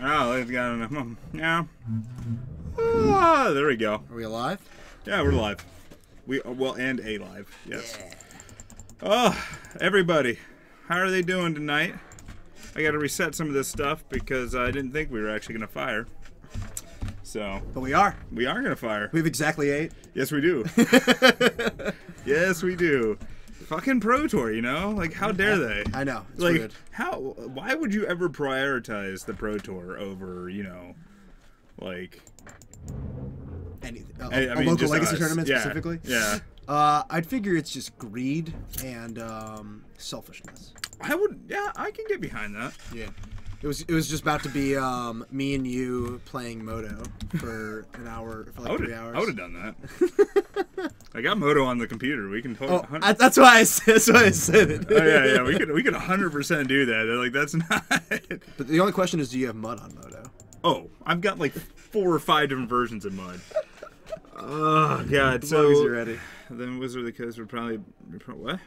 Oh, they've got enough. Yeah. Ah, there we go. Are we alive? Yeah, we're live. And live. Yes. Yeah. Oh, everybody, how are they doing tonight? I got to reset some of this stuff because I didn't think we were actually going to fire. So. But we are. We are going to fire. We have exactly 8. Yes, we do. Yes, we do. Fucking Pro Tour, you know? Like, how dare they? I know. It's like, weird. Why would you ever prioritize the Pro Tour over, you know, like... Anything. I mean, local legacy us. tournament Yeah. specifically? Yeah. I'd figure it's just greed and selfishness. I can get behind that. Yeah. It was just about to be me and you playing Moto for an hour, for like 3 hours. I would have done that. I got Moto on the computer. We can totally. Oh, that's why I said it. Oh yeah, we could 100% do that. Like that's not. But the only question is, do you have mud on Moto? Oh, I've got like 4 or 5 different versions of mud. Oh god. As So long as you're ready. Then Wizard of the Coast would probably what?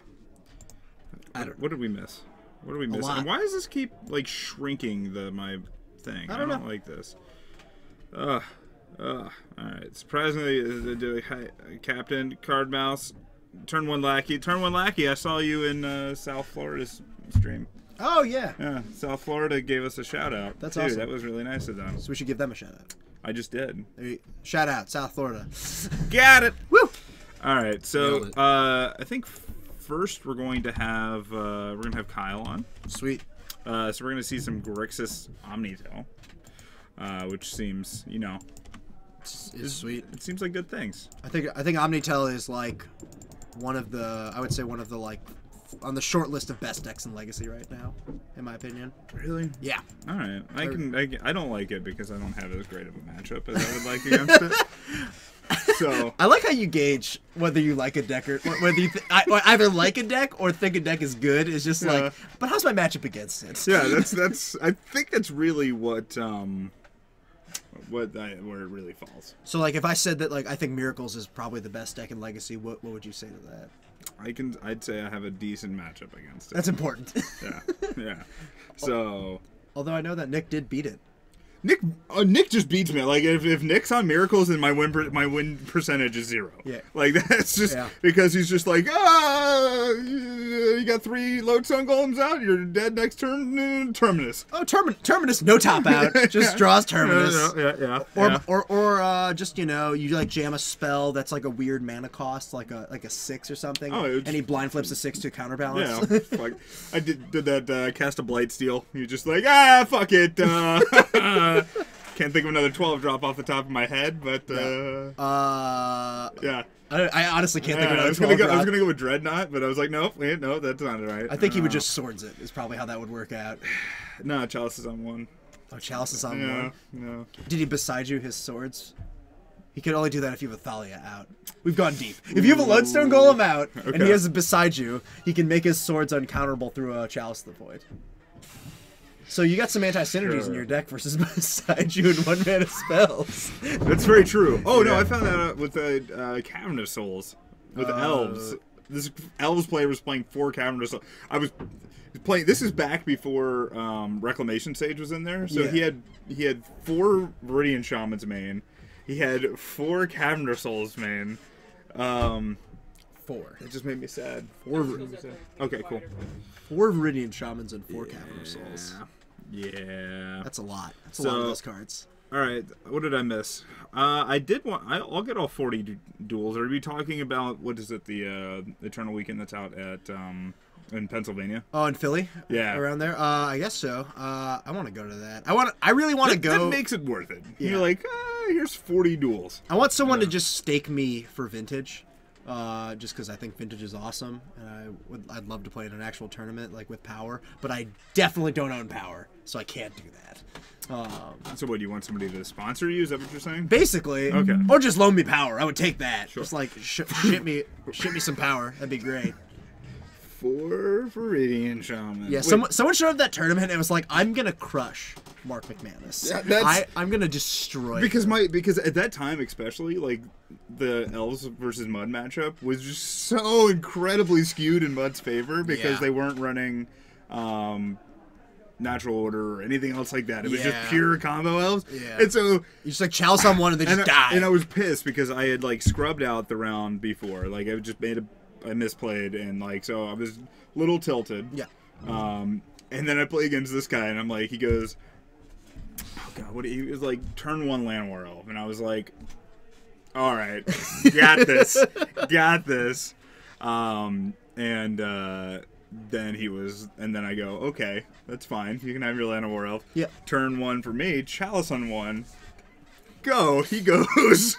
What did we miss? What are we missing? And why does this keep like shrinking my thing? I don't know. Like this. All right. Surprisingly, Captain Card Mouse, turn 1 lackey. Turn 1 lackey. I saw you in South Florida's stream. Oh yeah. Yeah, South Florida gave us a shout out. That's Dude, awesome. That was really nice of them. So we should give them a shout out. I just did. Shout out, South Florida. Got it. Woo! All right. So I think first we're going to have Kyle on. Sweet. So we're going to see some WUBRGxyz Omnitail, which seems, you know, is sweet. It seems like good things. I think Omnitail is like one of the like on the short list of best decks in Legacy right now, in my opinion. Really? Yeah. All right. I don't like it because I don't have as great of a matchup as I would like against it. So I like how you gauge whether you like a deck or whether you either like a deck or think a deck is good. It's just like, but how's my matchup against it? Yeah, that's. I think that's really where it really falls. So like, if I said that like I think Miracles is probably the best deck in Legacy, what would you say to that? I'd say I have a decent matchup against it. That's important. Yeah. So, although I know that Nick did beat it. Nick just beats me. Like if Nick's on Miracles, then my win percentage is 0. Yeah. Like that's just because he's just like, you got 3 Lodestone Golems out. You're dead next turn. Terminus. Oh, Terminus, no top out. Just draws Terminus. Yeah. Or just, you know, you like jam a spell that's like a weird mana cost, like a 6 or something, and he blind flips a 6 to counterbalance. Yeah. Fuck. I did that cast a Blight Steal. You're just like, fuck it. Can't think of another 12 drop off the top of my head, but yeah. I honestly can't think of another 12 I was gonna go with Dreadnought, but I was like, no, that's not right. I think he would just swords it. Is probably how that would work out. No, Chalice is on 1. Oh, Chalice is on 1. No. Did he beside you his swords? He can only do that if you have a Thalia out. We've gone deep. If you have a Lodestone Golem out and he has it beside you, he can make his swords uncounterable through a Chalice of the Void. So you got some anti-synergies in your deck versus beside you and 1-mana spells. That's very true. Oh no, I found that out with the Cavern of Souls with Elves. This Elves player was playing 4 Cavern of Souls. I was playing. This is back before Reclamation Sage was in there. So he had 4 Viridian Shamans main. He had 4 Cavern of Souls main. 4. It just made me sad. 4. Okay, cool. 4 Viridian Shamans and 4 Cavern of Souls. Yeah. That's a lot. That's a lot of those cards. All right. What did I miss? I did want... I'll get all 40 duels. Are we talking about... What is it? The Eternal Weekend that's out at... in Pennsylvania? Oh, in Philly? Yeah. Around there? I guess so. I want to go to that. I really want to go... That makes it worth it. Yeah. You're like, here's 40 duels. I want someone to just stake me for Vintage. Just because I think Vintage is awesome, and I'd love to play in an actual tournament like with Power, but I definitely don't own Power, so I can't do that. So what, do you want somebody to sponsor you? Is that what you're saying? Basically, okay. Or just loan me Power. I would take that. Sure. Just like ship me some Power. That'd be great. 4 Viridian Shamans. Yeah, someone showed up that tournament and it was like, I'm gonna crush Mark McManus. Yeah, I'm gonna destroy him. Because at that time especially, like the Elves versus Mud matchup was just so incredibly skewed in Mud's favor because they weren't running natural order or anything else like that. It was just Yeah. pure combo elves. Yeah. And so You just like chalice on one and they just die. and I was pissed because I had like scrubbed out the round before. Like I just made I misplayed, and like so I was a little tilted. Yeah. And then I play against this guy, and I'm like, he goes, oh god, he was like turn 1 Llanowar Elf, and I was like, all right, got this, got this. Then he was, and then I go, okay, that's fine. You can have your Llanowar Elf. Yeah. Turn 1 for me, chalice on 1. Go. He goes.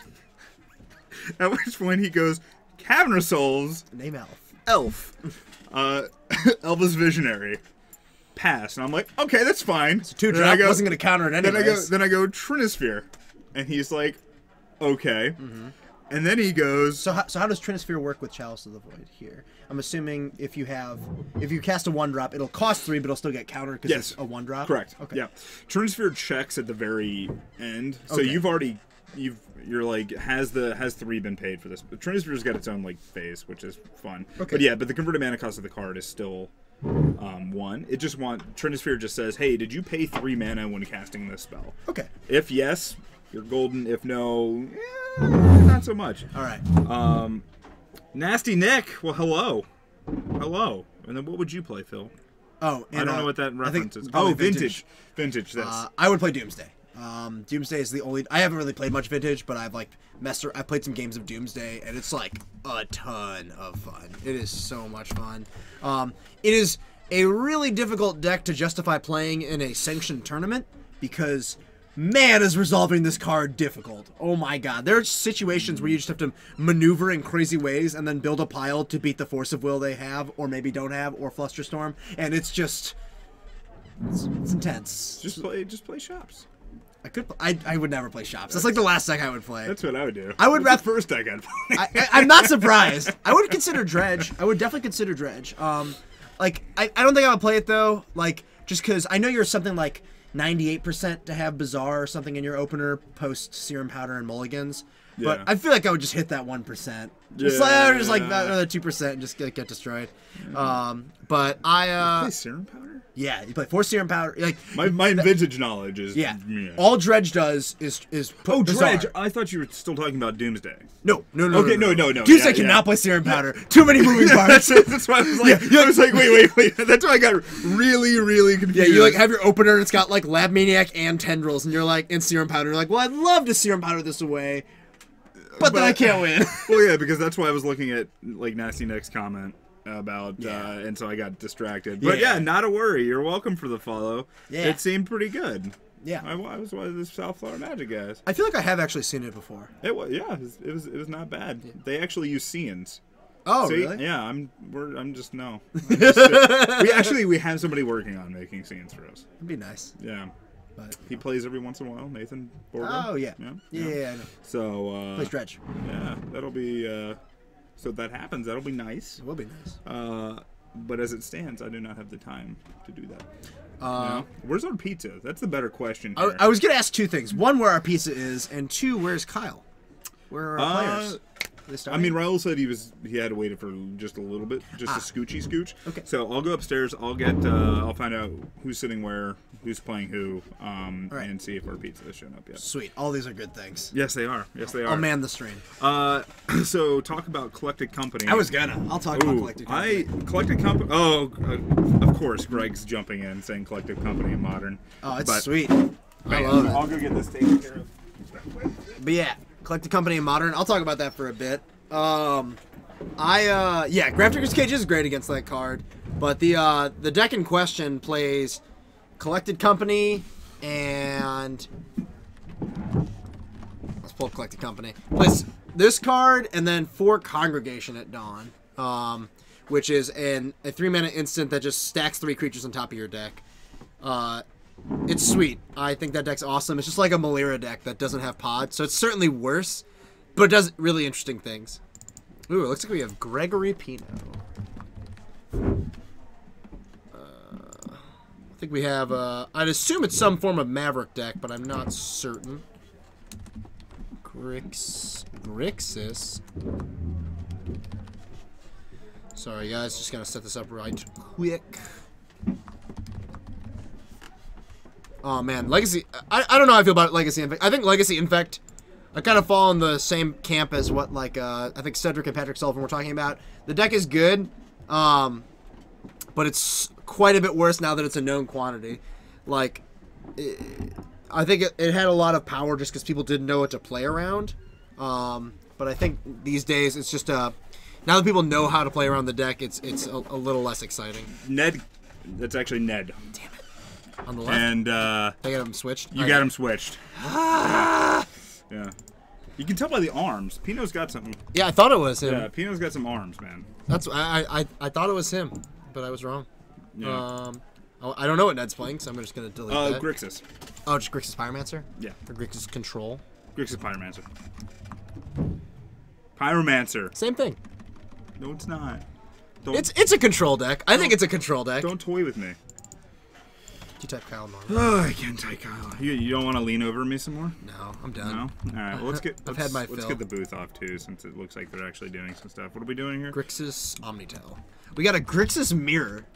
At which point he goes, Cavern of Souls. Name elf. Elf. Elvis Visionary. Pass. And I'm like, okay, that's fine. So 2-drop wasn't going to counter it anyways. Then I go Trinisphere. And he's like, okay. Mm-hmm. And then he goes... So how does Trinisphere work with Chalice of the Void here? I'm assuming if you cast a 1-drop, it'll cost 3, but it'll still get countered because it's a 1-drop? Correct. Okay. Yeah. Trinisphere checks at the very end. So Okay. you're like, has 3 been paid for this? But Trinisphere's got its own like phase, which is fun. Okay. But yeah, the converted mana cost of the card is still 1. It just Trinisphere just says, hey, did you pay 3 mana when casting this spell? Okay. If yes, you're golden. If no, not so much. All right. Nasty Nick. Well, hello. And then what would you play, Phil? Oh, and, I don't know what that reference is. probably Oh, vintage. Vintage. This. I would play Doomsday. Doomsday is the only. I haven't really played much Vintage, but I've like I've played some games of Doomsday, and it's like a ton of fun. It is so much fun. It is a really difficult deck to justify playing in a sanctioned tournament because, man, is resolving this card difficult. Oh my god. There are situations where you just have to maneuver in crazy ways and then build a pile to beat the Force of Will they have, or maybe don't have, or Flusterstorm, and it's just... It's intense. Just play shops. I would never play shops. That's like the last deck I would play. That's what I would do. I would rather first deck I'd play. I'm not surprised. I would consider Dredge. I would definitely consider Dredge. Like I don't think I would play it though. Like just because I know you're something like 98% to have Bizarre or something in your opener post Serum Powder and Mulligans. But I feel like I would just hit that 1%. Just like that other 2% and just get destroyed. But I play Serum Powder? Yeah, you play 4 Serum Powder. Like my vintage knowledge is all Dredge does is put Dredge. I thought you were still talking about Doomsday. No. Okay, no. Doomsday cannot play Serum Powder. Too many moving parts. That's why I was like, I was like, wait. That's why I got really confused. Yeah, you like have your opener and it's got like Lab Maniac and Tendrils, and you're like in Serum Powder. You're like, well, I'd love to Serum Powder this away, but then I can't win. Well, yeah, because that's why I was looking at like Nasty Nick's comment about, and so I got distracted. But yeah, not a worry. You're welcome for the follow. Yeah, it seemed pretty good. Yeah, I was one of the South Florida Magic guys. I feel like I have actually seen it before. It was it was not bad. Yeah. They actually use scenes. Oh, really? Yeah, I'm just no. We have somebody working on making scenes for us. It'd be nice. Yeah. But he plays every once in a while, Nathan Borgo. Oh yeah. Yeah. I know. So plays Dredge. Yeah, that'll be so if that happens, that'll be nice. It will be nice. But as it stands, I do not have the time to do that. Where's our pizza? That's the better question here. I was gonna ask 2 things. 1, where our pizza is, and 2, where's Kyle? Where are our players? I mean, Raul said he had to wait for just a little bit, just a scooch. Okay. So I'll go upstairs. I'll find out who's sitting where, who's playing who, and see if our pizza has shown up yet. Sweet. All these are good things. Yes, they are. I'll man the stream. So talk about Collected Company. I'll talk about Collected Company. Collected Company. Oh, of course, Greg's jumping in saying Collected Company and Modern. Oh, it's sweet. I love it. I'll go get this taken care of. But yeah. Collected Company and Modern. I'll talk about that for a bit. Grafdigger's Cage is great against that card, but the deck in question plays Collected Company and let's pull up Collected Company. Plays this card and then 4 Congregation at Dawn, which is a 3-mana instant that just stacks 3 creatures on top of your deck. It's sweet. I think that deck's awesome. It's just like a Malira deck that doesn't have pods, so it's certainly worse, but it does really interesting things. Ooh, it looks like we have Gregory Pino. I think we have, I'd assume it's some form of Maverick deck, but I'm not certain. Grixis. Sorry, guys, just gotta set this up right quick. Oh man, Legacy. I don't know how I feel about Legacy Infect. I think Legacy Infect. I kind of fall in the same camp as what like I think Cedric and Patrick Sullivan were talking about. The deck is good, but it's quite a bit worse now that it's a known quantity. Like, I think it had a lot of power just because people didn't know what to play around. But I think these days it's just now that people know how to play around the deck, it's a little less exciting. Ned, that's actually Ned. Damn it. On the left. And I got him switched. You got him switched. Yeah. You can tell by the arms. Pino's got something. Yeah, I thought it was him. Yeah, Pino's got some arms, man. That's I thought it was him, but I was wrong. Yeah. I don't know what Ned's playing, so I'm just gonna delete that. Grixis. Oh, just Grixis Pyromancer? Yeah. Or Grixis Control? Grixis Pyromancer. Pyromancer. Same thing. No, it's not. It's a control deck. I think it's a control deck. Don't toy with me. You type Kyle normal. Oh, I can't type Kyle. You don't want to lean over me some more? No, I'm done. No? Alright, well, let's I've had my let's fill. get the booth off, too, since it looks like they're actually doing some stuff. What are we doing here? Grixis Omnitel. We got a Grixis Mirror.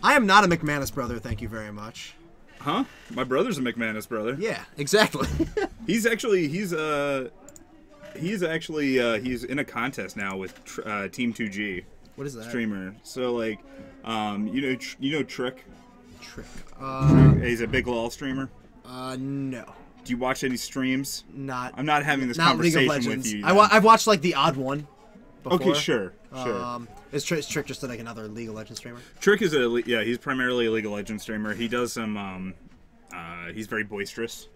I am not a McManus brother, thank you very much. Huh? My brother's a McManus brother. Yeah, exactly. He's in a contest now with Team 2G. What is that? Streamer. So like, you know Trick. Trick. He's a big LOL streamer. No. Do you watch any streams? Not. I'm not having this not conversation League of Legends. with you. I've watched like the odd one. Before. Okay, sure. Is Trick just like another League of Legends streamer? Trick is he's primarily a League of Legends streamer. He does some he's very boisterous,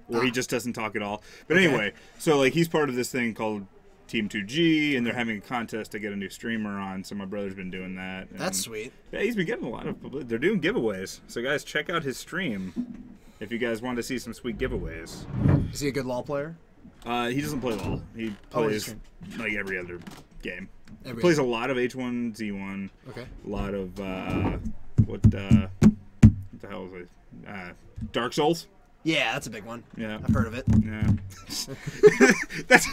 or he just doesn't talk at all. But anyway, so like he's part of this thing called Team 2G, and they're having a contest to get a new streamer on. So my brother's been doing that. And that's sweet. Yeah, he's been getting a lot of publicity. They're doing giveaways. So guys, check out his stream if you guys want to see some sweet giveaways. Is he a good LoL player? He doesn't play LoL. He plays like every other game. Plays a lot of H1Z1. Okay. A lot of what the hell is it? Dark Souls. Yeah, that's a big one. Yeah, I've heard of it. Yeah. that's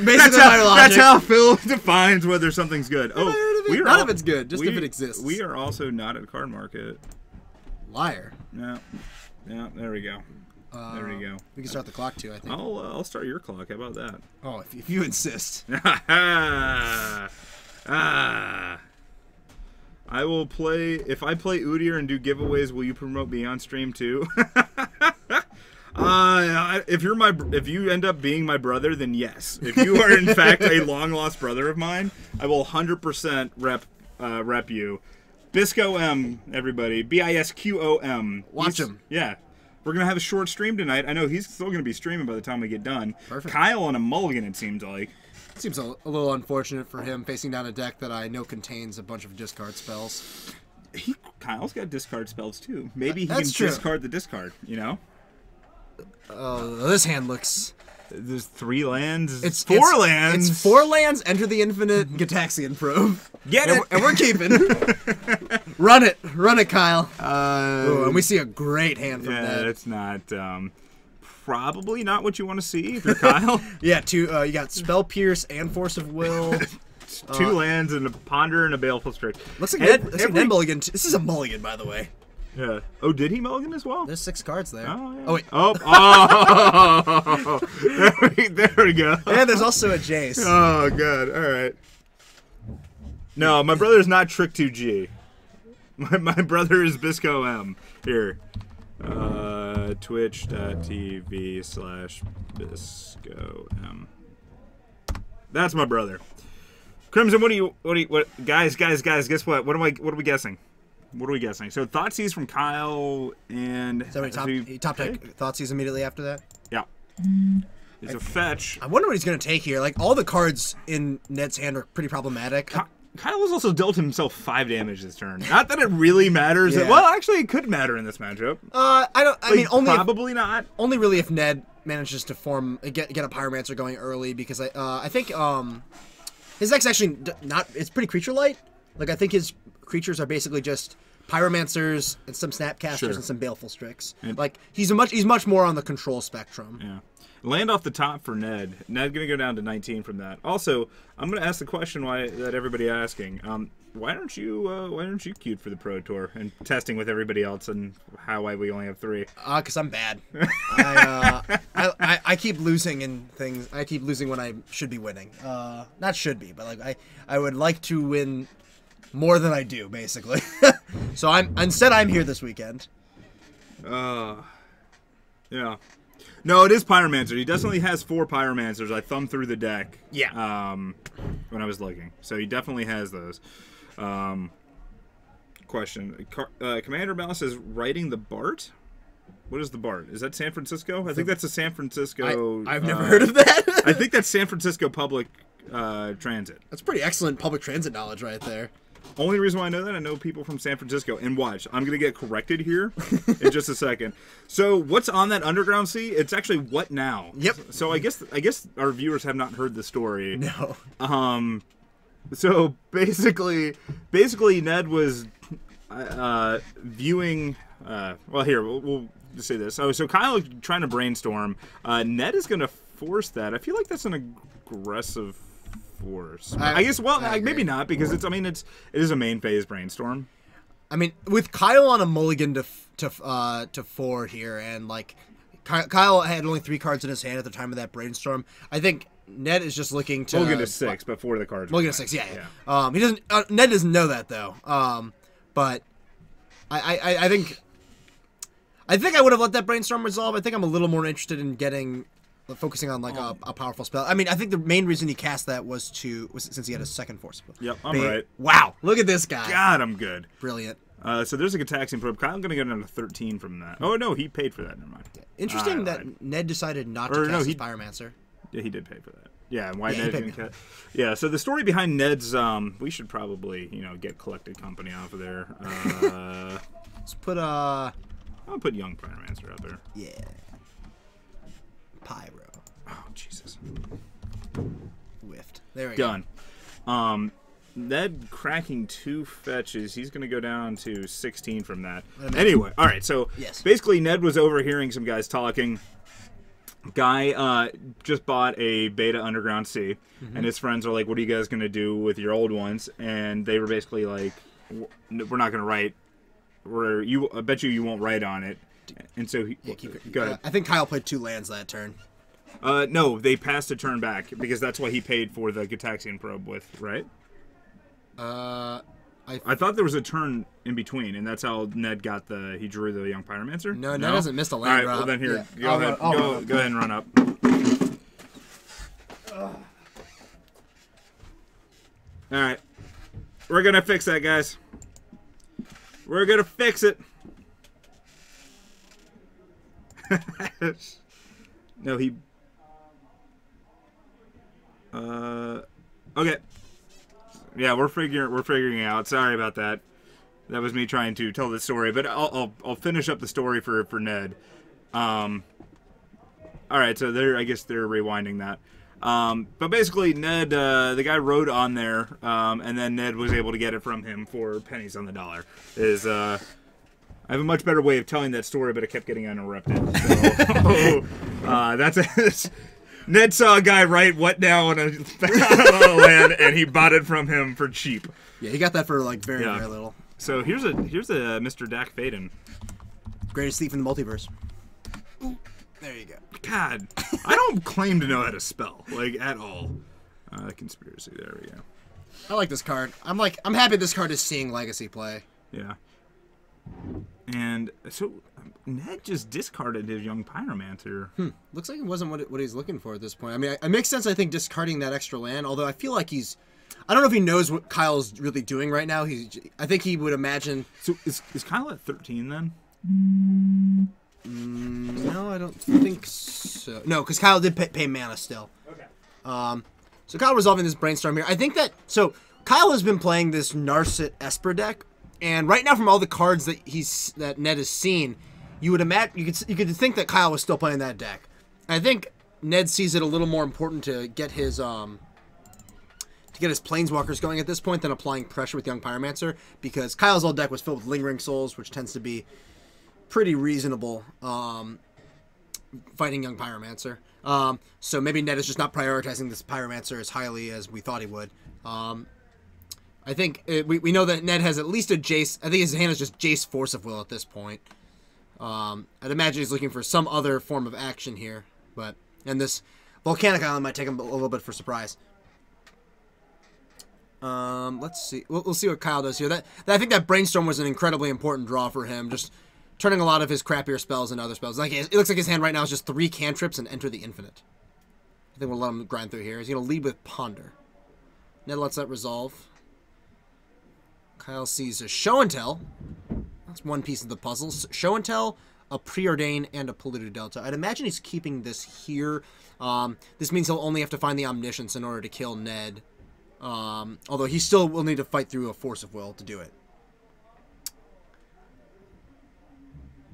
basically my logic. That's how Phil defines whether something's good. Oh, none of it's good, just if it exists. We are also not at Card Market. Liar. Yeah. Yeah. There we go. There we go. We can start the clock too, I think. I'll start your clock. How about that? Oh, if you insist. I will play. If I play Udyr and do giveaways, will you promote me on stream too? If you end up being my brother, then yes. If you are in fact a long lost brother of mine, I will 100% rep you. Bisco M, everybody. BISQOM. Watch him. Yeah. We're going to have a short stream tonight. I know he's still going to be streaming by the time we get done. Perfect. Kyle on a mulligan, it seems like. Seems a little unfortunate for him facing down a deck that I know contains a bunch of discard spells. Kyle's got discard spells too. Maybe he can discard the discard, you know? Oh, this hand looks... There's 3 lands. It's 4 lands. It's 4 lands, enter the infinite Gitaxian probe. Get it! And we're keeping. Run it, Kyle. Ooh, and we see a great hand from that. Yeah, it's not... probably not what you want to see if you're Kyle. Yeah, you got Spell Pierce and Force of Will. 2 lands and a Ponder and a Baleful Strike. Looks like Ned mulligan. This is a mulligan, by the way. Yeah. Oh, did he mulligan as well? There's 6 cards there. Oh, yeah. Oh wait. Oh. There we go. And there's also a Jace. Oh, God. All right. No, my brother's not Trick 2G. My brother is Bisco M. Here. Twitch.tv/BiscoM. That's my brother. Crimson, guys, guess what? What are we guessing? What are we guessing? So Thoughtseize from Kyle and... So he top deck Thoughtseize immediately after that? Yeah. It's a fetch. I wonder what he's going to take here. Like, all the cards in Ned's hand are pretty problematic. Kyle has also dealt himself 5 damage this turn. Not that it really matters. Yeah. Well, actually, it could matter in this matchup. Only not. Only really if Ned manages to get a Pyromancer going early, because I think his deck's actually not. It's pretty creature light. Like, I think his creatures are basically just Pyromancers and some Snapcasters Sure. and some Baleful Strix. Like he's much more on the control spectrum. Yeah. Land off the top for Ned. Ned gonna go down to 19 from that. Also, I'm gonna ask the question that everybody asking. Why aren't you queued for the Pro Tour and testing with everybody else, and why we only have 3? Because I'm bad. I keep losing in things. I keep losing when I should be winning. Not should be, but like I would like to win more than I do, basically. So I'm here this weekend. Yeah. No, it is Pyromancer. He definitely has 4 Pyromancers. I thumbed through the deck. Yeah. When I was looking, so he definitely has those. Question: Commander Mouse is writing the BART. What is the BART? Is that San Francisco? I think that's a San Francisco. I've never heard of that. I think that's San Francisco Public Transit. That's pretty excellent public transit knowledge right there. Only reason why I know that, I know people from San Francisco. And watch, I'm going to get corrected here in just a second. So what's on that Underground Sea? It's actually What Now? Yep. So I guess our viewers have not heard the story. No. So basically Ned was viewing... well, here, we'll just say this. So Kyle trying to brainstorm. Ned is going to force that. I feel like that's an aggressive... force. I guess. Well, maybe not, because it is a main phase brainstorm. I mean, with Kyle on a mulligan to 4 here, and like Kyle had only 3 cards in his hand at the time of that brainstorm. I think Ned is just looking to mulligan to 6 before the cards. Mulligan to 6, yeah. He doesn't. Ned doesn't know that though. But I think I would have let that brainstorm resolve. I think I'm a little more interested in focusing on like a powerful spell. I mean, I think the main reason he cast that was since he had a second force. Yep, I'm right. Wow, look at this guy. God, I'm good. Brilliant. So there's a Gataxian Probe. Kyle's going to go down to 13 from that. Oh, no, he paid for that. Never mind. Interesting that Ned decided not to cast his Pyromancer. Yeah, he did pay for that. Yeah, and why Ned didn't cast. Yeah, so the story behind Ned's, we should probably, get Collected Company off of there. Let's put, I'll put Young Pyromancer out there. Yeah. Pyro. Oh, Jesus. Whiffed. There we go. Done. Ned cracking 2 fetches. He's going to go down to 16 from that. Anyway, all right. So basically, Ned was overhearing some guys talking. Guy just bought a Beta Underground Sea, and his friends are like, "What are you guys going to do with your old ones?" And they were basically like, "We're not going to write. I bet you won't write on it." And so go ahead. I think Kyle played 2 lands that turn. No, they passed a turn back because that's what he paid for the Gataxian Probe with, right? I thought there was a turn in between, and that's how Ned got he drew the Young Pyromancer. No, Ned hasn't missed a land. All right, well then here, go ahead and run up. All right, we're gonna fix that, guys. We're gonna fix it. No, he. Okay. Yeah, we're figuring it out. Sorry about that. That was me trying to tell the story, but I'll finish up the story for Ned. All right, so I guess they're rewinding that. But basically, Ned, the guy wrote on there, and then Ned was able to get it from him for pennies on the dollar. I have a much better way of telling that story, but it kept getting interrupted. So, that's Ned saw a guy write "What Now" on a land, and he bought it from him for cheap. Yeah, he got that for like very little. So here's a Mr. Dak Faden, greatest thief in the multiverse. Ooh, there you go. God, I don't claim to know how to spell at all. Conspiracy. There we go. I like this card. I'm happy this card is seeing Legacy play. Yeah. And so Ned just discarded his Young Pyromancer. Looks like it wasn't what he's looking for at this point. I mean, it makes sense, I think, discarding that extra land, although I feel like I don't know if he knows what Kyle's really doing right now. I think he would imagine... So is Kyle at 13 then? No, I don't think so. No, because Kyle did pay mana still. Okay. So Kyle resolving this brainstorm here. I think that... So Kyle has been playing this Narset Esper deck, and right now, from all the cards that Ned has seen, you would imagine you could think that Kyle was still playing that deck. I think Ned sees it a little more important to get his to get his Planeswalkers going at this point than applying pressure with Young Pyromancer, because Kyle's old deck was filled with Lingering Souls, which tends to be pretty reasonable fighting Young Pyromancer. So maybe Ned is just not prioritizing this Pyromancer as highly as we thought he would. I think we know that Ned has at least a Jace. I think his hand is just Jace Force of Will at this point. I'd imagine he's looking for some other form of action here, and this Volcanic Island might take him a little bit for surprise. Let's see. We'll see what Kyle does here. I think that Brainstorm was an incredibly important draw for him. Just turning a lot of his crappier spells into other spells. Like it looks like his hand right now is just 3 cantrips and Enter the Infinite. I think we'll let him grind through here. He's going to lead with Ponder. Ned lets that resolve. Kyle sees a Show and Tell. That's one piece of the puzzle. Show and Tell, a Preordain, and a Polluted Delta. I'd imagine he's keeping this here. This means he'll only have to find the Omniscience in order to kill Ned. Although he still will need to fight through a Force of Will to do it.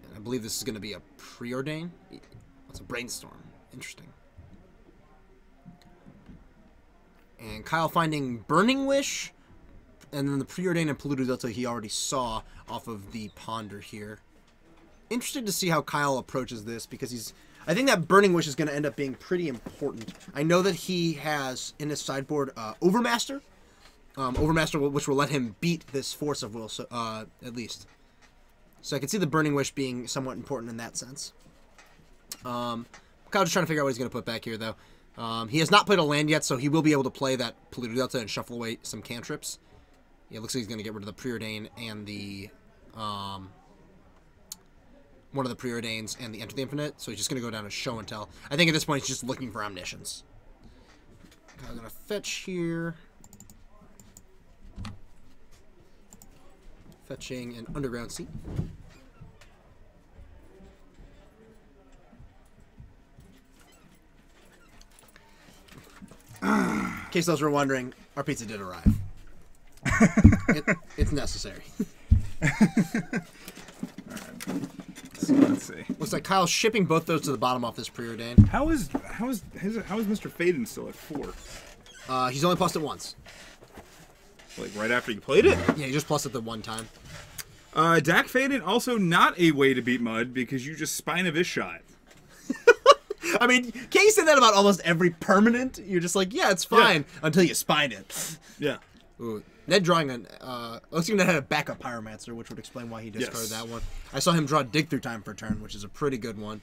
And I believe this is going to be a Preordain. It's a Brainstorm. Interesting. And Kyle finding Burning Wish, and then the Preordain and Polluted Delta he already saw off of the Ponder here. Interested to see how Kyle approaches this, because I think that Burning Wish is going to end up being pretty important. I know that he has in his sideboard Overmaster. Overmaster, which will let him beat this Force of Will, so, at least. So I can see the Burning Wish being somewhat important in that sense. Kyle's just trying to figure out what he's going to put back here, though. He has not played a land yet, so he will be able to play that Polluted Delta and shuffle away some cantrips. Yeah, it looks like he's going to get rid of the Preordain and the one of the Preordains and the Enter the Infinite, so he's just going to go down to Show and Tell. I think at this point he's just looking for Omniscience. I'm going to fetch here. Fetching an Underground Sea. In case those were wondering, our pizza did arrive. It's necessary. Let's see. Looks like Kyle's shipping both those to the bottom off this Preordain. How is Mr. Faden still at 4? He's only plussed it once. Like right after you played it? Yeah, he just plussed it the one time. Dak Faden also not a way to beat Mud, because you just Spine of Ishot. I mean, can't you say that about almost every permanent? You're just like, yeah, it's fine, until you spine it. Yeah. Ooh. Ned drawing looks like Ned had a backup Pyromancer, which would explain why he discarded that one. I saw him draw Dig Through Time per turn, which is a pretty good one.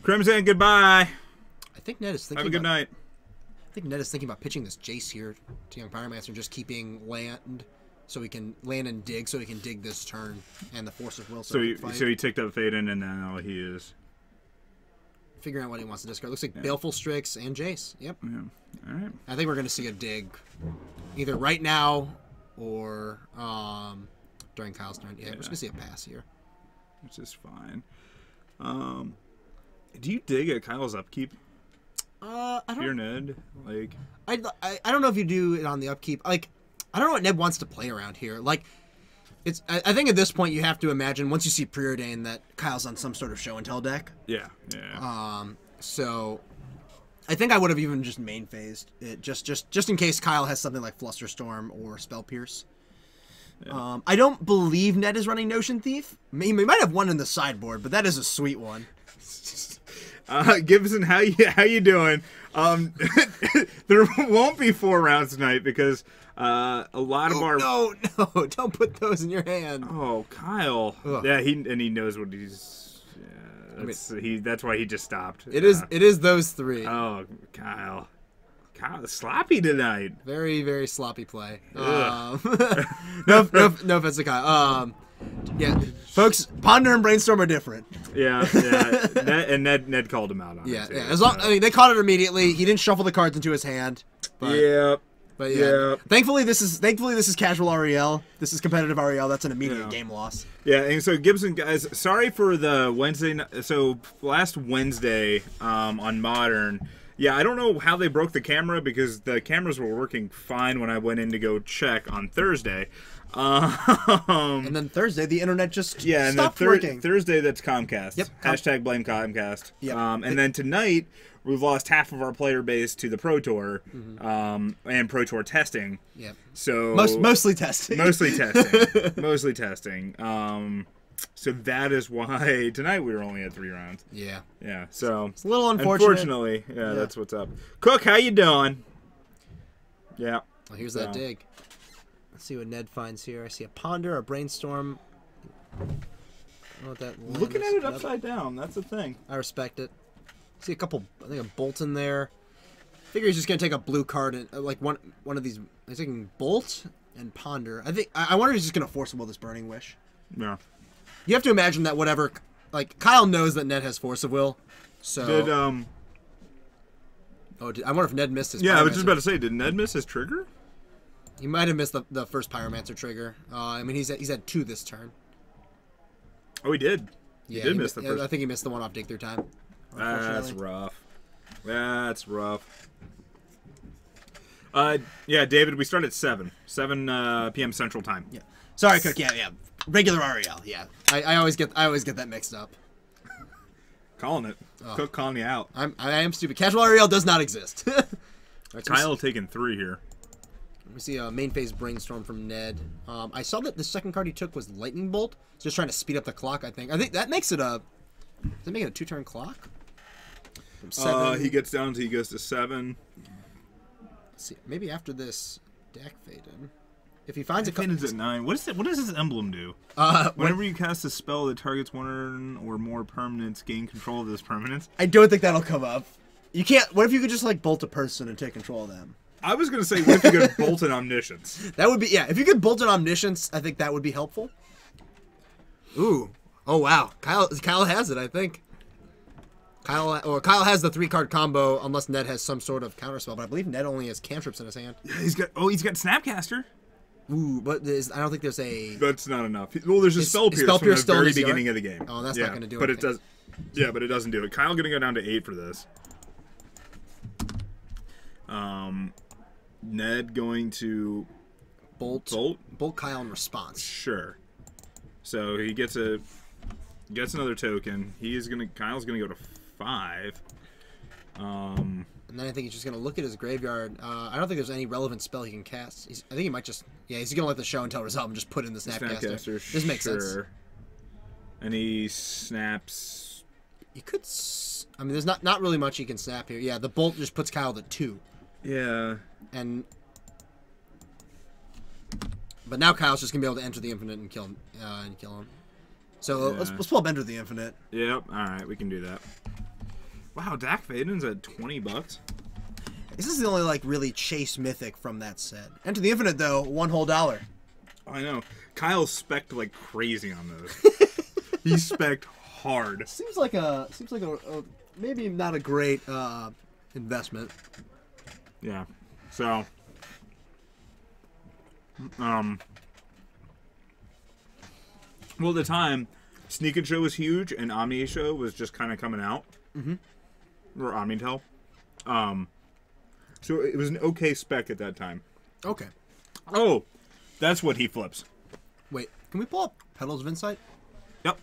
Crimson, goodbye. I think Ned is thinking Have a good night. I think Ned is thinking about pitching this Jace here to Young Pyromancer, just keeping land so he can land and dig, so he can dig this turn and the Force of Will. So he ticked up Faden, and now he is figuring out what he wants to discard. Looks like Baleful Strix and Jace. Yep. Yeah. All right. I think we're going to see a dig either right now or during Kyle's turn. Yeah, we're just going to see a pass here. Which is fine. Do you dig at Kyle's upkeep? I don't. Your Ned, like I don't know if you do it on the upkeep. Like, I don't know what Ned wants to play around here. Like, it's. I think at this point you have to imagine, once you see Preordain, that Kyle's on some sort of Show and Tell deck. Yeah. Yeah. So I think I would have even just main phased it just in case Kyle has something like Flusterstorm or Spell Pierce. Yeah. I don't believe Ned is running Notion Thief. He might have one in the sideboard, but that is a sweet one. Gibson, how you doing? There won't be 4 rounds tonight because a lot of our no, don't put those in your hand. Oh, Kyle. Ugh. Yeah, he knows what he's. Yeah, that's why he just stopped. It is those 3. Oh, Kyle sloppy tonight. Very, very sloppy play. No offense to Kyle. Yeah, folks, Ponder and Brainstorm are different. Yeah. Ned called him out on it. Yeah. As long, they caught it immediately. He didn't shuffle the cards into his hand. But, But yeah. Thankfully, this is casual REL. This is competitive REL. That's an immediate game loss. Yeah, and so Gibson, guys, sorry for the Wednesday. So last Wednesday on Modern, Yeah, I don't know how they broke the camera because the cameras were working fine when I went in to go check on Thursday. And then Thursday, the internet just stopped working. Thursday, that's Comcast. Yep. Hashtag blame Comcast. Yep. And then tonight, we've lost half of our player base to the Pro Tour and Pro Tour testing. Yep. So mostly testing. Mostly testing. Mostly testing. So that is why tonight we were only at 3 rounds. Yeah. Yeah. So it's a little unfortunate. Unfortunately, yeah, that's what's up. Cook, how you doing? Yeah. Well, here's that dig. Let's see what Ned finds here. I see a ponder, a brainstorm. I don't know what that Looking at it upside down, that's the thing. I respect it. See a couple, I think a bolt in there. Figure he's just gonna take a blue card and like one of these. He's taking bolt and ponder. I wonder if he's just gonna force will this burning wish. Yeah. You have to imagine that whatever, like Kyle knows that Ned has force of will. So did I wonder if Ned missed his. Yeah, I was just about to say, did Ned miss his trigger? He might have missed the first Pyromancer trigger. I mean, he's had 2 this turn. Oh, he did. Yeah, he did miss the first. I think he missed the one off dig through time. That's rough. That's rough. Yeah, David, we start at 7 p.m. Central Time. Yeah. Sorry, Cook. Yeah. Regular REL. Yeah. I always get that mixed up. Calling it. Cook calling you out. I am stupid. Casual REL does not exist. Right, so Kyle taking 3 here. We see a main phase brainstorm from Ned. I saw that the second card he took was lightning bolt. Just trying to speed up the clock. I think that makes it a. Does it make it a 2-turn clock? From 7. He gets down to he goes to 7. Let's see, maybe after this, Dak Faden. If he finds Faden's at 9. What does this emblem do? Whenever you cast a spell that targets one or more permanents, gain control of this permanence. I don't think that'll come up. You can't. What if you could just like bolt a person and take control of them? I was gonna say, what if you could bolt an omniscience? That would be If you could bolt an omniscience, I think that would be helpful. Ooh. Oh wow. Kyle has it. I think. Kyle has the 3-card combo unless Ned has some sort of counterspell, but I believe Ned only has cantrips in his hand. Yeah, he's got Snapcaster. Ooh, but I don't think there's a. That's not enough. Well, there's a spell pierce from the very beginning of the game. Oh, that's not going to do it. But it does. Yeah, but it doesn't do it. Kyle gonna go down to 8 for this. Ned going to bolt Kyle in response. Sure. So he gets another token. Kyle's gonna go to 5. And then I think he's just gonna look at his graveyard. I don't think there's any relevant spell he can cast. I think he might just he's gonna let the show and tell result and just put in the Snapcaster. This makes sense. And he snaps. He could. I mean, there's not really much he can snap here. Yeah, the bolt just puts Kyle to 2. Yeah. But now Kyle's just gonna be able to enter the infinite and kill him. So let's pull up Enter the Infinite. Yep. All right, we can do that. Wow, Dak Faden's at $20. This is the only like really chase mythic from that set. Enter the Infinite though, $1 whole. I know. Kyle spec'd like crazy on those. He spec'd hard. Seems like a maybe not a great investment. Yeah. So well, at the time, Sneak and Show was huge, and Omni Show was just kind of coming out. Or Omnitel. So it was an okay spec at that time. Okay. Oh, that's what he flips. Wait, can we pull up Petals of Insight? Yep.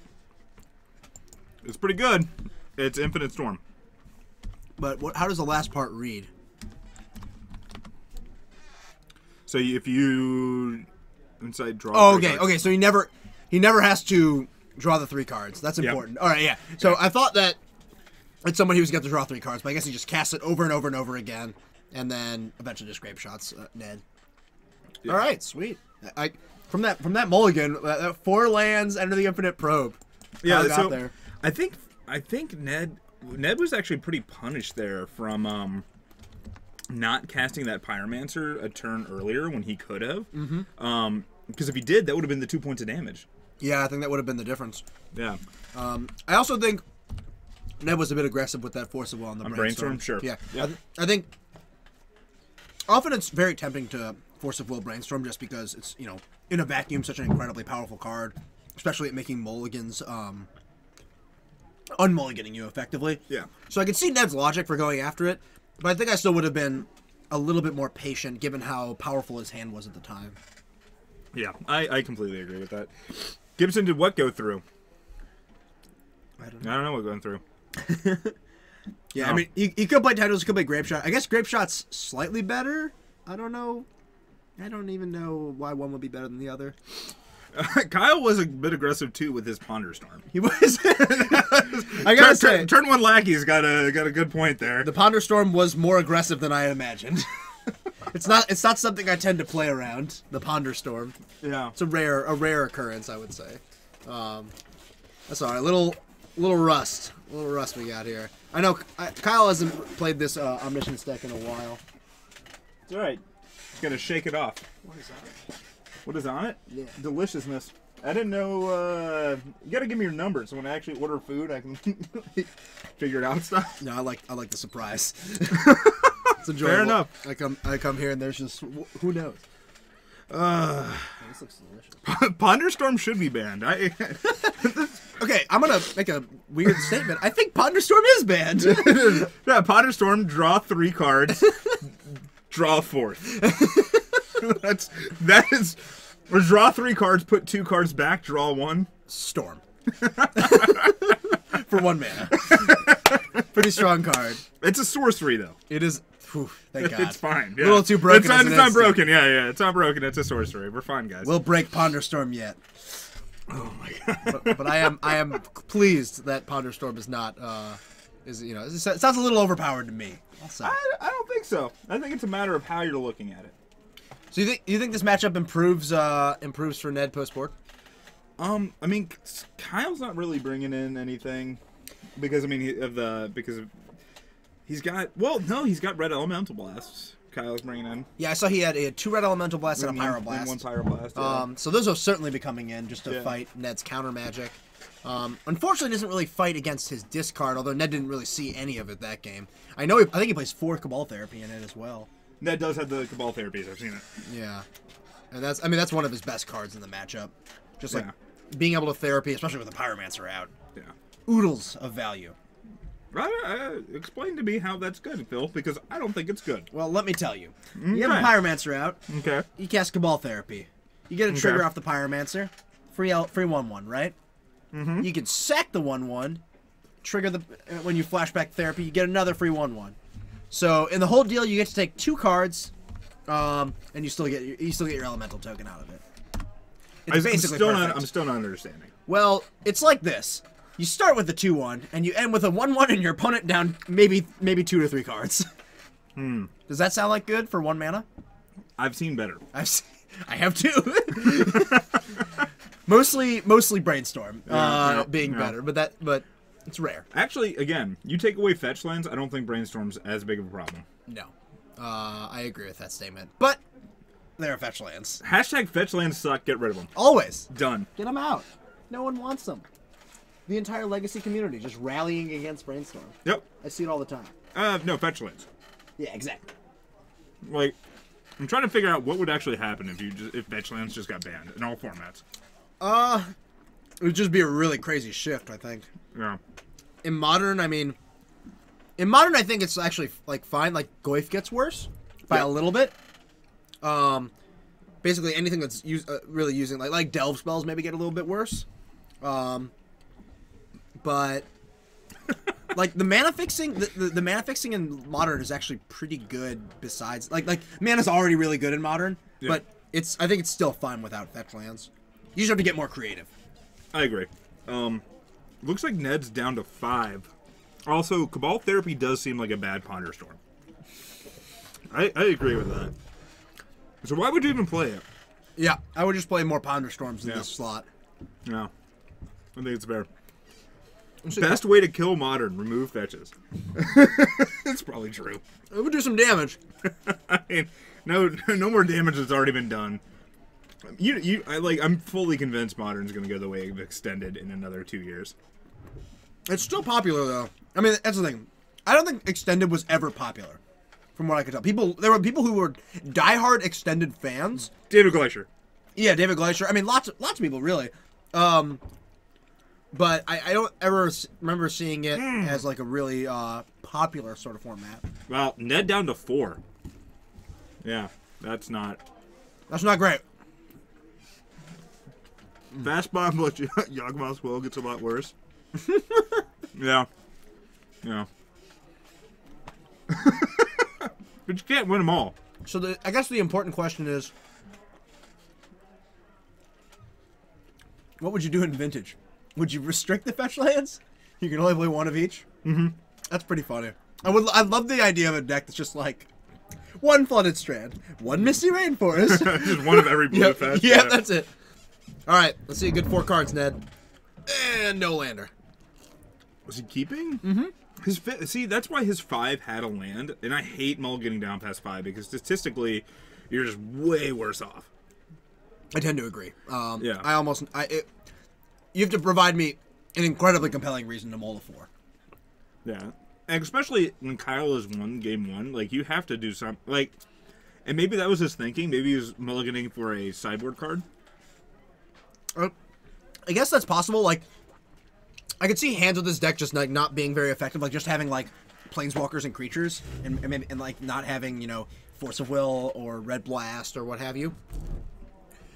It's pretty good. It's Infinite Storm. But how does the last part read? So if you inside draw. Oh, okay. Okay, so he never has to draw the 3 cards. That's important. Yep. All right, yeah. So I thought that it's someone who was going to draw 3 cards, but I guess he just casts it over and over and over again, and then eventually just grape shots Ned. Yeah. All right, sweet. From that mulligan, 4 lands, Enter the Infinite Probe. Yeah, so there. I think Ned was actually pretty punished there from not casting that Pyromancer a turn earlier when he could have. Because if he did, that would have been the 2 points of damage. Yeah, I think that would have been the difference. Yeah. I also think Ned was a bit aggressive with that Force of Will on the brainstorm. Sure. Yeah. I think often it's very tempting to Force of Will brainstorm just because it's, in a vacuum, such an incredibly powerful card, especially at making mulligans, unmulliganing you effectively. Yeah. So I can see Ned's logic for going after it. But I think I still would have been a little bit more patient given how powerful his hand was at the time. Yeah, I completely agree with that. Gibson did what go through? I don't know what going through. Yeah, No. I mean, he could play titles, he could play Grape Shot. I guess Grape Shot's slightly better. I don't know. I don't even know why one would be better than the other. Kyle was a bit aggressive too with his Ponder Storm. He was. I gotta say, Turn one lackey's got a good point there. the Ponder Storm was more aggressive than I had imagined. It's not something I tend to play around. The Ponder Storm. Yeah. It's a rare occurrence, I would say. That's all right. Little rust we got here. I know Kyle hasn't played this Omniscience deck in a while. It's all right. Just gotta shake it off. What is that? What is on it? Yeah. Deliciousness. I didn't know. You gotta give me your number so when I actually order food, I can figure it out stuff. No, I like the surprise. It's enjoyable. Fair enough. I come here and there's just who knows. This looks delicious. Ponder Storm should be banned. Okay, I'm gonna make a weird statement. I think Ponder Storm is banned. Yeah, Ponder Storm. Draw 3 cards. Draw 4th. that is. Or draw 3 cards. Put 2 cards back. Draw 1. Storm. For 1 mana. Pretty strong card. It's a sorcery though. It is. Whew, thank God. It's fine. Yeah. A little too broken. It's not broken. Yeah. It's not broken. It's a sorcery. We're fine, guys. We'll break Ponder Storm yet. Oh my God. But I am pleased that Ponder Storm is not. It sounds a little overpowered to me. Also. I don't think so. I think it's a matter of how you're looking at it. So you think this matchup improves for Ned post board? I mean, Kyle's not really bringing in anything because he's got Red Elemental Blasts. Kyle's bringing in. Yeah, I saw he had 2 Red Elemental Blasts and a Pyroblast. And 1 Pyroblast. Yeah. So those will certainly be coming in just to fight Ned's counter magic. Unfortunately, doesn't really fight against his discard, although Ned didn't really see any of it that game. I think he plays 4 Cabal Therapy in it as well. Ned does have the Cabal Therapies. I've seen it. Yeah, and that's one of his best cards in the matchup. Just like being able to therapy, especially with the Pyromancer out. Yeah. Oodles of value. Explain to me how that's good, Phil, because I don't think it's good. Well, let me tell you. Okay. You have a Pyromancer out. Okay. You cast Cabal Therapy. You get a trigger off the Pyromancer. Free 1/1, right? Mm-hmm. You can sack the 1/1. Trigger when you flashback therapy. You get another free 1/1. So in the whole deal, you get to take 2 cards, and you still get your elemental token out of it. It's basically perfect. I'm still not understanding. Well, it's like this. You start with the 2/1, and you end with a 1/1, and your opponent down maybe 2 to 3 cards. Does that sound like good for 1 mana? I've seen better. I have too. mostly Brainstorm being better, but it's rare. Actually, again, you take away fetch lands, I don't think Brainstorm's as big of a problem. No, I agree with that statement. But they're fetch lands. Hashtag fetch lands suck. Get rid of them. Always Done. get them out. No one wants them. The entire Legacy community just rallying against Brainstorm. Yep. I see it all the time. No, fetch lands. Yeah, exactly. Like, I'm trying to figure out what would actually happen if fetch lands just got banned in all formats. It would just be a really crazy shift, I think. Yeah. In Modern, I think it's actually like fine. Like Goyf gets worse by a little bit. Basically anything that's really using like delve spells maybe get a little bit worse. But like the mana fixing, the mana fixing in Modern is actually pretty good. Besides, like mana's already really good in Modern, but I think it's still fine without fetch lands. You just have to get more creative. I agree. Looks like Ned's down to 5. Also, Cabal Therapy does seem like a bad Ponder Storm. I agree with that. So why would you even play it? Yeah, I would just play more Ponder Storms in this slot. Yeah, I think it's fair. Best way to kill Modern: remove fetches. It's probably true. It would do some damage. I mean, no more damage that's already been done. I'm fully convinced Modern's going to go the way of Extended in another 2 years. It's still popular though. I mean, that's the thing. I don't think Extended was ever popular, from what I could tell. There were people who were diehard Extended fans. David Glacier. Yeah, David Glacier. I mean, lots of people really. But I don't ever remember seeing it as like a really popular sort of format. Well, Ned down to 4. Yeah, that's not great. fast bomb. But Yawgmoth's will gets a lot worse. Yeah. Yeah. But you can't win them all. So I guess the important question is, what would you do in Vintage? Would you restrict the fetch lands? You can only play one of each? Mm-hmm. That's pretty funny. I love the idea of a deck that's just like, one Flooded Strand, one Misty Rainforest. Just one of every blue fetch. Yeah, that's it. All right, let's see a good 4 cards, Ned. And no lander. Was he keeping? Mm-hmm. See, that's why his 5 had a land, and I hate getting down past 5 because statistically, you're just way worse off. I tend to agree. Yeah. You have to provide me an incredibly compelling reason to mull a 4. Yeah. And especially when Kyle has won game 1, like, you have to do something. Like, and maybe that was his thinking. Maybe he was mulliganing for a sideboard card. I guess that's possible. Like, I could see hands with this deck just like not being very effective, like just having like planeswalkers and creatures, and like not having, you know, Force of Will or Red Blast or what have you.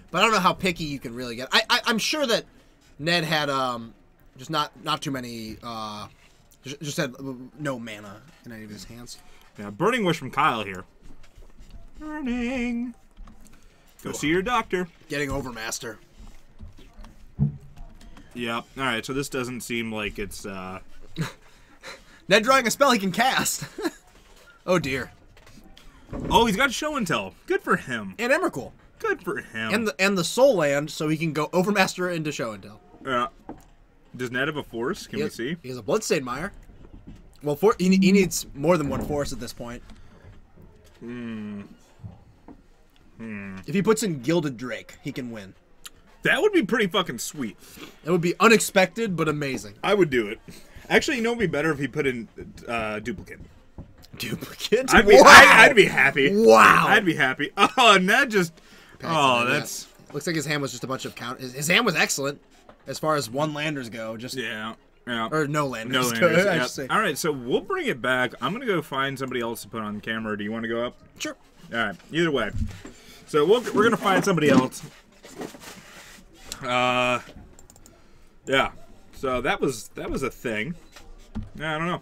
But I don't know how picky you can really get. I'm sure that Ned had just not too many. Just had no mana in any of his hands. Yeah, Burning Wish from Kyle here. Burning. Go see your doctor. Getting Overmaster. Yep. All right. So this doesn't seem like it's. Ned drawing a spell he can cast. Oh dear. Oh, he's got Show and Tell. Good for him. And Emrakul. Good for him. And the Soul Land, so he can go Overmaster into Show and Tell. Does Ned have a force? Can we see? He has a Bloodstained Mire. Well, he needs more than one force at this point. If he puts in Gilded Drake, he can win. That would be pretty fucking sweet. It would be unexpected, but amazing. I would do it. Actually, you know, it'd be better if he put in Duplicate. Duplicate? I'd be happy. Wow. I'd be happy. Oh, Ned just... that's... Looks like his hand was just a bunch of count. His hand was excellent as far as one landers go. Just Yeah. Or no landers. No landers. I should say. All right, so we'll bring it back. I'm going to go find somebody else to put on camera. Do you want to go up? Sure. All right. Either way. So we're going to find somebody else. Yeah. So that was a thing. I don't know.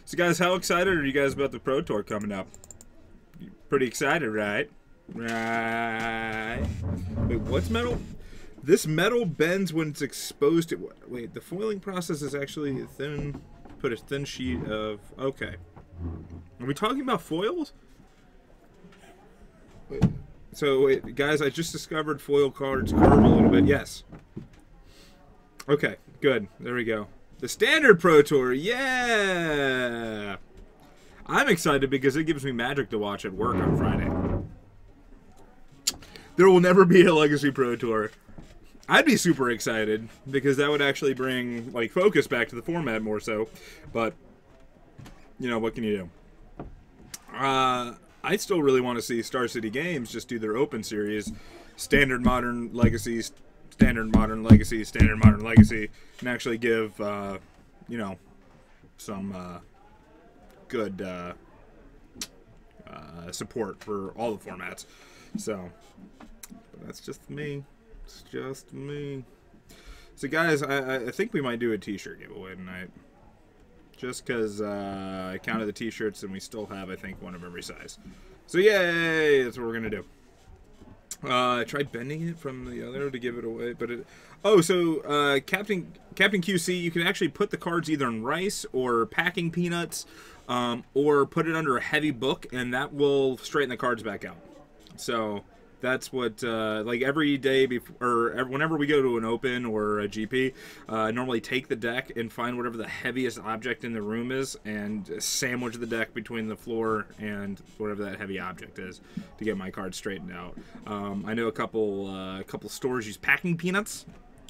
So guys, how excited are you guys about the Pro Tour coming up? You're pretty excited, right? Right. Wait, what's metal? This metal bends when it's exposed to... Wait, the foiling process is actually put a thin sheet of... Okay. Are we talking about foils? Wait. So, wait, guys, I just discovered foil cards curve a little bit. Yes. Okay, good. There we go. The Standard Pro Tour. Yeah! I'm excited because it gives me Magic to watch at work on Friday. There will never be a Legacy Pro Tour. I'd be super excited because that would actually bring like focus back to the format more so. But you know, what can you do? I still really want to see Star City Games just do their open series, Standard, Modern, Legacy, Standard, Modern, Legacy, Standard, Modern, Legacy, and actually give you know, some good support for all the formats. So, but that's just me. It's just me. So, guys, I think we might do a T-shirt giveaway tonight. Just because I counted the T-shirts and we still have, I think, one of every size. So, yay! That's what we're going to do. I tried bending it from the other to give it away, but it... Oh, so, Captain QC, you can actually put the cards either in rice or packing peanuts, or put it under a heavy book, and that will straighten the cards back out. So... That's what, like, every day before, or whenever we go to an open or a GP, I normally take the deck and find whatever the heaviest object in the room is and sandwich the deck between the floor and whatever that heavy object is to get my cards straightened out. I know a couple stores use packing peanuts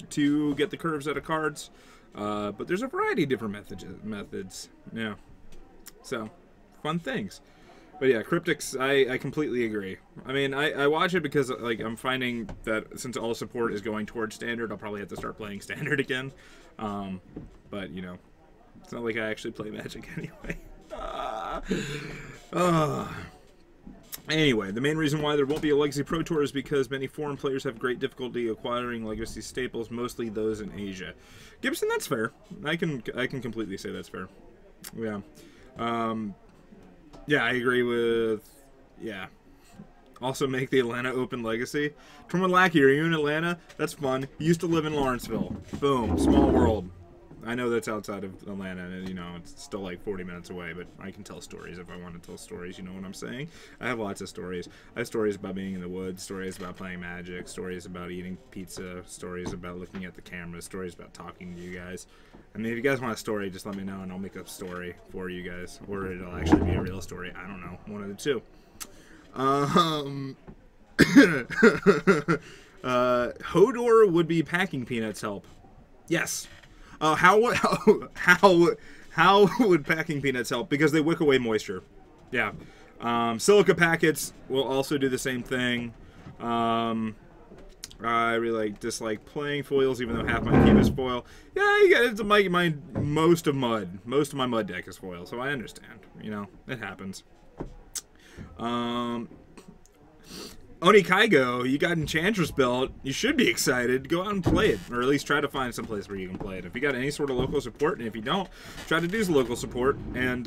to get the curves out of cards, but there's a variety of different methods. Yeah. So, fun things. But yeah, Cryptics, I completely agree. I mean, I watch it because like I'm finding that since all support is going towards Standard, I'll probably have to start playing Standard again. But, you know, it's not like I actually play Magic anyway. Anyway, the main reason why there won't be a Legacy Pro Tour is because many foreign players have great difficulty acquiring Legacy staples, mostly those in Asia. Gibson, that's fair. I can completely say that's fair. Yeah. Yeah, I agree with... Yeah. Also make the Atlanta Open Legacy. Truman-Lackey, are you in Atlanta? That's fun. Used to live in Lawrenceville. Boom. Small world. I know that's outside of Atlanta, and you know, it's still like 40 minutes away, but I can tell stories if I want to tell stories, you know what I'm saying? I have lots of stories. I have stories about being in the woods, stories about playing Magic, stories about eating pizza, stories about looking at the camera, stories about talking to you guys. I mean, if you guys want a story, just let me know, and I'll make up a story for you guys, or it'll actually be a real story. I don't know. One of the two. Hodor would be packing peanuts help. Yes. How would packing peanuts help? Because they wick away moisture. Yeah. Silica packets will also do the same thing. I really dislike playing foils, even though half my team is foil. Yeah, you get it's my most of my mud deck is foil, so I understand. You know, it happens. Onikaigo, you got Enchantress built. You should be excited. Go out and play it, or at least try to find some place where you can play it. If you got any sort of local support, and if you don't, try to do some local support, and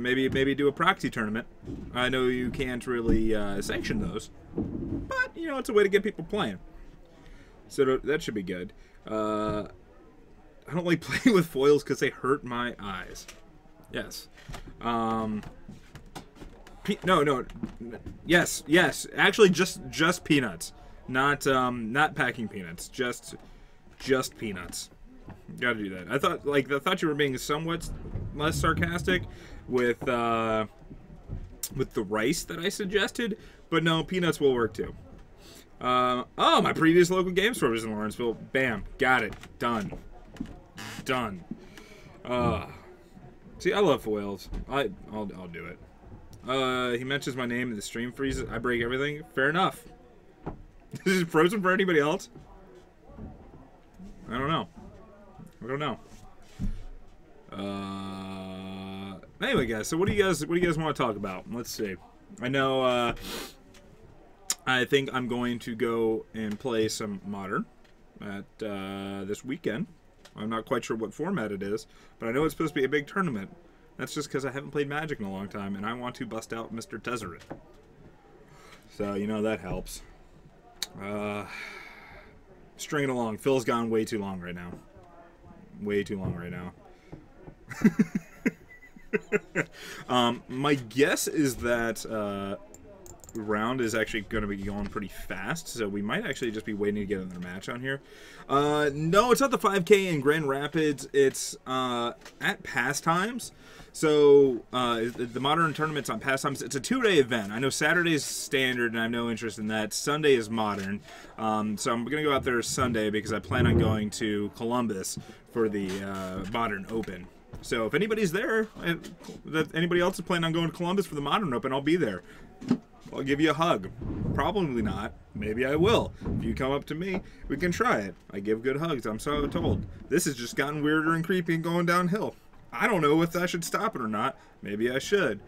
maybe do a proxy tournament. I know you can't really sanction those, but you know it's a way to get people playing. So that should be good. I don't like playing with foils because they hurt my eyes. Yes. No. Yes. Actually, just peanuts, not packing peanuts. Just peanuts. Got to do that. I thought you were being somewhat less sarcastic with the rice that I suggested, but no, peanuts will work too. Oh, my previous local game store was in Lawrenceville. Bam, got it. Done. See, I love foils. I'll do it. He mentions my name and the stream freezes. I break everything. Fair enough. This is frozen for anybody else? I don't know. Anyway, guys. So what do you guys want to talk about? Let's see. I know. I think I'm going to go and play some Modern at this weekend. I'm not quite sure what format it is, but I know it's supposed to be a big tournament. That's just because I haven't played Magic in a long time, and I want to bust out Mr. Tezzeret. So, you know, that helps. String it along. Phil's gone way too long right now. My guess is that round is actually going to be going pretty fast, so we might actually just be waiting to get another match on here. No, it's not the 5K in Grand Rapids. It's at Pastimes. So the Modern tournament's on Pastimes. It's a 2-day event. I know Saturday's standard, and I have no interest in that. Sunday is Modern. So I'm going to go out there Sunday because I plan on going to Columbus for the Modern Open. So if anybody's there, anybody else is planning on going to Columbus for the Modern Open, I'll be there. I'll give you a hug. Probably not. Maybe I will. If you come up to me, we can try it. I give good hugs, I'm so told. This has just gotten weirder and creepy and going downhill. I don't know if I should stop it or not. Maybe I should.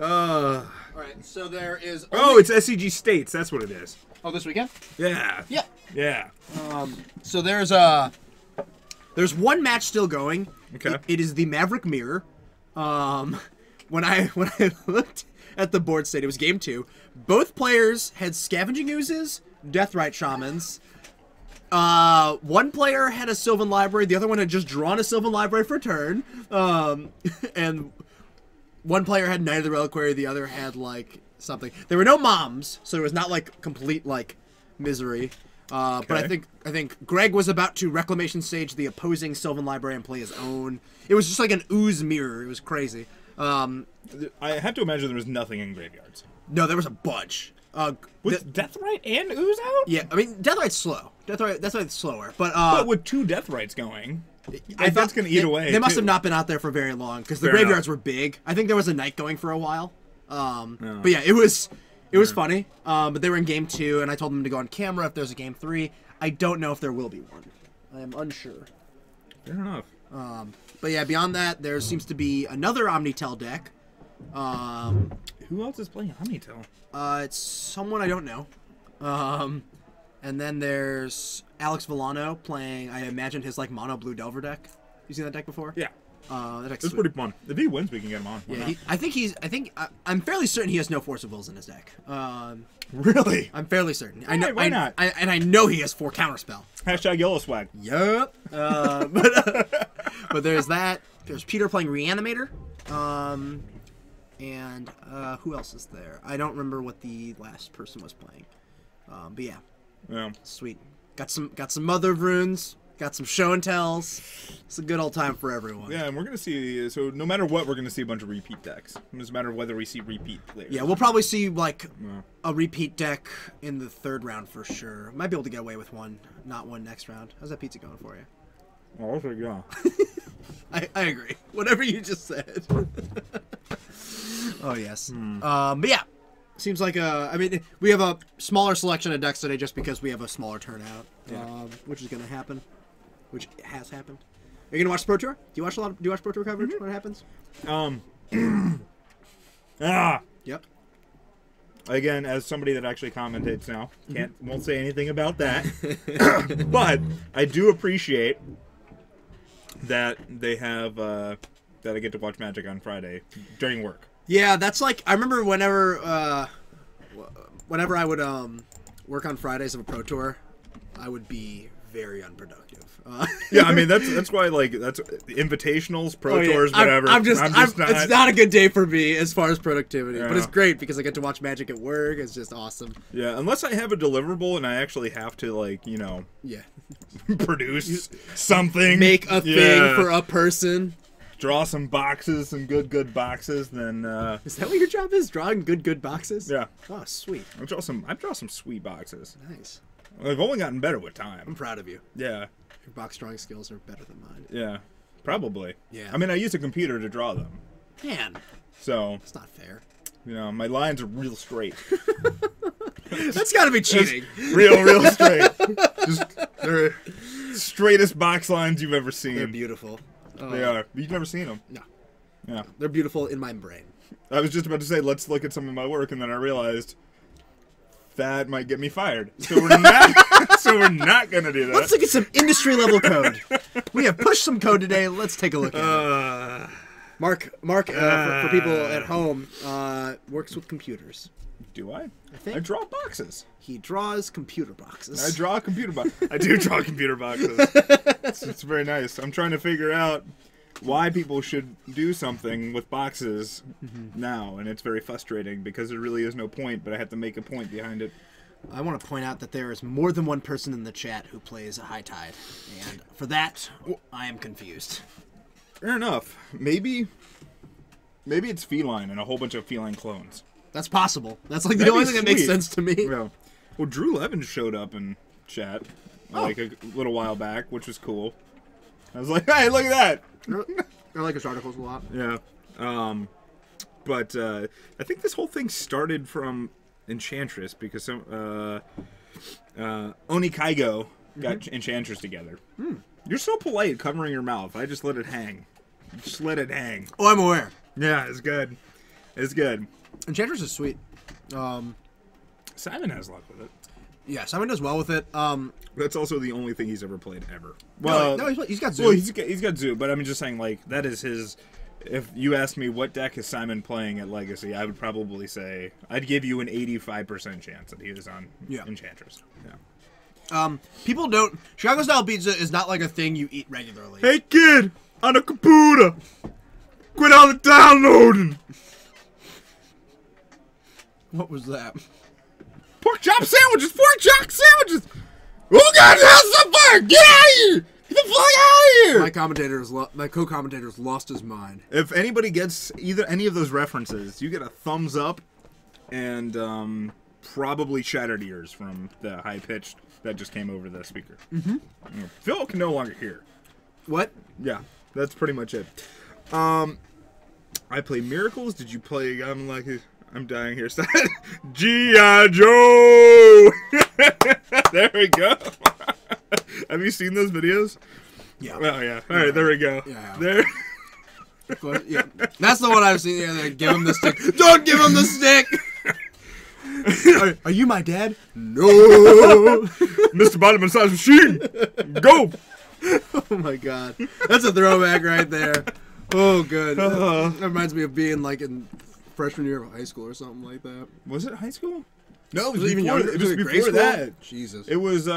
Alright, so there is... Oh, it's SCG States. That's what it is. Oh, this weekend? Yeah. So there's one match still going. Okay. It is the Maverick Mirror. When I looked at the board state, it was game 2. Both players had Scavenging Oozes, Deathrite Shamans. One player had a Sylvan Library, the other one had just drawn a Sylvan Library for a turn. And one player had Knight of the Reliquary, the other had, like, something. There were no moms, so it was not, like, complete, like, misery. Okay. But I think Greg was about to Reclamation Stage the opposing Sylvan Library and play his own. It was just like an ooze mirror. It was crazy. I have to imagine there was nothing in graveyards. No, there was a bunch. Was Deathrite and ooze out? Yeah, I mean, Deathrite's slow. Deathrite's slower. But with 2 Deathrites going, I thought that's going to eat away. They must have not been out there for very long because the graveyards were big. I think there was a Knight going for a while. But yeah, it was funny. But they were in game 2, and I told them to go on camera if there's a game 3. I don't know if there will be one. I am unsure. Fair enough. But yeah, beyond that, there seems to be another Omnitel deck. Who else is playing Omnitel? It's someone I don't know. And then there's Alex Villano playing, I imagine, his like mono blue Delver deck. You seen that deck before? Yeah. That deck's It's pretty fun. If he wins, we can get him on. Yeah, I'm fairly certain he has no Force of Wills in his deck. Really? I'm fairly certain. Why not? And I know he has 4 Counterspell. Hashtag yellow swag. Yep. But there's that. There's Peter playing Reanimator. And who else is there? I don't remember what the last person was playing. But yeah. Yeah. Sweet. Got some Mother of Runes. Got some show and tells. It's a good old time for everyone. Yeah, and we're gonna see. So no matter what, we're gonna see a bunch of repeat decks. It doesn't matter whether we see repeat players. Yeah, we'll probably see like a repeat deck in the 3rd round for sure. Might be able to get away with one, not one next round. How's that pizza going for you? Oh, okay, yeah. I agree. Whatever you just said. Oh yes. But yeah, seems like I mean, we have a smaller selection of decks today just because we have a smaller turnout, which is gonna happen. Which has happened. Are you gonna watch the Pro Tour? Do you watch Pro Tour coverage when it happens? Yep. Again, as somebody that actually commentates now, won't say anything about that. But I do appreciate that they have that I get to watch Magic on Friday during work. Yeah, that's like I remember whenever I would work on Fridays of a Pro Tour, I would be very unproductive. Yeah, I mean that's why like that's invitationals, Pro Tours, whatever. I'm just not. It's not a good day for me as far as productivity, but it's great because I get to watch Magic at work. It's just awesome. Yeah, unless I have a deliverable and I actually have to like produce something, make a thing for a person, draw some boxes, some good boxes. Then is that what your job is? Drawing good boxes? Yeah. Oh, sweet. I draw some sweet boxes. Nice. I've only gotten better with time. I'm proud of you. Yeah. Your box drawing skills are better than mine. Yeah. Probably. Yeah. I mean, I use a computer to draw them. Man. So. It's not fair. You know, my lines are real straight. That's gotta be cheating. Real straight. Just they're straightest box lines you've ever seen. They're beautiful. They are. You've never seen them. No. Yeah. They're beautiful in my brain. I was just about to say, let's look at some of my work, and then I realized that might get me fired. So we're not gonna do that. Let's look at some industry level code. We have pushed some code today. Let's take a look at it. Mark, for people at home, works with computers. Do I? I think. I draw boxes. He draws computer boxes. I draw computer boxes. I do draw computer boxes. It's very nice. I'm trying to figure out why people should do something with boxes now, and it's very frustrating because there really is no point, but I have to make a point behind it. I want to point out that there is more than one person in the chat who plays a High Tide, and for that, I am confused. Fair enough. Maybe it's Feline and a whole bunch of Feline clones. That's possible. That's like the only thing that makes sense to me. Yeah. Well, Drew Levin showed up in chat like a little while back, which was cool. I was like, hey, look at that. I like his articles a lot. Yeah. But I think this whole thing started from Enchantress because some Onikaigo got Enchantress together. You're so polite covering your mouth. I just let it hang. Just let it hang. Oh, I'm aware. Yeah, it's good. It's good. Enchantress is sweet. Simon has luck with it. Yeah, Simon does well with it. That's also the only thing he's ever played ever. Well, no, he's got Zoo. Well, he's got Zoo, but I'm just saying, like, that is his. If you asked me what deck is Simon playing at Legacy, I would probably say I'd give you an 85% chance that he is on Enchantress. Yeah. People don't. Chicago style pizza is not like a thing you eat regularly. Hey kid, on a computer, quit all the downloading. What was that? Pork chop sandwiches! Pork chop sandwiches! Who got this so far? Get out of here! Get the fuck out of here! My co-commentator's lost his mind. If anybody gets any of those references, you get a thumbs up and probably shattered ears from the high pitched that just came over the speaker. Phil can no longer hear. What? Yeah, that's pretty much it. I play Miracles. Did you play? I'm dying here. G.I. Joe! There we go. Have you seen those videos? Yeah. Oh yeah. All right, there we go. Yeah. There. Yeah. That's the one I've seen. Yeah, they give him the stick. Don't give him the stick. Are you my dad? No. Mr. Body Massage Machine, go. Oh my god, that's a throwback right there. Oh, good. That reminds me of being like in freshman year of high school or something like that. Was it high school? No, it was even younger. It was before that. Jesus. It was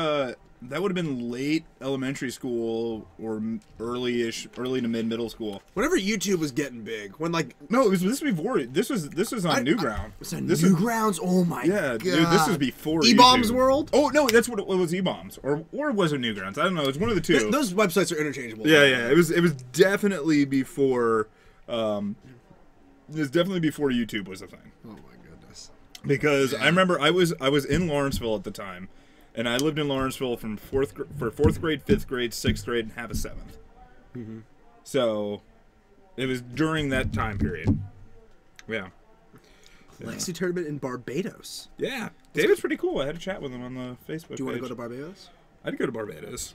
that would have been late elementary school or early to middle school. Whenever YouTube was getting big, when like no, this was before. This was on Newground. Was on Newgrounds? Oh my god. Dude, this was before E-Bombs YouTube. World. Oh no, that's what it was. E-Bombs or was it Newgrounds? I don't know. It's one of the two. Those websites are interchangeable. Yeah. It was definitely before. It was definitely before YouTube was a thing. Oh my goodness. Because I remember I was in Lawrenceville at the time. And I lived in Lawrenceville from fourth grade, fifth grade, sixth grade, and half a seventh. Mm-hmm. So, it was during that time period. Yeah. Legacy tournament in Barbados. Yeah, David's pretty cool. I had a chat with him on the Facebook page. Do you want to go to Barbados? I'd go to Barbados.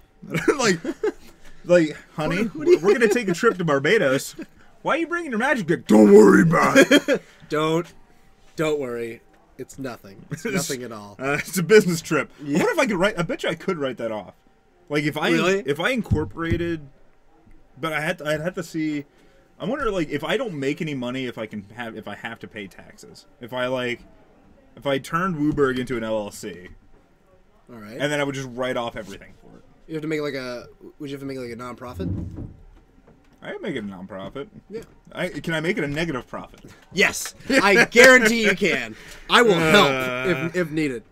like, honey, we're gonna take a trip to Barbados. Why are you bringing your magic deck? Don't worry about it. Don't worry. It's nothing. It's nothing at all. It's a business trip. Yeah. I wonder if I could write. I bet you I could write that off. Like if I incorporated, but I'd have to see. I wonder like if I don't make any money, if I have to pay taxes. If I turned WUBRG into an LLC. All right. And then I would just write off everything for it. You have to make would you have to make like a nonprofit? I can make it a non-profit. Yeah. Can I make it a negative profit? Yes. I guarantee you can. I will help if needed.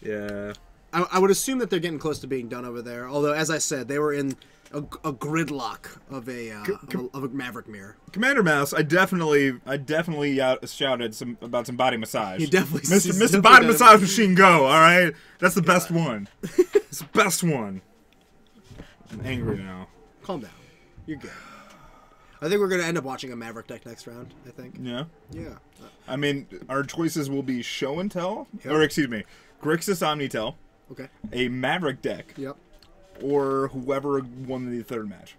Yeah. I would assume that they're getting close to being done over there. Although, as I said, they were in a gridlock of a Maverick mirror. Commander Mouse, I definitely shouted about some body massage. He definitely Mr. Body Massage Machine, go! All right, that's the best one. It's the best one. I'm angry now. Calm down. You're good. I think we're going to end up watching a Maverick deck next round, I think. Yeah? Yeah. I mean, our choices will be Show and Tell, or excuse me, Grixis Omnitel. Okay. A Maverick deck. Yep. Or whoever won the third match.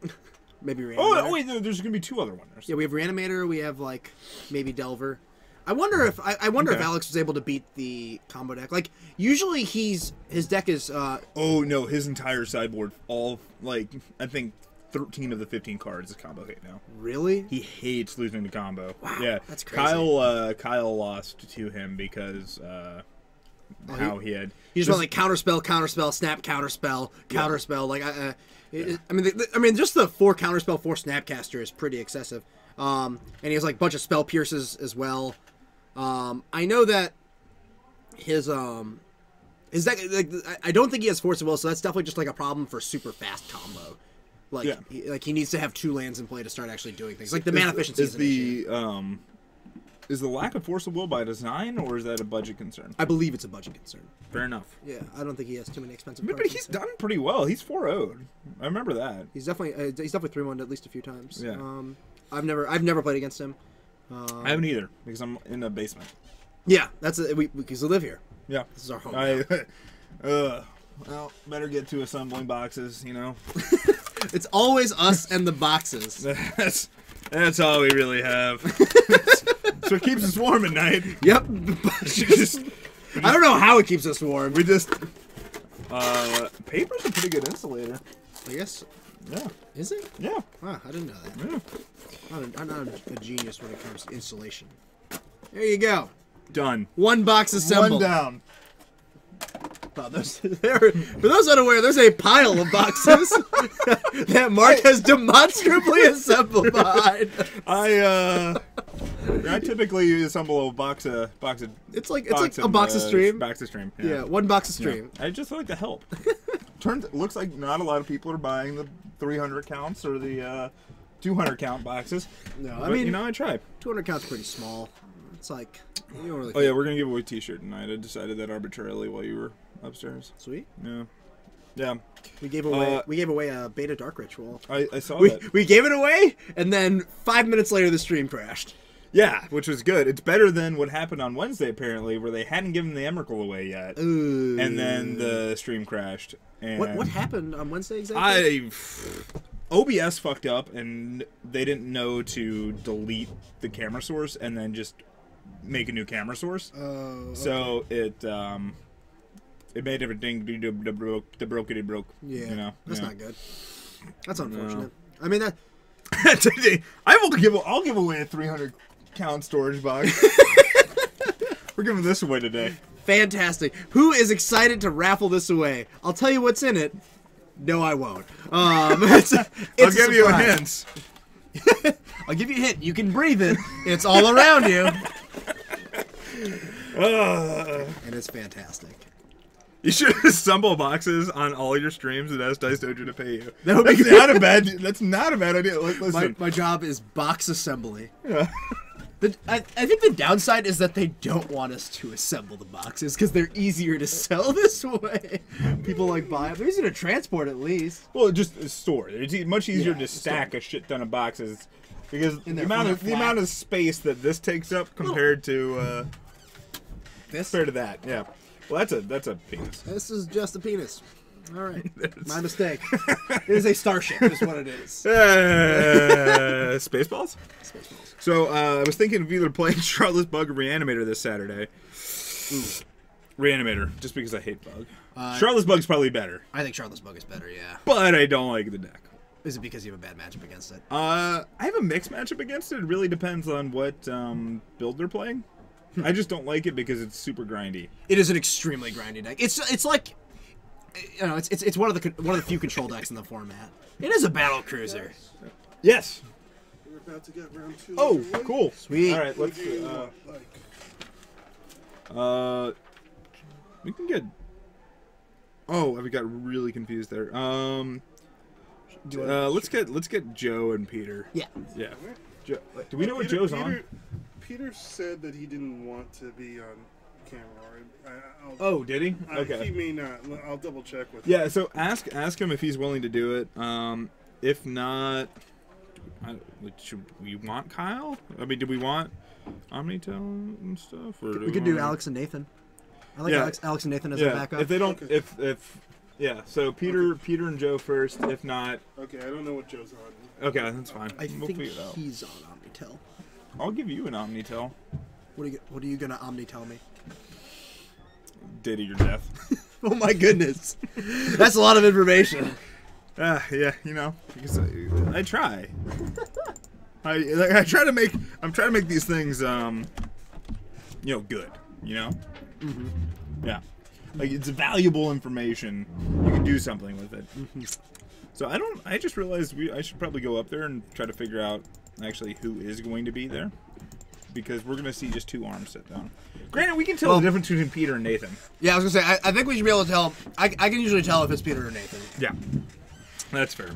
Maybe Reanimator. Oh, wait, no, there's going to be two other winners. Yeah, we have Reanimator, we have, like, maybe Delver. I wonder if Alex was able to beat the combo deck. Like, usually his deck is... Oh, no, his entire sideboard, all, like, I think... 13 of the 15 cards is combo hate now. Really? He hates losing to combo. Wow, yeah, that's crazy. Kyle lost to him because he had. He just went like counterspell, snap, counterspell. Like I mean, just the 4 counterspell, 4 snapcaster is pretty excessive. And he has like a bunch of spell pierces as well. I know that his deck, like, I don't think he has Force of Will, so that's definitely just like a problem for super fast combo. Like, yeah. He needs to have 2 lands in play to start actually doing things. Like the mana efficiency is is the lack of Force of Will by design, or is that a budget concern? I believe it's a budget concern. Fair enough. Yeah, I don't think he has too many expensive cards. But he's done pretty well. He's 4-0'd. I remember that. He's definitely 3-1'd at least a few times. Yeah. I've never played against him. I haven't either because I'm in a basement. Yeah, that's because we live here. Yeah, this is our home. Well, better get to assembling boxes, you know. It's always us and the boxes. That's all we really have. So it keeps us warm at night. Yep. I don't know how it keeps us warm. We just paper's a pretty good insulator. I guess. Yeah. Is it? Yeah. Wow, I didn't know that. Yeah. I'm not a genius when it comes to insulation. There you go. Done. 1 box assembled. 1 down. For those unaware, there's a pile of boxes that Mark has demonstrably assembled behind. I typically assemble a box of. It's like a box of stream. Box of stream. Yeah, 1 box of stream. Yeah. I just like to help. Looks like not a lot of people are buying the 300 counts or the 200 count boxes. No, I mean, I try. 200 counts pretty small. It's like you don't really. Oh yeah, we're gonna give away a T-shirt tonight. I decided that arbitrarily while you were upstairs. Sweet. Yeah. Yeah. We gave away a beta dark ritual. I saw that. We gave it away, and then 5 minutes later the stream crashed. Yeah, which was good. It's better than what happened on Wednesday apparently, where they hadn't given the Emrakul away yet. Ooh. And then the stream crashed. And what happened on Wednesday exactly? OBS fucked up, and they didn't know to delete the camera source and then just make a new camera source. Okay. So it made everything broke. Yeah, you know? that's yeah. not good. That's unfortunate. I mean that. I'll give away a 300-count storage box. We're giving this away today. Fantastic. Who is excited to raffle this away? I'll tell you what's in it. No, I won't. I'll give you a hint. I'll give you a hint. You can breathe it. It's all around you. And it's fantastic. You should assemble boxes on all your streams and ask Dice Dojo to pay you. That's not a bad idea. Like, listen. My job is box assembly. Yeah. I think the downside is that they don't want us to assemble the boxes because they're easier to sell this way. People like buy them. They're easy to transport at least. Well, just store. It's much easier to store. stack a shit ton of boxes because the amount of space that this takes up compared to that. Yeah. Well, that's a penis. This is just a penis. All right. My mistake. It is a starship, is what it is. Spaceballs? Spaceballs. So, I was thinking of either playing Charlotte's Bug or Reanimator this Saturday. Ooh. Reanimator, just because I hate Bug. Charlotte's Bug's probably better. I think Charlotte's Bug is better, yeah. But I don't like the deck. Is it because you have a bad matchup against it? I have a mixed matchup against it. It really depends on what build they're playing. I just don't like it because it's super grindy. It is an extremely grindy deck. It's like, you know, it's one of the few control decks in the format. It is a battle cruiser. Yes. We're about to get round 2. Oh, cool. Sweet. All right, let's. We can get. Oh, I got really confused there. Let's get Joe and Peter. Yeah. Yeah. Joe, do we know what Joe's on? Peter said that he didn't want to be on camera. Oh, did he? Okay. He may not. I'll double check with him. Yeah. So ask him if he's willing to do it. If not, should we want Kyle? I mean, do we want Omnitel and stuff? Or We could do Alex and Nathan. I like Alex and Nathan as a backup. If they don't, if yeah. So Peter and Joe first. If not, okay. I don't know what Joe's on. Okay, that's fine. I think he's on Omnitel. I'll give you an Omnitel. What are you gonna Omnitel me? Date of your death. Oh my goodness, that's a lot of information. Yeah, you know, because I try. I try to make. I'm trying to make these things, you know, good. You know. Mm-hmm. Yeah, like it's valuable information. You can do something with it. Mm-hmm. So I just realized I should probably go up there and try to figure out actually who is going to be there, because we're gonna see just 2 arms sit down. Granted, we can tell the difference between Peter and Nathan. Yeah, I was gonna say I think we should be able to tell. I can usually tell if it's Peter or Nathan. Yeah, that's fair.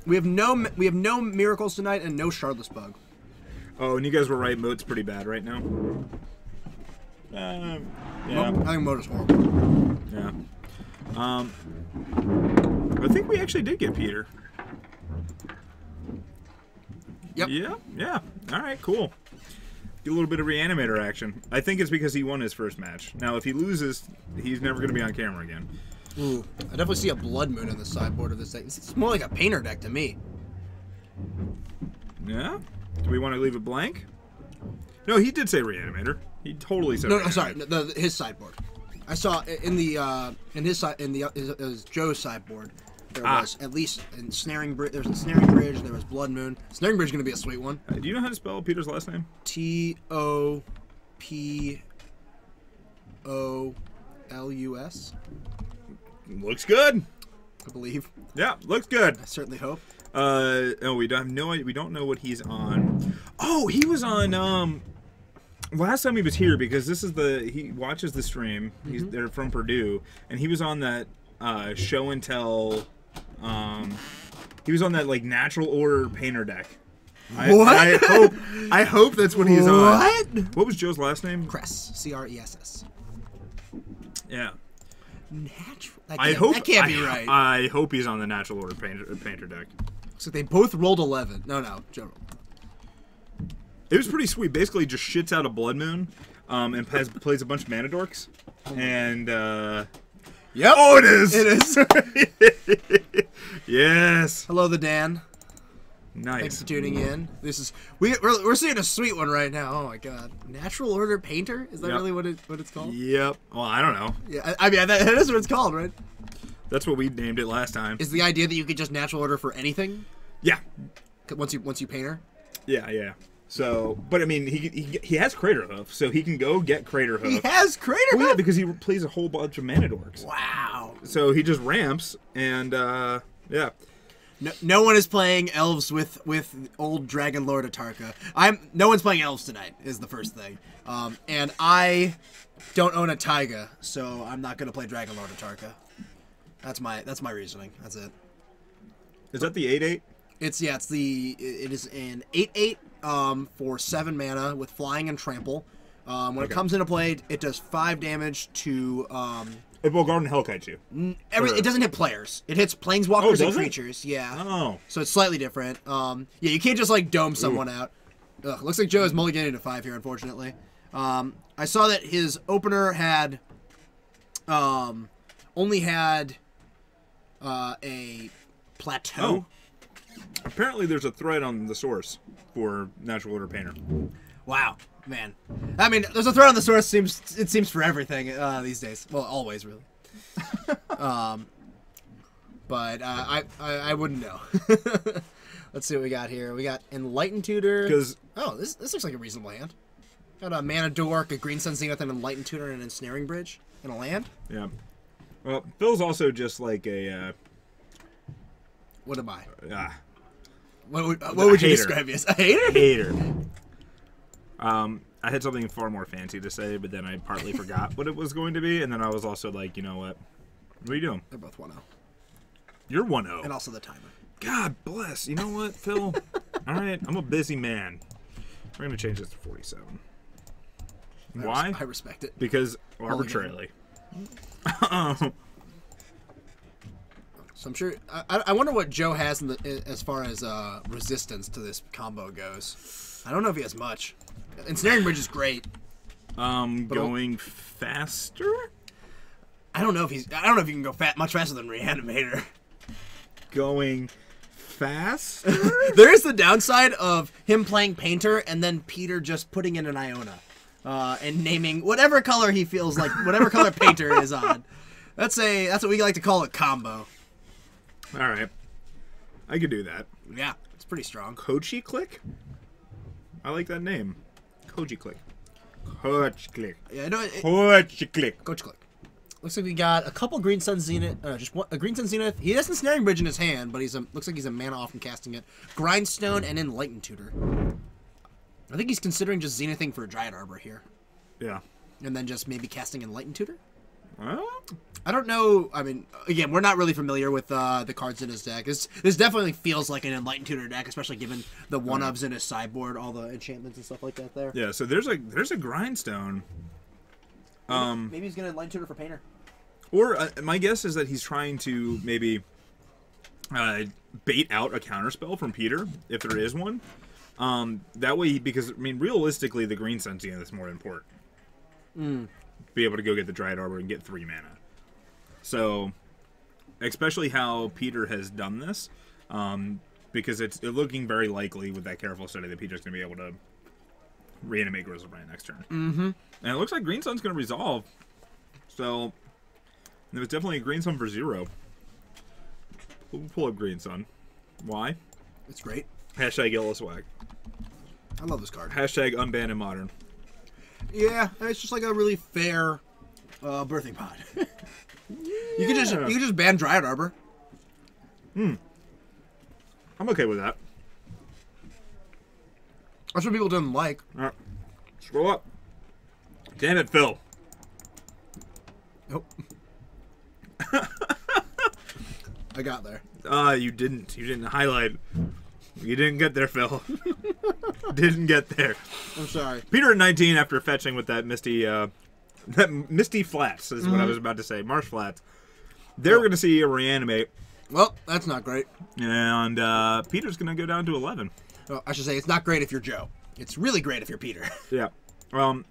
We have no miracles tonight and no Charlotte's Bug. Oh, and you guys were right. Mode's pretty bad right now. Yeah. I think Mode is horrible. Yeah. I think we actually did get Peter. Yep. Yeah. All right, cool. Get a little bit of Reanimator action. I think it's because he won his first match. Now, if he loses, he's never going to be on camera again. Ooh, I definitely see a Blood Moon on the sideboard of this deck. It's more like a painter deck to me. Yeah? Do we want to leave it blank? No, he did say Reanimator. He totally said. No, sorry, his sideboard. I saw in Joe's sideboard. There was at least Snaring Bridge. There was a Snaring Bridge. There was Blood Moon. Snaring Bridge is going to be a sweet one. Do you know how to spell Peter's last name? Topolus. Looks good. I believe. Yeah, looks good. I certainly hope. Oh, we don't have no idea. We don't know what he's on. Oh, he was on. Last time he was here, because he watches the stream. They're from Purdue, and he was on that show and tell. He was on that like natural order painter deck. What? I hope that's what he's on. What? What was Joe's last name? Cress. Cress. Yeah. Natural. That can't be right. I hope he's on the natural order painter deck. So they both rolled 11. No, Joe rolled. It was pretty sweet. Basically, just shits out a Blood Moon, and plays a bunch of mana dorks, and Yep. Oh, it is. It is. Yes. Hello, the Dan. Nice. Thanks for tuning in. This is we're seeing a sweet one right now. Oh my god, Natural Order Painter? Is that really what it's called? Yep. Well, I don't know. Yeah, I mean that is what it's called, right? That's what we named it last time. Is the idea that you could just natural order for anything? Yeah. Once you painter. Yeah. So, but I mean, he has Crater Hoof, so he can go get Crater Hoof. He has Crater Hoof? Oh, yeah, because he plays a whole bunch of mana dorks. Wow. So he just ramps, and yeah. No one is playing elves with old Dragon Lord Atarka. No one's playing elves tonight. Is the first thing. And I don't own a Taiga, so I'm not gonna play Dragon Lord Atarka. That's my reasoning. That's it. Is that the 8/8? It is an 8/8 for 7 mana with flying and trample. When it comes into play, it does 5 damage to. It will guard and Hellkite you. It doesn't hit players. It hits planeswalkers and does it? creatures. Yeah. Oh. So it's slightly different. Yeah, you can't just like dome someone out. Ugh, looks like Joe is mulliganing to 5 here, unfortunately. I saw that his opener had only had a plateau. Oh. Apparently, there's a thread on the source for Natural Order Painter. Wow, man. I mean, there's a thread on the source. It seems for everything these days. Well, always really. But I wouldn't know. Let's see what we got here. We got Enlightened Tutor. Because this looks like a reasonable hand. Got a Mana Dork, a Green Sun Zenith, an Enlightened Tutor, and an Ensnaring Bridge in a land. Yeah. Well, Phil's also just like a. What am I? What would you describe me as? A hater? Hater. I had something far more fancy to say, but then I partly forgot what it was going to be, and then I was also like, you know what? What are you doing? They're both 1-0. You're 1-0. And also the timer. God bless. You know what, Phil? All right, I'm a busy man. We're going to change this to 47. Why? I respect it. Because arbitrarily. So I'm sure. I wonder what Joe has as far as resistance to this combo goes. I don't know if he has much. Ensnaring Bridge is great. Going faster? I don't know if you can go much faster than Reanimator. Going faster? There is the downside of him playing Painter and then Peter just putting in an Iona and naming whatever color he feels like, whatever color Painter is on. That's what we like to call a combo. All right, I could do that. Yeah, it's pretty strong. Kochi Click? I like that name. Koji Click. Kochi Click. Yeah, I know. Kochi Click. Coach Click. Looks like we got a couple Green Sun Zenith. A Green Sun Zenith. He has a Snaring Bridge in his hand, but looks like he's a mana off from casting it. Grindstone and Enlightened Tutor. I think he's considering just Zenithing for a Dryad Arbor here. Yeah. And then just maybe casting Enlightened Tutor? What? I don't know. I mean, again, we're not really familiar with the cards in his deck. This definitely feels like an Enlightened Tutor deck, especially given the one-ups in his sideboard, all the enchantments and stuff like that there. Yeah, so there's a Grindstone. Maybe he's going to Enlightened Tutor for Painter. Or my guess is that he's trying to maybe bait out a counterspell from Peter, if there is one. That way, because, I mean, realistically, the Green Sun Zenith is more important. Be able to go get the Dryad Arbor and get 3 mana. So, especially how Peter has done this, because it's looking very likely with that careful study that Peter's going to be able to reanimate Grizzlebrand next turn. And it looks like Green Sun's going to resolve. So, there was definitely a Green Sun for 0. We'll pull up Green Sun. Why? It's great. Hashtag Yellow Swag. I love this card. Hashtag Unbanned and Modern. Yeah, it's just like a really fair birthing pod. You could just ban Dryad Arbor. I'm okay with that. That's what people didn't like. All right. Scroll up. Damn it, Phil. Nope. I got there. You didn't. You didn't highlight. You didn't get there, Phil. Didn't get there. I'm sorry. Peter at 19 after fetching with that Misty Flats is what I was about to say. Marsh Flats. They're going to see a reanimate. Well, that's not great. And Peter's going to go down to 11. Well, I should say it's not great if you're Joe. It's really great if you're Peter. Yeah. Well,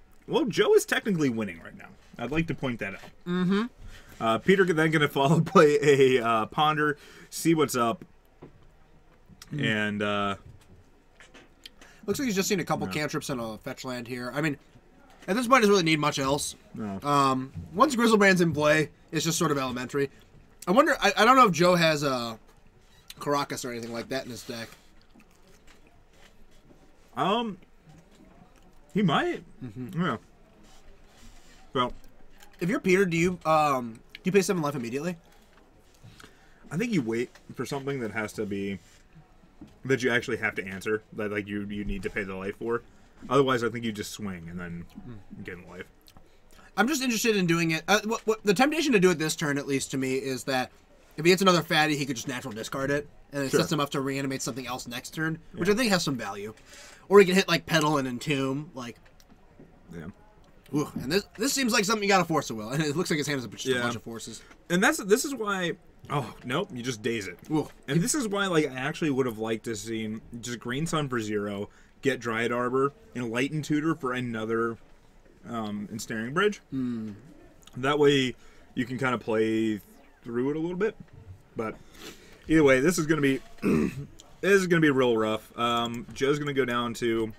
Joe is technically winning right now. I'd like to point that out. Peter then going to play a Ponder, see what's up, and looks like he's just seen a couple cantrips and a fetch land here. I mean, at this point, he doesn't really need much else. no. Once Grizzlebrand's in play, it's just sort of elementary. I wonder. I don't know if Joe has a Caracas or anything like that in his deck. He might. Mm-hmm. Yeah. Well, If you're Peter, do you pay 7 life immediately? I think you wait for something that has to be that you actually have to answer, that like you need to pay the life for. Otherwise, I think you just swing and then get in life. I'm just interested in doing it. The temptation to do it this turn, at least to me, is that if he hits another fatty, he could just natural discard it, and it sets him up to reanimate something else next turn, which I think has some value. Or he can hit like Petal and Entomb, like. Yeah. Ooh, and this seems like something you got to force a will, and it looks like his hand has just a bunch of forces. And this is why. Oh nope, you just daze it. Ooh. And this is why, like, I actually would have liked to see just Green Sun for 0, get Dryad Arbor, and Lighten Tutor for another Ensnaring Bridge. That way you can kind of play through it a little bit. But either way, this is gonna be real rough. Joe's gonna go down to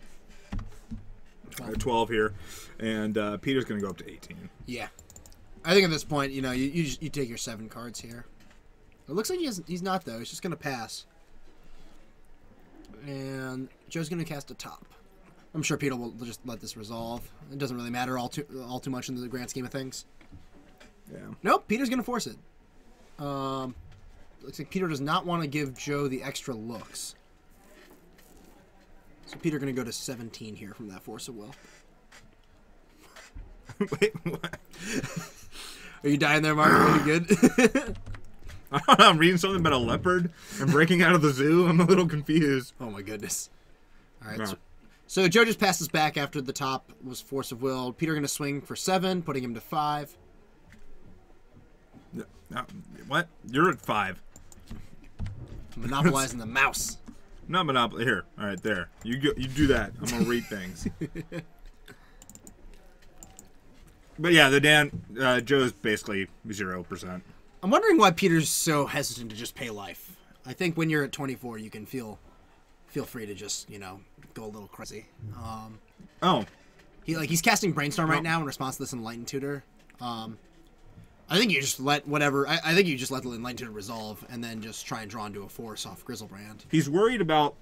12 here, and Peter's gonna go up to 18. Yeah, I think at this point, you know, you take your 7 cards here. It looks like he's not though. He's just gonna pass, and Joe's gonna cast a top. I'm sure Peter will just let this resolve. It doesn't really matter all too much in the grand scheme of things. Yeah. Nope, Peter's gonna force it. Looks like Peter does not want to give Joe the extra looks. So Peter gonna go to 17 here from that force of will. Wait, what? Are you dying there, Mark? Are you good? I don't know, I'm reading something about a leopard and breaking out of the zoo. I'm a little confused. Oh my goodness. All right. No. So Joe just passes back after the top was force of will. Peter going to swing for 7, putting him to 5. No, what? You're at 5. Monopolizing the mouse. Not monopoly. Here, all right, there. You do that. I'm gonna read things. But yeah, Joe's basically 0%. I'm wondering why Peter's so hesitant to just pay life. I think when you're at 24, you can feel free to just, you know, go a little crazy. He's casting Brainstorm right now in response to this Enlightened Tutor. I think you just let whatever. I think you just let the Enlightened Tutor resolve and then just try and draw into a force off Grizzlebrand. He's worried about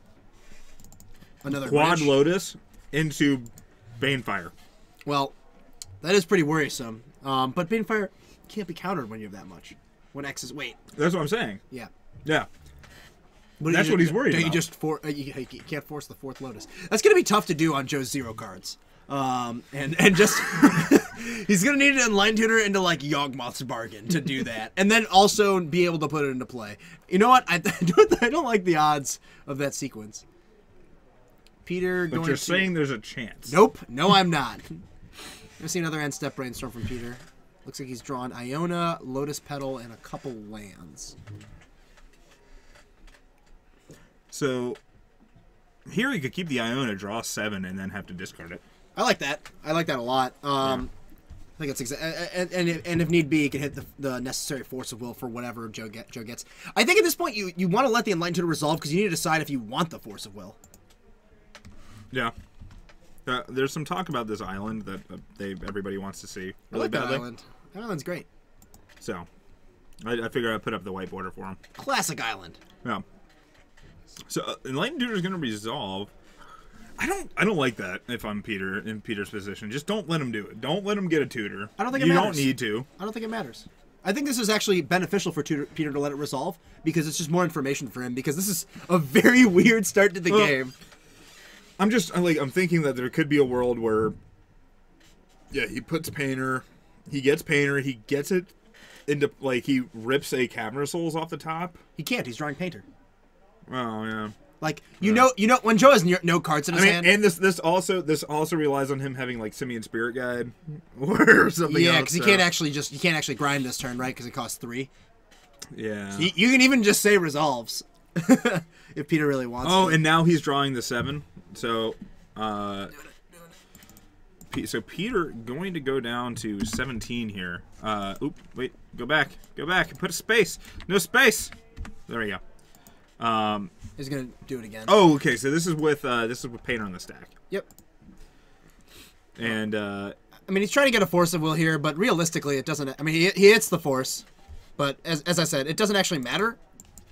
Another Quad Bridge. Lotus into Banefire. Well, that is pretty worrisome. But Banefire can't be countered when you have that much. When X is That's what I'm saying. Yeah. Yeah. But That's what he's worried don't about. You just you can't force the 4th Lotus. That's gonna be tough to do on Joe's 0 cards. And just he's gonna need an Enlightened Tutor into like Yawgmoth's Bargain to do that, and then also be able to put it into play. You know what? I don't like the odds of that sequence. Peter, But you're saying there's a chance. Nope. No, I'm not. I've seen another end step Brainstorm from Peter. Looks like he's drawn Iona, Lotus Petal, and a couple lands. So here he could keep the Iona, draw 7, and then have to discard it. I like that. I like that a lot. I think that's and if need be, he can hit the necessary force of will for whatever Joe gets. I think at this point you want to let the Enlightened Tutor resolve because you need to decide if you want the force of will. Yeah. There's some talk about this island that everybody wants to see. I like that island. That island's great. So I figure I'd put up the white border for him. Classic island. Yeah. So Enlightened Tutor is going to resolve. I don't like that if I'm Peter in Peter's position. Just don't let him do it. Don't let him get a tutor. I don't think it you matters. don't need to. I don't think it matters. I think this is actually beneficial for Peter to let it resolve because it's just more information for him because this is a very weird start to the game. I'm thinking that there could be a world where, yeah, he puts Painter, he gets it into, like, he rips a Cavernous Souls off the top. He can't. He's drawing Painter. Oh yeah. Like you know when Joe has no cards in his hand. And this also relies on him having like Simian Spirit Guide or something. Yeah, because you can't actually grind this turn, right? Because it costs 3. Yeah. So you can even just say resolves if Peter really wants. Oh, to. and now he's drawing the 7. So So Peter going to go down to 17 here. Wait, go back, put a space, no space. There we go. He's gonna do it again. Oh, okay. So this is with Painter on the stack. Yep. And I mean, he's trying to get a force of will here, but realistically, it doesn't. I mean, he hits the force, but as I said, it doesn't actually matter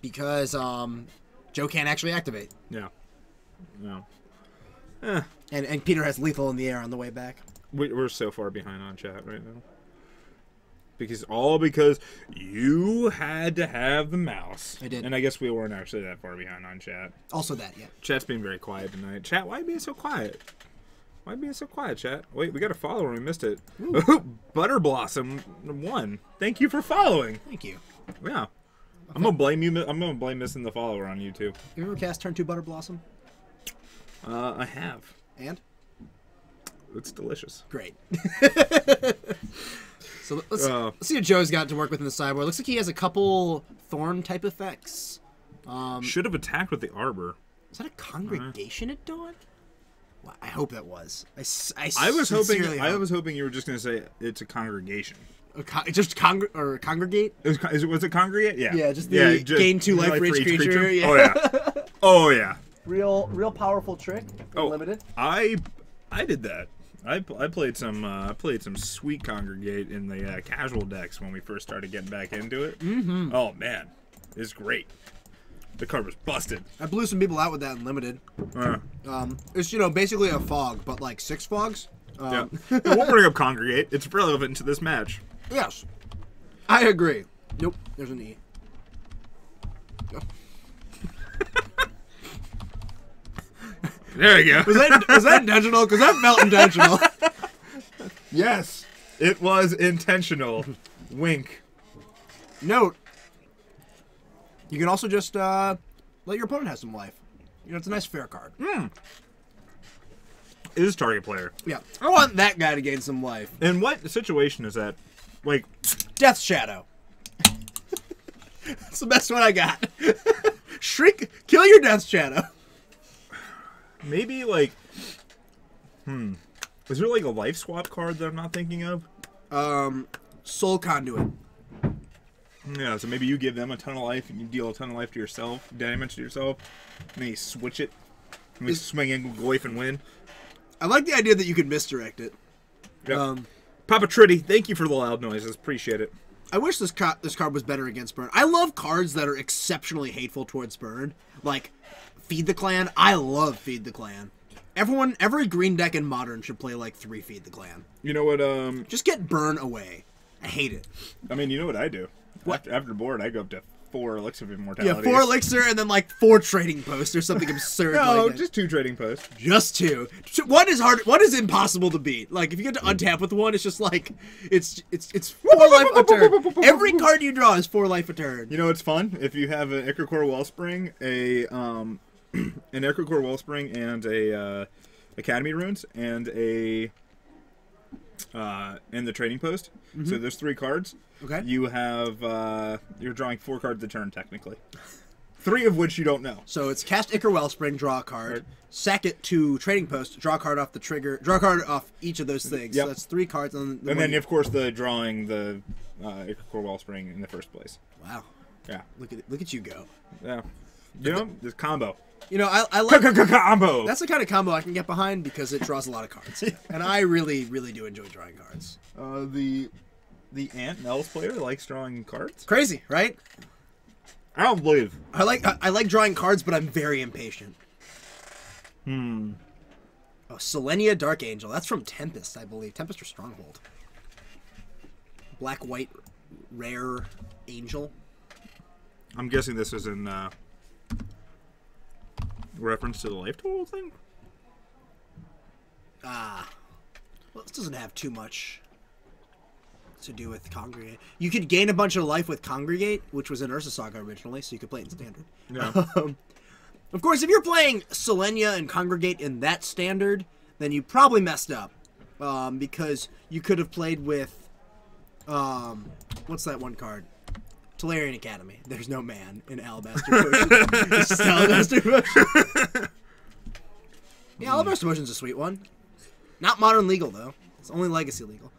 because Joe can't actually activate. Yeah. No. And Peter has lethal in the air on the way back. We're so far behind on chat right now. Because you had to have the mouse. I did. And I guess we weren't actually that far behind on chat. Also that, yeah. Chat's being very quiet tonight. Chat, why are you being so quiet? Why are you being so quiet, chat? Wait, we got a follower. We missed it. Butterblossom 1. Thank you for following. Thank you. Yeah. Okay. I'm gonna blame you. I'm gonna blame missing the follower on you too. You ever cast Turn 2 Butterblossom? I have. And? It's delicious. Great. So let's see what Joe's got to work with in the sideboard. Looks like he has a couple Thorn type effects. Should have attacked with the Arbor. Is that a Congregation at Dawn? Well, I hope that was. I was hoping you were just gonna say it's a congregation. Congregate? Was it congregate? Yeah. Yeah, just gain 2 life for each creature. Yeah. Oh yeah. Oh yeah. Real powerful trick. Limited. I did that. I played some sweet congregate in the casual decks when we first started getting back into it. Mm-hmm. Oh man, it's great. The card was busted. I blew some people out with that in limited. It's basically a fog, but like 6 fogs. Yeah. We'll bring up congregate. It's relevant to this match. Yes, I agree. Nope, there's an E. There you go. Was that intentional? Because that felt intentional. Yes, it was intentional. Wink. Note. You can also just let your opponent have some life. It's a nice fair card. It is target player. Yeah. I want that guy to gain some life. In what situation is that? Like Death Shadow. That's the best one I got. Shriek, kill your Death Shadow. Maybe like, is there like a life swap card that I'm not thinking of? Soul Conduit. Yeah, so maybe you give them a ton of life and you deal a ton of life to yourself, damage to yourself, and then you switch it, and we swing in Goif and win. I like the idea that you could misdirect it. Yep. Papa Tritty, thank you for the loud noises. Appreciate it. I wish this card was better against Burn. I love cards that are exceptionally hateful towards Burn. Like, Feed the Clan. I love Feed the Clan. Every green deck in Modern should play like 3 Feed the Clan. You know what, just get Burn away. I hate it. I mean, you know what I do? What? After board, I go up to 4 Elixir of Immortality. Yeah, 4 Elixir and then like 4 Trading Posts or something absurd. No, like just 2 Trading Posts. Just 2. One is hard. One is impossible to beat. Like if you get to untap with one, it's just like it's 4 life a turn. Every card you draw is 4 life a turn. You know what's fun? If you have an Ichorcore Wellspring, an Ichorcore Wellspring, and a Academy Runes, and the Trading Post. Mm-hmm. So there's 3 cards. Okay. You have you're drawing 4 cards a turn technically. 3 of which you don't know. So it's cast Ichor Wellspring, draw a card. Right. Sack it to Trading Post, draw a card off the trigger, draw a card off each of those things. Yep. So that's 3 cards. And then of course drawing the Ichor Wellspring in the first place. Wow. Yeah. Look at you go. Yeah. You know, this combo. You know, I like combo. That's the kind of combo I can get behind because it draws a lot of cards, and I really, really do enjoy drawing cards. The Ant Nels player likes drawing cards. Crazy, right? I don't believe. I like drawing cards, but I'm very impatient. Oh, Selenia Dark Angel. That's from Tempest, I believe. Tempest or Stronghold. Black-white rare angel. I'm guessing this is in reference to the life total thing. Well, this doesn't have too much to do with Congregate. You could gain a bunch of life with Congregate, which was in Ursa Saga originally, so you could play it in Standard. Yeah. Of course, if you're playing Selenia and Congregate in that Standard, then you probably messed up. Because you could have played with... what's that one card? Tolarian Academy. There's no man in Alabaster Potion. It's just Alabaster Potion. Yeah, Alabaster Potion's a sweet one. Not modern legal though. It's only legacy legal.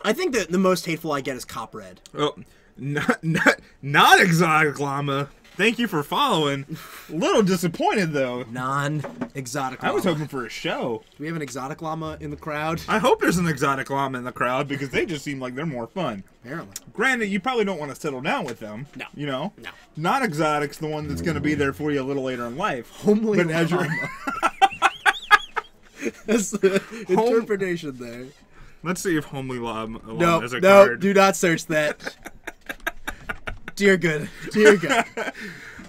I think that the most hateful I get is Cop Red. Oh, not exotic llama. Thank you for following. A little disappointed though. Non-exotic I llama. was hoping for a show. Do we have an exotic llama in the crowd? I hope there's an exotic llama in the crowd because they just seem like they're more fun. Apparently. Granted, you probably don't want to settle down with them. No. You know? No. Not exotic's the one that's going to be there for you a little later in life. Homely But as you're... That's the interpretation there. Let's see if homely llama No, has a no, card. do not search that. Dear good. Dear God.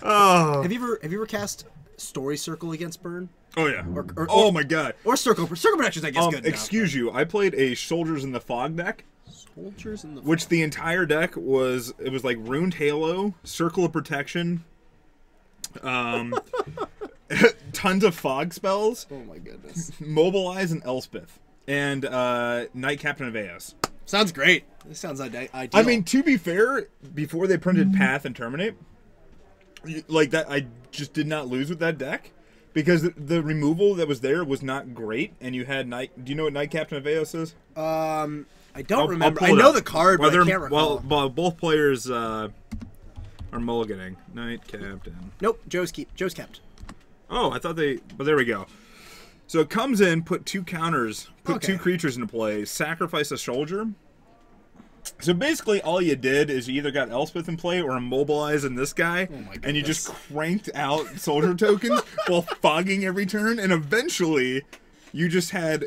Oh. Have you ever cast Story Circle against Burn? Oh, yeah. Or my God. Or Circle Protections, I guess, good enough. Excuse you. I played a Soldiers in the Fog deck. Soldiers in the Which the entire deck was, it was like Runed Halo, Circle of Protection, tons of fog spells, Oh my goodness. Mobilize and Elspeth, and Knight Captain of Eos. Sounds great. This sounds ideal. I mean, to be fair, before they printed Path and Terminate, like that, I just did not lose with that deck. Because the removal that was there was not great, and you had Knight. Do you know what Knight Captain of Eos is? I don't remember. pull I it know up. the card, but I can't recall. Well, both players are mulliganing. Knight Captain. Nope, Joe's kept. Oh, I thought they... But there we go. So it comes in, put 2 counters, put Okay. 2 creatures into play, sacrifice a soldier. So basically all you did is you either got Elspeth in play or Immobilize in this guy, my and you just cranked out soldier tokens while fogging every turn, and eventually you just had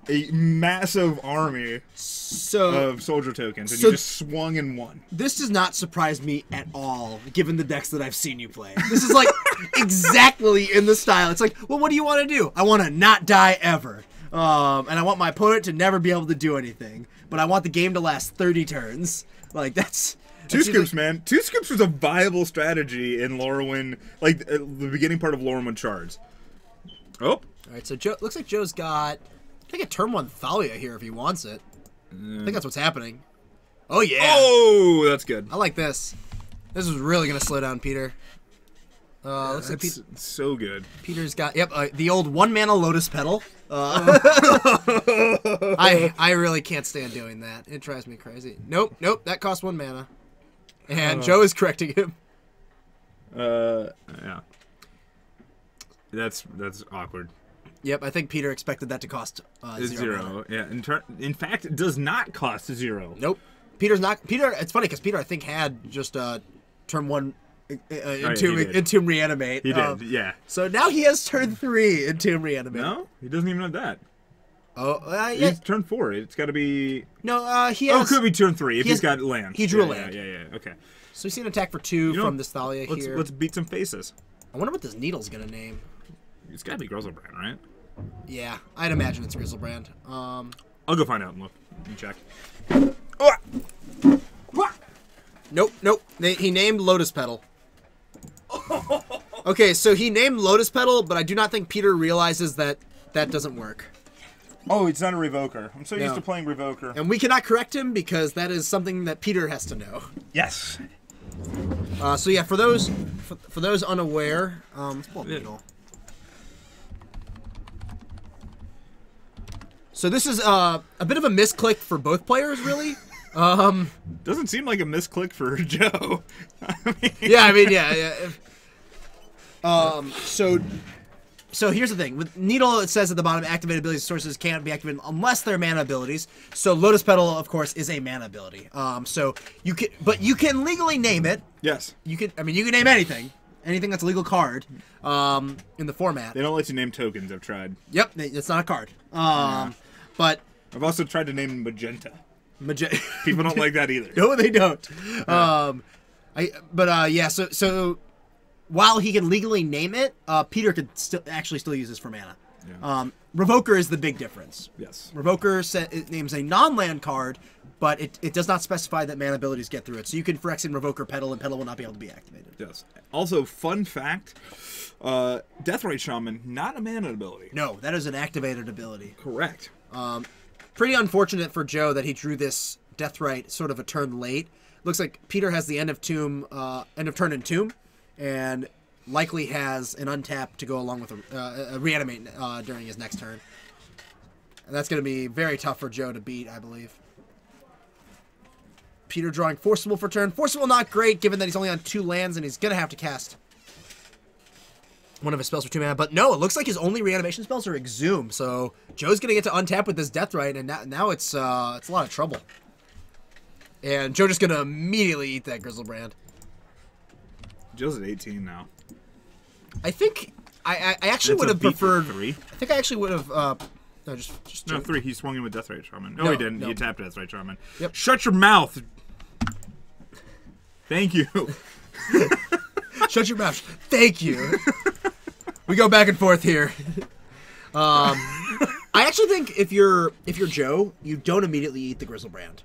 a massive army So of soldier tokens, and so- you just swung and won. this does not surprise me at all, given the decks that I've seen you play. This is like exactly in the style. It's like, well, what do you want to do? I want to not die ever. And I want my opponent to never be able to do anything. But I want the game to last 30 turns. Like, that's... 2 scoops, man. 2 scoops was a viable strategy in Lorwyn, like the beginning part of Lorwyn Shards. Oh. All right, so Joe, looks like Joe's got, I think, a turn 1 Thalia here if he wants it. I think that's what's happening. Oh, yeah. Oh, that's good. I like this. This is really going to slow down Peter. Looks like That's so good. Peter's got, the old 1 mana Lotus Petal. I really can't stand doing that. It drives me crazy. Nope, that costs 1 mana. And Joe is correcting him. Yeah. That's awkward. Yep, I think Peter expected that to cost 0 mana. Yeah. In fact, it does not cost 0. Nope. Peter's not. Peter. It's funny because Peter, I think, had just turn 1 Entomb Reanimate. He did. Yeah. So now he has turn 3 Entomb Reanimate. No, he doesn't even have that. Oh, yeah. He's turn 4. It's got to be. No, he Oh, has. it could be turn 3 if he has- he's got land. he drew a Yeah, land. Yeah. Okay. So he's seen an attack for 2 know, from this Thalia Let's here. let's beat some faces. I wonder what this needle's gonna name. It's got to be Grizzlebrand, right? Yeah, I'd imagine it's Grizzlebrand. I'll go find out and look and check. Nope. He named Lotus Petal. Okay, so he named Lotus Petal, but I do not think Peter realizes that that doesn't work. Oh, it's not a Revoker. I'm so used No. to playing Revoker. And we cannot correct him because that is something that Peter has to know. Yes. So yeah, for those unaware, let's pull up Needle. So this is a bit of a misclick for both players, really. Doesn't seem like a misclick for Joe. Yeah. So here's the thing. With Needle, it says at the bottom, activated abilities and sources can't be activated unless they're mana abilities. So Lotus Petal, of course, is a mana ability. So you can legally name it. Yes. You can name anything that's a legal card, in the format. They don't let you name tokens. I've tried. Yep, it's not a card. But I've also tried to name Magenta. Magenta. People don't like that either. No, they don't. So while he can legally name it, Peter could still use this for mana. Yeah. Revoker is the big difference. Yes. Revoker it names a non-land card, but it does not specify that mana abilities get through it. So you can Phyrexian Revoker Petal, and Petal will not be able to be activated. Yes. Also, fun fact, Deathrite Shaman, not a mana ability. No, that is an activated ability. Correct. Pretty unfortunate for Joe that he drew this Deathrite sort of a turn late. Looks like Peter has the end of turn Entomb, and likely has an untap to go along with a reanimate during his next turn. And that's going to be very tough for Joe to beat, I believe. Peter drawing Forcible for turn. Forcible not great, given that he's only on 2 lands, and he's going to have to cast one of his spells for 2 mana. But no, it looks like his only reanimation spells are Exhume. So Joe's going to get to untap with this Deathrite, and now it's a lot of trouble. And Joe just going to immediately eat that Grizzlebrand. Joe's at 18 now. I think I actually would have preferred 3. I think I actually would have no, just No, 3. He swung in with Deathrite Shaman. No, he didn't. No. He tapped Deathrite Shaman. Yep. Shut your mouth. Thank you. Shut your mouth. Thank you. We go back and forth here. I actually think if you're Joe, you don't immediately eat the Grizzlebrand,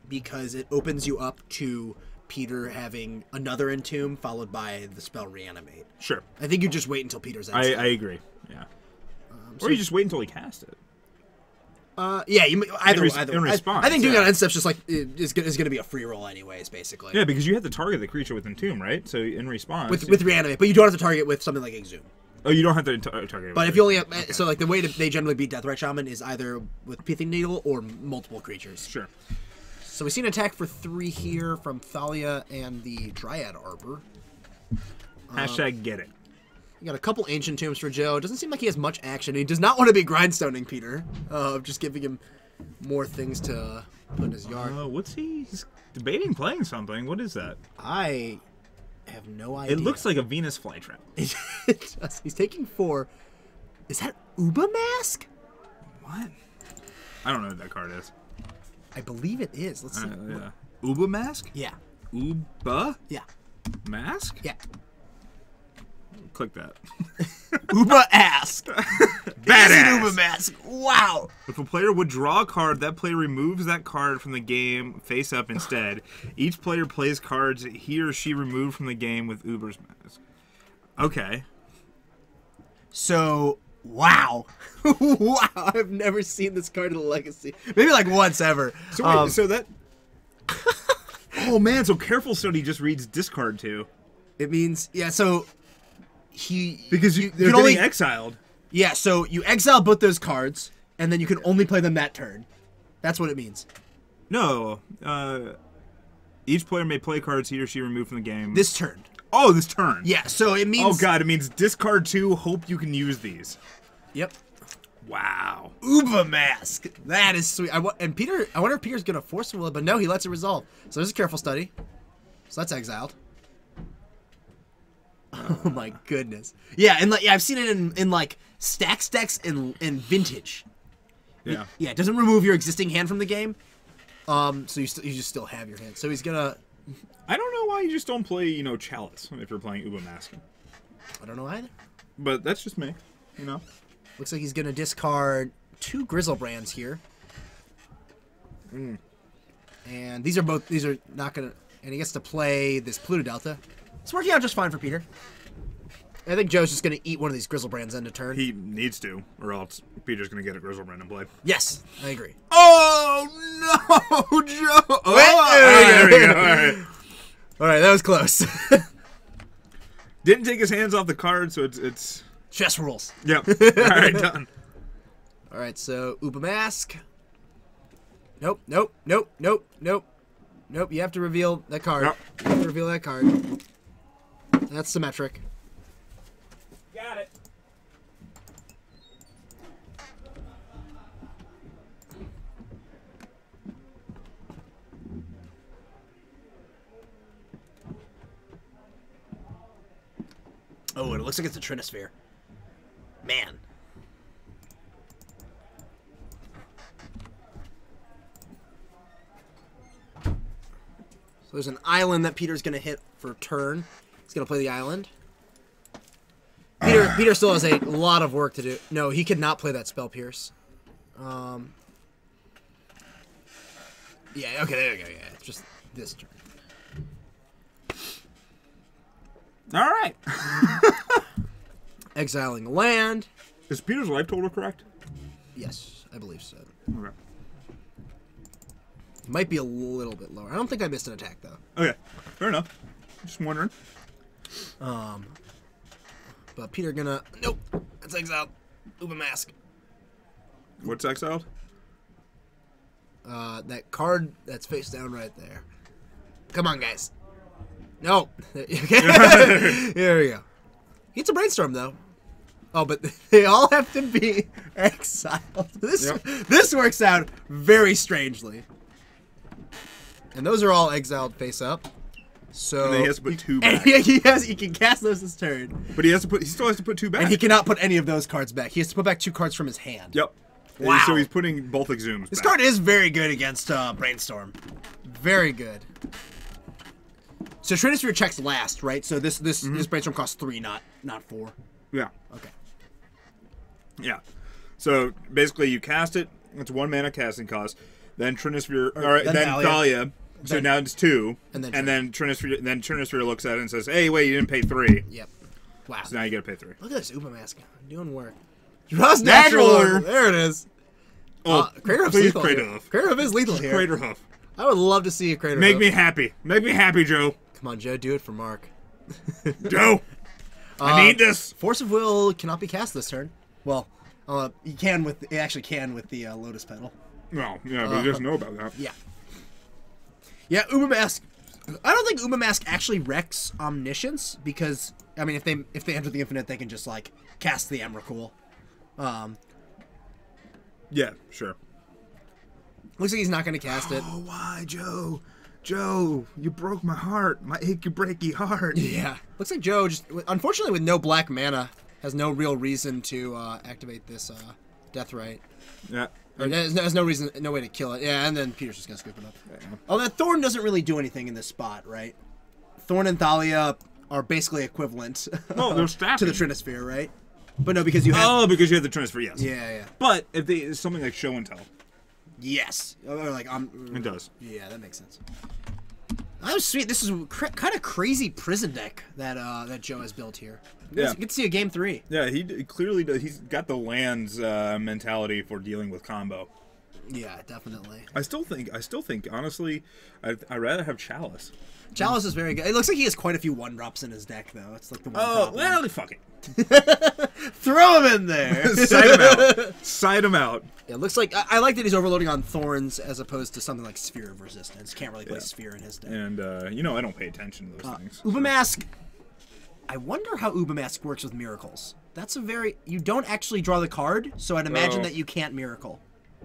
because it opens you up to Peter having another Entomb followed by the spell Reanimate. Sure. I think you just wait until Peter's I agree. Yeah. Or you just wait until he casts it. Yeah, either in response, I think doing that end step's just like is going to be a free roll anyways, basically. Yeah, because you have to target the creature with Entomb, right? So in response, with Reanimate, but you don't have to target with something like Exhume. Oh, you don't have to target. But if you only have, so like the way they generally beat Deathrite Shaman is either with Pithing Needle or multiple creatures. Sure. So we see an attack for 3 here from Thalia and the Dryad Arbor. Hashtag get it. You got a couple Ancient Tombs for Joe. It doesn't seem like he has much action. He does not want to be grindstoning Peter. Just giving him more things to put in his yard. What's he? He's debating playing something. What is that? I have no idea. It looks like a Venus flytrap. He's taking 4. Is that Uba Mask? What? I don't know what that card is. I believe it is. Let's see. Yeah. Uba mask? Yeah. Uba? Yeah. Mask? Yeah. Click that. Uba Ask. Badass. Uba Mask. Wow. If a player would draw a card, that player removes that card from the game face up instead. Each player plays cards he or she removed from the game with Uber's Mask. Okay. So, wow. Wow. I've never seen this card in the Legacy. Maybe like once ever. So wait, so that... Oh man, so Careful Study just reads discard too. It means, yeah, so because they're getting only exiled. Yeah, so you exile both those cards, and then you can only play them that turn. That's what it means. No, each player may play cards he or she removed from the game. This turn. Oh, this turn. Yeah, so it means... Oh god, it means discard 2, hope you can use these. Yep. Wow. Uba Mask. That is sweet. And Peter, I wonder if Peter's going to Forcible it, but no, he lets it resolve. So there's a Careful Study. So that's exiled. Oh my goodness. Yeah, and like I've seen it in like Stax decks in Vintage. Yeah. Yeah, it doesn't remove your existing hand from the game. So you just still have your hand. So he's gonna... I don't know why you just don't play, Chalice if you're playing Uba Mask. I don't know either. But that's just me, Looks like he's gonna discard 2 Grizzlebrands here. And these are not gonna... And he gets to play this Pluto Delta. It's working out just fine for Peter. I think Joe's just going to eat one of these Grizzlebrands end of turn. He needs to, or else Peter's going to get a Grizzlebrand and play. Yes, I agree. Oh, no, Joe! There we go. All right. All right, that was close. Didn't take his hands off the card, so it's... Chess rules. Yep. All right, done. All right, so Uba Mask. Nope, nope, nope, nope, nope. Nope, you have to reveal that card. Nope. You have to reveal that card. That's symmetric. Got it. Oh, and it looks like it's a Trinosphere. Man. So there's an island that Peter's going to hit for turn. He's going to play the island. Peter still has a lot of work to do. No, he cannot play that Spell Pierce. Yeah, okay, there you go. Yeah, just this turn. All right. Exiling the land. Is Peter's life total correct? Yes, I believe so. Okay. Might be a little bit lower. I don't think I missed an attack, though. Okay. Fair enough. Just wondering. But Peter gonna nope. That's exiled. Uber Mask. What's exiled? That card that's face down right there. Come on, guys. No. Here we go. He gets a brainstorm though. Oh, but they all have to be exiled. This works out very strangely. And those are all exiled face up. So And then he has to put 2 back. he can cast those this turn. But he still has to put 2 back. And he cannot put any of those cards back. He has to put back 2 cards from his hand. Yep. Wow. So he's putting both exhumes This back. card is very good against Brainstorm. Very good. So Trinisphere checks last, right? So this Brainstorm costs 3, not 4. Yeah. Okay. Yeah. So basically, you cast it. It's 1 mana casting cost. Then Trinisphere, or then Thalia. So now it's 2. And then Trinisphere looks at it and says, "Hey, wait, you didn't pay 3." Yep. Wow. So now you got to pay 3. Look at this Uber Mask doing work. Draws natural order. There it is. Oh, Crater Hoof's please, lethal. Crater Here. Hoof. Crater Hoof is lethal here. Crater Hoof. I would love to see a Crater Make Hoof. me happy. Make me happy, Joe. Come on, Joe, do it for Mark. Joe, I need this. Force of Will cannot be cast this turn. Well, he actually can with the Lotus Petal. No, yeah, but you just know about that. Yeah. Yeah, Uber Mask. I don't think Uber Mask actually wrecks Omniscience because I mean, if they enter the Infinite, they can just like cast the Emrakul. Yeah, sure. Looks like he's not going to cast it. Oh, why, Joe? Joe, you broke my heart. My achy breaky heart. Yeah. Looks like Joe just, unfortunately, with no black mana, has no real reason to activate this Death Right. Yeah. Or there's no reason, no way to kill it. Yeah, and then Peter's just gonna scoop it up. Yeah. Although Thorn doesn't really do anything in this spot, right? Thorn and Thalia are basically equivalent. No, they're to the Trinisphere, right? But no, because you have. Oh, because you have the Trinisphere, yes. Yeah. But if they something like Show and Tell. Yes. Or like It does. Yeah, that makes sense. That was sweet. This is kind of crazy prison deck that that Joe has built here. Yeah. Get to see a game 3. Yeah, he clearly does. He's got the lands mentality for dealing with combo. Yeah, definitely. I still think, honestly, I'd rather have Chalice. Chalice is very good. It looks like he has quite a few 1-drops in his deck, though. It's like the one. Oh, well, fuck it. Throw him in there. Side him out. Side him out. Yeah, it looks like I like that he's overloading on Thorns as opposed to something like Sphere of Resistance. Can't really play Sphere in his deck. And I don't pay attention to those things. Uber Mask. I wonder how Uber Mask works with miracles. That's a very you don't actually draw the card, so I'd imagine that you can't miracle.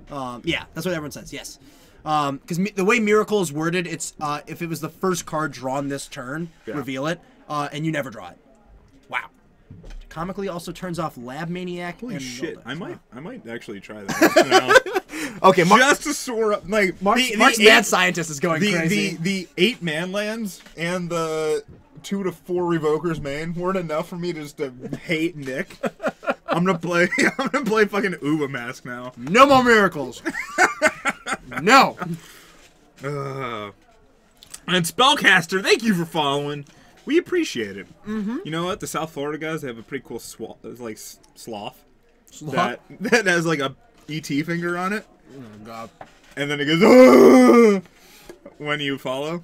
Yeah, that's what everyone says. Yes, because the way miracle is worded, it's if it was the first card drawn this turn, reveal it, and you never draw it. Wow. Comically also turns off Lab Maniac. Holy and shit! Golden. I might actually try that. Okay, just to soar up, like Mark's mad scientist is going crazy. The 8-man lands and the 2 to 4 Revokers main weren't enough for me just to hate Nick. I'm gonna play fucking Uber Mask now. No more miracles. No. And Spellcaster, thank you for following. We appreciate it. Mm-hmm. You know what? The South Florida guys, they have a pretty cool sloth. That has like a ET finger on it. Oh god. And then it goes, "Ugh!" when you follow.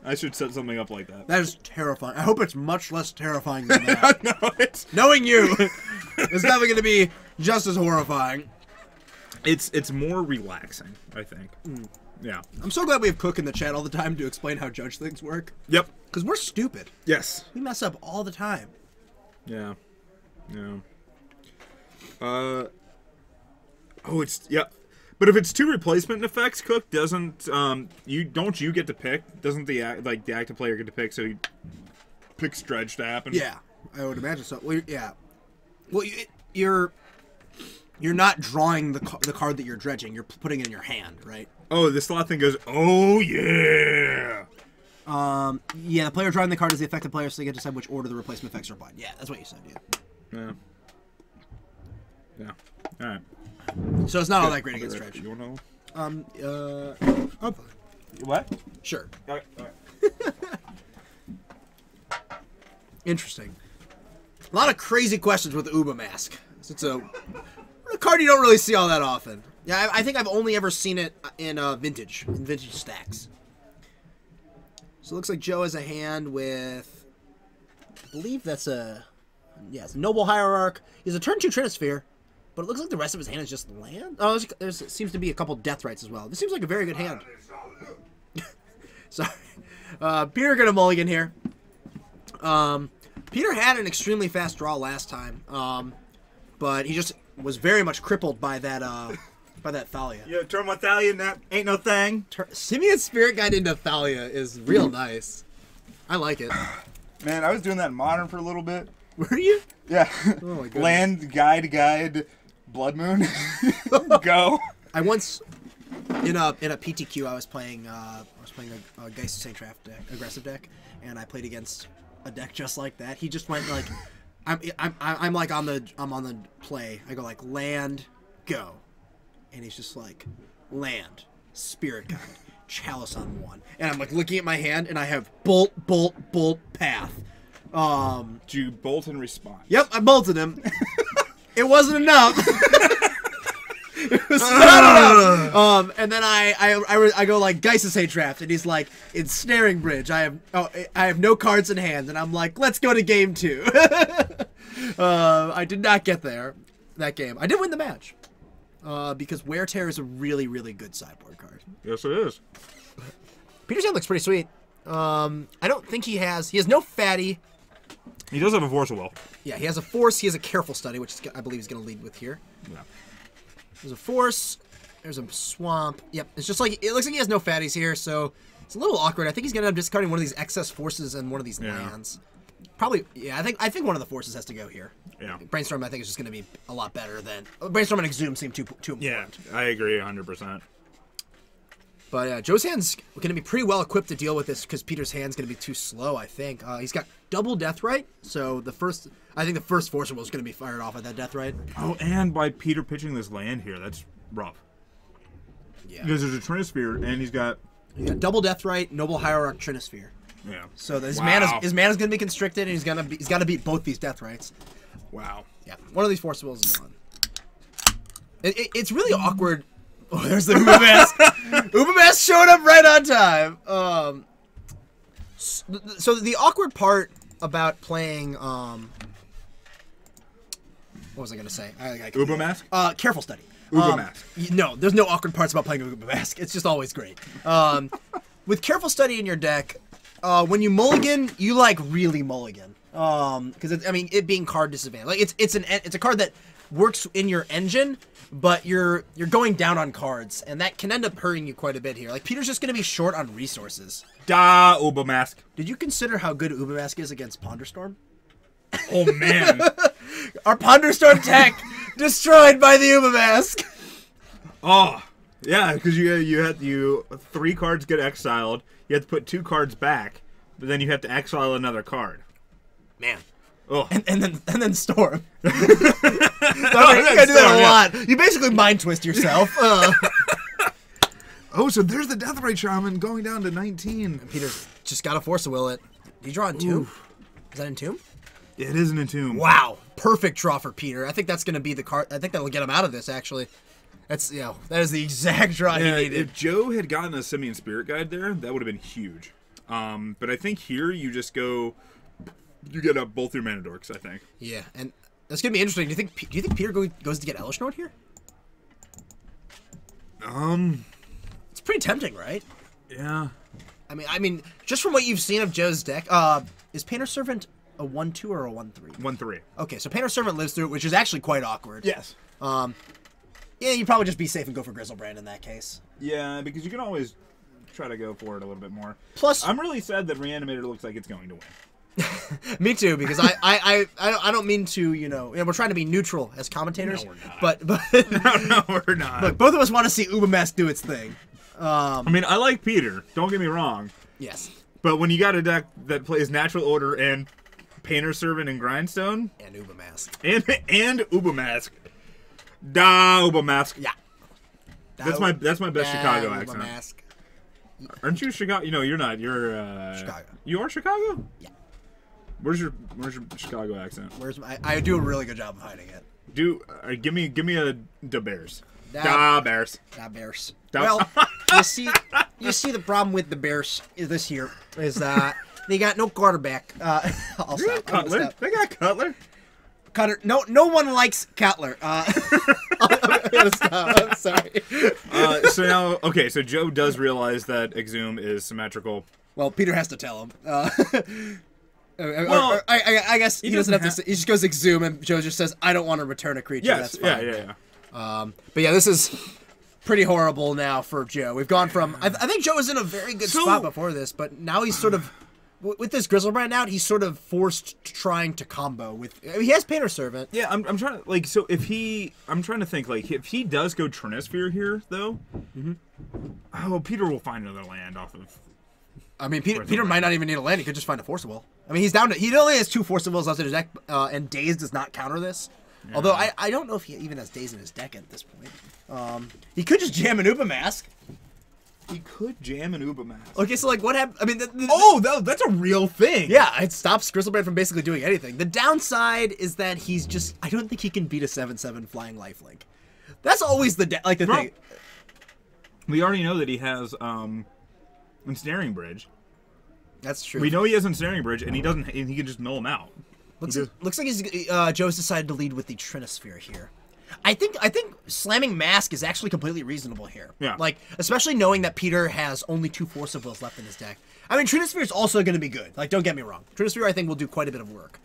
I should set something up like that. That is terrifying. I hope it's much less terrifying than that. No, it's knowing you, it's definitely going to be just as horrifying. It's more relaxing, I think. Yeah. I'm so glad we have Cook in the chat all the time to explain how judge things work. Yep. Because we're stupid. Yes. We mess up all the time. Yeah. Yeah. Oh, it's But if it's 2 replacement effects, Cook doesn't. You get to pick? Doesn't the active player get to pick? So he picks dredge to happen. Yeah, I would imagine so. Well, yeah. Well, you're not drawing the card that you're dredging. You're putting it in your hand, right? Oh, the slot thing goes. Oh yeah. Yeah. The player drawing the card is the effective player, so they get to decide which order the replacement effects are applied. Yeah, that's what you said. Yeah. Yeah. All right. So it's not all that great against dredge. You wanna know? Oh, What? sure. All right. Interesting. A lot of crazy questions with the Uber Mask. It's a card you don't really see all that often. Yeah, I think I've only ever seen it in vintage stacks. So it looks like Joe has a hand with believe that's a... Yes, Noble Hierarch. He's a turn 2 Trinisphere, but it looks like the rest of his hand is just land. Oh, there seems to be a couple Death Rights as well. This seems like a very good hand. Sorry. Peter gonna mulligan here. Peter had an extremely fast draw last time, but he just was very much crippled by that Thalia. Yeah, turn my Thalia, that ain't no thing. Simian Spirit Guide into Thalia is real nice. I like it. Man, I was doing that in Modern for a little bit. Were you? Yeah. Oh my goodness. Land, Guide, Blood Moon. Go. I once, in a PTQ, I was playing a Geist of Saint Draft deck, aggressive deck, and I played against a deck just like that. He just went like, I'm like on the play. I go like land, go, and he's just like land, Spirit Guide, Chalice on 1, and I'm like looking at my hand, and I have bolt, path. Did you bolt in response? Yep, I bolted him. It wasn't enough. It was not enough. And then I go like Geist of Saint Draft, and he's like, Ensnaring Bridge. I have no cards in hand, and I'm like, let's go to game 2. I did not get there that game. I did win the match because Wear Tear is a really, really good sideboard card. Yes, it is. Peter's hand looks pretty sweet. I don't think he has no fatty. He does have a Force of Will. Yeah, he has a Force. He has a Careful Study, which I believe he's going to lead with here. Yeah. There's a Force. There's a Swamp. Yep, it's just like, it looks like he has no fatties here, so it's a little awkward. I think he's going to end up discarding one of these excess Forces and one of these lands. Probably, yeah, I think one of the Forces has to go here. Yeah. Brainstorm, I think, is just going to be a lot better than... Brainstorm and Exhume seem too important. Yeah, I agree 100%. But yeah, Joe's hand's going to be pretty well equipped to deal with this because Peter's hand's going to be too slow, I think. He's got double Deathrite, so I think the first Force Will is going to be fired off at that Deathrite. Oh, and by Peter pitching this land here, that's rough. Yeah. Because there's a Trinisphere, and he's got double Deathrite, Noble Hierarch, Trinisphere. Yeah. So his mana's going to be constricted, and he's got to beat both these Deathrites. Wow. Yeah. One of these Force Wills is gone. It's really awkward. Oh, there's the Ubamask. Ubamask showed up right on time. So the awkward part about playing, what was I going to say? Ubamask? Careful Study. Ubamask. No, there's no awkward parts about playing Ubamask. It's just always great. With Careful Study in your deck, when you mulligan, you like really mulligan. Because it being card disadvantage. Like it's a card that works in your engine, but you're going down on cards, and that can end up hurting you quite a bit here. Like Peter's just going to be short on resources. Da Ubamask. Did you consider how good Ubamask is against Ponderstorm? Oh man, our Ponderstorm tech destroyed by the Ubamask. Oh yeah, because you had 3 cards get exiled. You have to put 2 cards back, but then you have to exile another card. Man. Oh. And then Storm. You gotta do that a lot. You basically mind twist yourself. Oh, so there's the Deathrite Shaman going down to 19. And Peter's just got to Force of Will it. Did you draw Entomb? Is that Entomb? Yeah, it is an Entomb. Wow. Perfect draw for Peter. I think that's going to be the card. I think that'll get him out of this, actually. That is the exact draw he needed. If Joe had gotten a Simian Spirit Guide there, that would have been huge. But I think here you just go... You get up both your mana dorks, I think. Yeah, and that's gonna be interesting. Do you think Peter goes to get Elish Nord here? It's pretty tempting, right? Yeah. I mean, just from what you've seen of Joe's deck, is Painter Servant a 1/2 or a 1/3? 1/3. Okay, so Painter Servant lives through it, which is actually quite awkward. Yes. Yeah, you'd probably just be safe and go for Grizzlebrand in that case. Yeah, because you can always try to go for it a little bit more. Plus, I'm really sad that Reanimator looks like it's going to win. Me too, because I don't mean to, we're trying to be neutral as commentators. No, we're not. But no, we're not. Look, both of us want to see Ubamask do its thing. I mean, I like Peter. Don't get me wrong. Yes. But when you got a deck that plays Natural Order and Painter Servant and Grindstone and Ubamask and Ubamask, da Ubamask. Yeah. That's my best Chicago accent. Ubamask. Aren't you Chicago? No, you're not. You're Chicago. You are Chicago? Yeah. Where's your Chicago accent? I do a really good job of hiding it. Give me a da Bears. Da Bears. Da Bears. Da Well, you see the problem with the Bears this year is that They got no quarterback. I'll They stop. got I'm gonna Cutler. stop. They got Cutler. Cutter. No one likes Cutler. I'm gonna stop. I'm sorry. So now, okay, so Joe does realize that Exhume is symmetrical. Well, Peter has to tell him. Well, I guess he doesn't have to. have- He just goes exhume, and Joe just says, "I don't want to return a creature." Yes, That's fine. yeah. But yeah, this is pretty horrible now for Joe. We've gone from. I think Joe was in a very good spot before this, but now he's sort of. With this Grizzlebrand out, he's sort of forced trying to combo with. I mean, he has Painter Servant. Yeah, I'm trying to, like, so if he, I'm trying to think, like, if he does go Trinisphere here, though, oh, Peter will find another land off of. I mean, Peter might not even need a land. He could just find a Force of Will. I mean, he's down to. He only has 2 Force of Wills left in his deck, and Daze does not counter this. Yeah. Although I don't know if he even has Daze in his deck at this point. He could just jam an Uba Mask. He could jam an Uba Mask. Okay, so like what happened? I mean, that's a real thing. Yeah, it stops Grizzlebrand from basically doing anything. The downside is that he's just. I don't think he can beat a 7/7 flying lifelink. That's always the thing. We already know that he has Ensnaring Bridge. That's true. We know he has Ensnaring Bridge, and he doesn't. And he can just mill him out. Looks like Joe's decided to lead with the Trinisphere here. I think slamming Mask is actually completely reasonable here. Yeah. Like, especially knowing that Peter has only 2 Force of Wills left in his deck. I mean, Trinisphere is also going to be good. Like, don't get me wrong. Trinisphere, I think, will do quite a bit of work.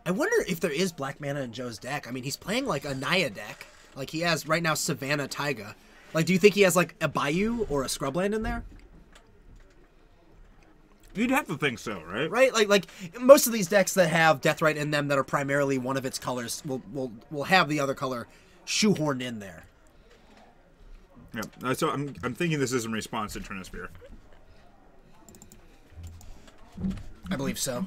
I wonder if there is black mana in Joe's deck. I mean, he's playing, like, a Naya deck. Like, he has, right now, Savannah Taiga. Like, do you think he has, like, a Bayou or a Scrubland in there? You'd have to think so, right? Right, like most of these decks that have Deathrite in them that are primarily one of its colors will have the other color shoehorned in there. Yeah. So I'm thinking this is in response to Trinisphere. I believe so.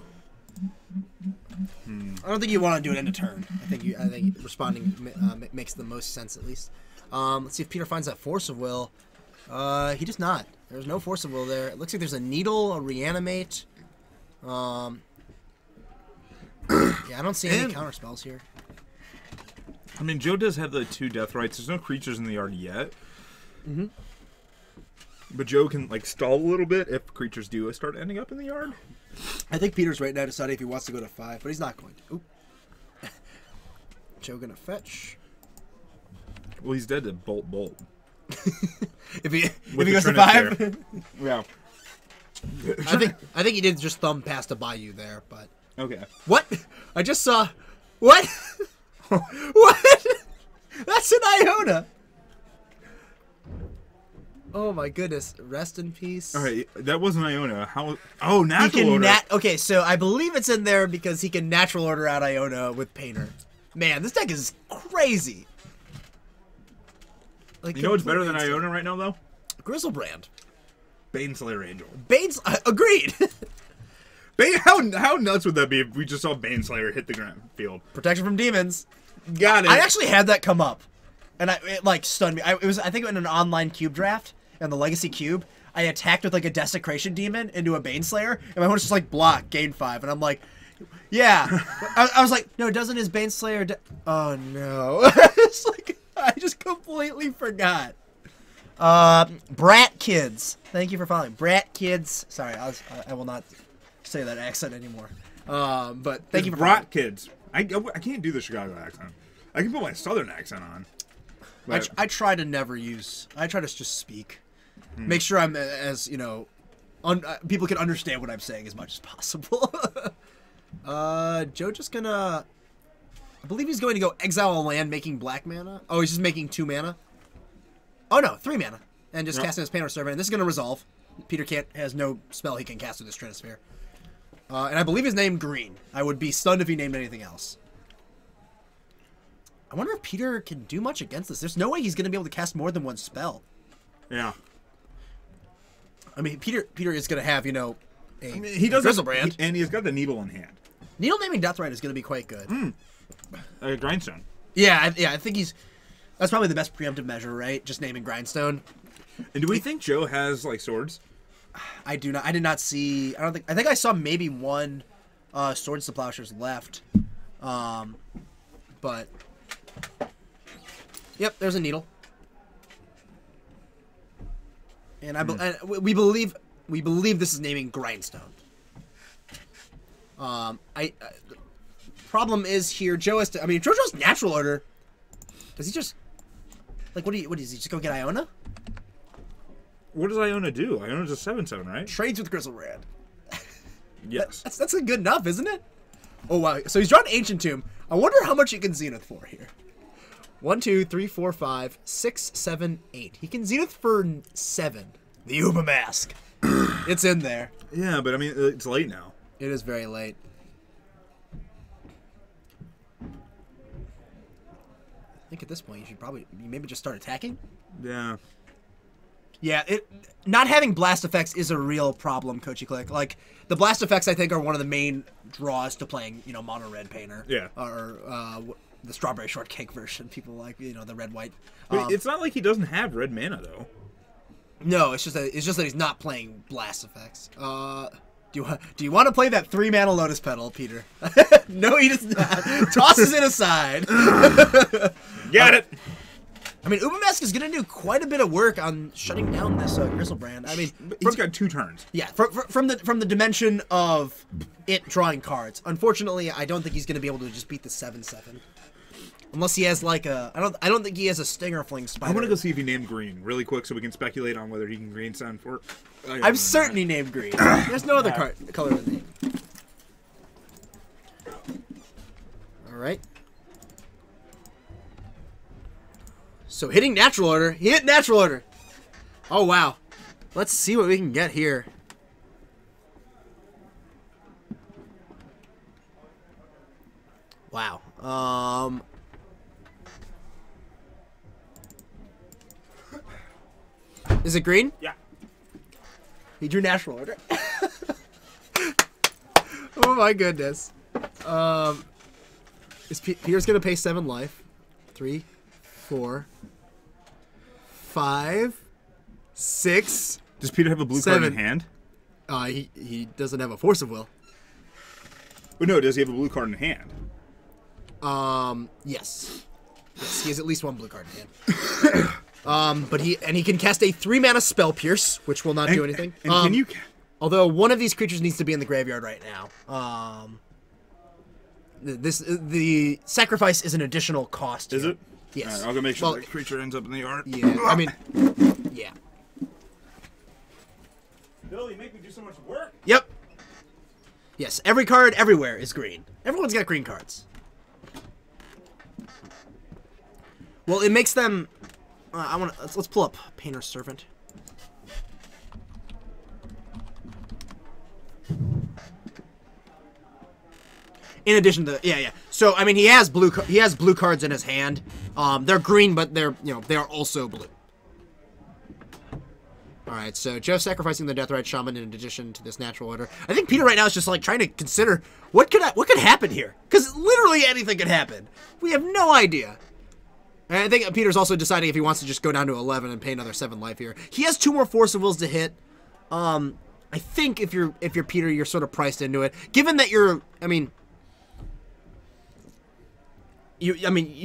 I don't think you want to do it end of turn. I think responding makes the most sense, at least. Let's see if Peter finds that Force of Will. He does not. There's no Force of Will there. It looks like there's a Needle, a Reanimate. Yeah, I don't see any counter spells here. I mean, Joe does have the 2 Deathrights. There's no creatures in the yard yet. But Joe can, like, stall a little bit if creatures do start ending up in the yard. I think Peter's right now deciding if he wants to go to 5, but he's not going to. Oop. Joe gonna fetch. Well, he's dead to Bolt. If he With goes the to 5, Yeah. I think he did just thumb past a Bayou there, but Okay. what? I just saw what? What? That's an Iona. Oh my goodness! Rest in peace. All right, that wasn't Iona. How? Oh, natural order. Okay, so I believe it's in there because he can natural order out Iona with Painter. Man, this deck is crazy. Like, You know what's better than Iona right now, though? Grizzlebrand. Baneslayer Angel. Bane's agreed. How nuts would that be if we just saw Baneslayer hit the ground field? Protection from demons. Got it. I actually had that come up, and it like stunned me. I think in an online cube draft in the Legacy Cube. I attacked with like a Desecration Demon into a Baneslayer, and my opponent's just like block, gain 5, and I'm like, yeah. I was like, no, doesn't his Baneslayer? Oh no! It's like I just completely forgot. Brat Kids. Thank you for following. Brat Kids. Sorry, I will not say that accent anymore. But thank you for Brat Kids. I can't do the Chicago accent. I can put my Southern accent on. I try to never use. I try to just speak. Make sure I'm as people can understand what I'm saying as much as possible. Joe just gonna. I believe he's going to go exile a land, making black mana. Oh, he's just making 2 mana. Oh no, 3 mana, and just casting his Painter Servant. And this is gonna resolve. Peter has no spell he can cast with this Trinisphere. And I believe he's named Green. I would be stunned if he named anything else. I wonder if Peter can do much against this. There's no way he's going to be able to cast more than 1 spell. Yeah. I mean, Peter is going to have, he does Grizzlebrand. and he's got the needle in hand. Needle naming Deathrite is going to be quite good. Grindstone. Yeah, I think that's probably the best preemptive measure, right? Just naming Grindstone. And do we think Joe has like swords? I do not. I did not see. I think I saw maybe 1 Swords to Plowshares left. But yep, there's a needle. And and we believe this is naming Grindstone. Problem is here, Joe has to. I mean, JoJo's natural order. Does he just like what does he just go get Iona? What does Iona do? Iona's a 7/7, right? Trades with Grizzlebrand. Yes. That's good enough, isn't it? Oh wow! So he's drawn Ancient Tomb. I wonder how much he can Zenith for here. 1, 2, 3, 4, 5, 6, 7, 8. He can Zenith for 7. The Uber Mask. It's in there. Yeah, but I mean, it's late now. It is very late. I think at this point you maybe just start attacking. Yeah. Yeah, not having blast effects is a real problem, Coachy Click. Like the blast effects, I think, are one of the main draws to playing, mono red painter. Yeah. Or the strawberry shortcake version. People like, the red white. It's not like he doesn't have red mana though. No, it's just that he's not playing blast effects. Do you want to play that 3-mana Lotus Petal, Peter? No, he does not. Tosses it aside. Got it. I mean, Ubermask is going to do quite a bit of work on shutting down this Grizzlebrand. I mean, He's got 2 turns. Yeah, from the dimension of it drawing cards. Unfortunately, I don't think he's going to be able to just beat the 7/7, unless he has like a. I don't think he has a Stinger Fling Spider. I want to go see if he named green really quick so we can speculate on whether he can green sound for. I'm certain he named green. There's no other color with name. All right. So hitting natural order. He hit natural order. Oh, wow. Let's see what we can get here. Wow. Is it green? Yeah. He drew natural order. Oh my goodness. Peter's gonna pay 7 life. 3, 4, 5, 6. Does Peter have a blue 7. card in hand? He doesn't have a Force of Will. But no, does he have a blue card in hand? Yes. Yes, he has at least 1 blue card in hand. But he can cast a 3-mana Spell Pierce, which will not do anything. And can you? Although one of these creatures needs to be in the graveyard right now. The sacrifice is an additional cost. Is it? Yes. Right, I'll go make sure that creature ends up in the yard. Yeah. I mean, yeah. Bill, you make me do so much work. Yep. Yes. Every card everywhere is green. Everyone's got green cards. Well, it makes them. Let's pull up Painter's Servant. In addition to so I mean he has blue cards in his hand. They're green, but they are also blue. All right, so Joe's sacrificing the Deathrite Shaman in addition to this natural order. I think Peter right now is just like trying to consider what could happen here, because literally anything could happen. We have no idea. And I think Peter's also deciding if he wants to just go down to 11 and pay another 7 life here. He has 2 more Force of Wills to hit. I think if you're Peter, you're sort of priced into it, given that you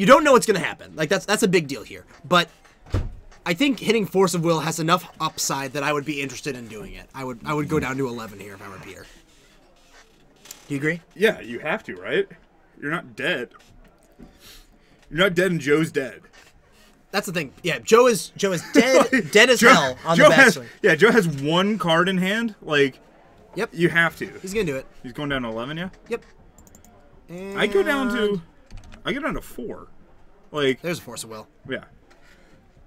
don't know what's going to happen. Like that's a big deal here. But I think hitting Force of Will has enough upside that I would be interested in doing it. I would go down to 11 here if I were Peter. Do you agree? Yeah, you have to, right? You're not dead. You're not dead and Joe's dead. That's the thing. Yeah, Joe is dead, dead as hell on the backswing. Yeah, Joe has 1 card in hand. Like, yep, you have to. He's gonna do it. He's going down to 11, yeah. Yep. And I go down to 4. Like, there's a Force of Will. Yeah.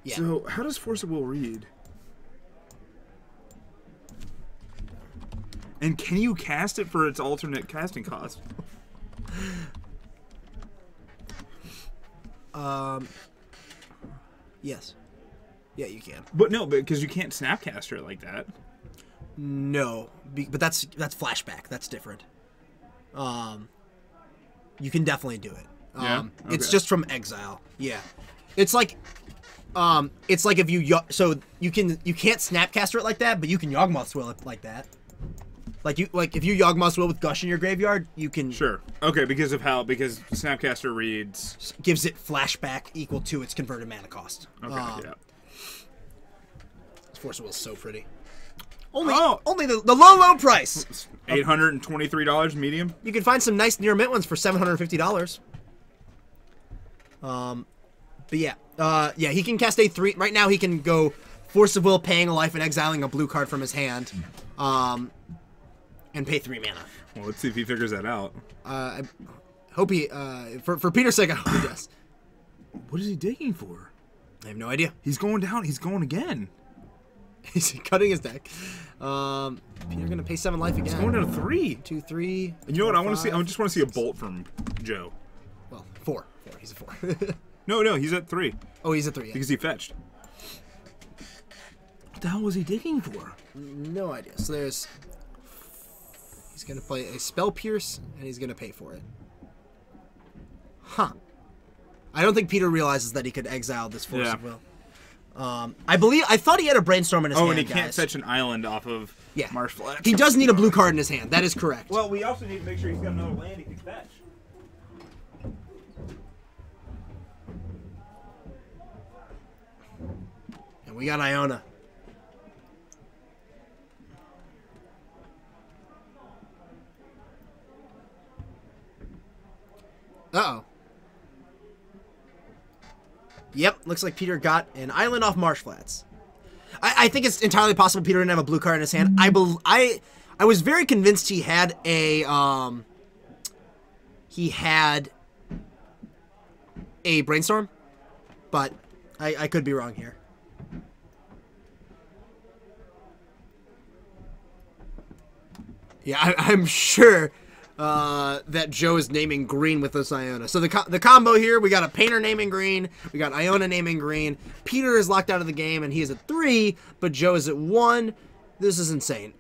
Yeah. So how does Force of Will read? And can you cast it for its alternate casting cost? Yes. Yeah, you can. But no, because you can't Snapcaster it like that. No, but that's flashback. That's different. You can definitely do it. Yeah. Okay. It's just from exile. Yeah. It's like if you so you can't Snapcaster it like that, but you can Yawgmoth's Will it like that. Like if you Yawgmoth's Will with Gush in your graveyard, you can. Sure. Okay, because Snapcaster reads gives it flashback equal to its converted mana cost. Okay. Yeah. Force of Will is so pretty. Only the low price. $823 medium. You can find some nice near mint ones for $750. But yeah, he can cast a 3. Right now he can go Force of Will, paying a life and exiling a blue card from his hand, and pay 3 mana. Well, let's see if he figures that out. I hope he, for Peter's sake, I hope he does. What is he digging for? I have no idea. He's going down. He's going again. He's cutting his deck. Peter gonna pay 7 life again. He's going down to 3. 2, 3. And you know what? 4, I want to see. I 5, just want to see a bolt from Joe. Well, 4. He's a 4. No, he's at 3. Oh, he's a 3. Yeah. Because he fetched. What the hell was he digging for? No idea. So there's. He's gonna play a Spell Pierce, and he's gonna pay for it. Huh. I don't think Peter realizes that he could exile this Force of Will. I thought he had a Brainstorm in his hand. Oh, and he can't guys. fetch an island off of Marsh Flats. He does need a blue card in his hand. That is correct. Well, we also need to make sure he's got another land he can fetch. And we got Iona. Uh-oh. Yep, looks like Peter got an island off Marsh Flats. I think it's entirely possible Peter didn't have a blue card in his hand. I was very convinced he had a Brainstorm, but I could be wrong here. Yeah, I'm sure that Joe is naming green with this Iona. So the combo here, we got a Painter naming green, we got Iona naming green. Peter is locked out of the game, and he is at 3, but Joe is at 1. This is insane.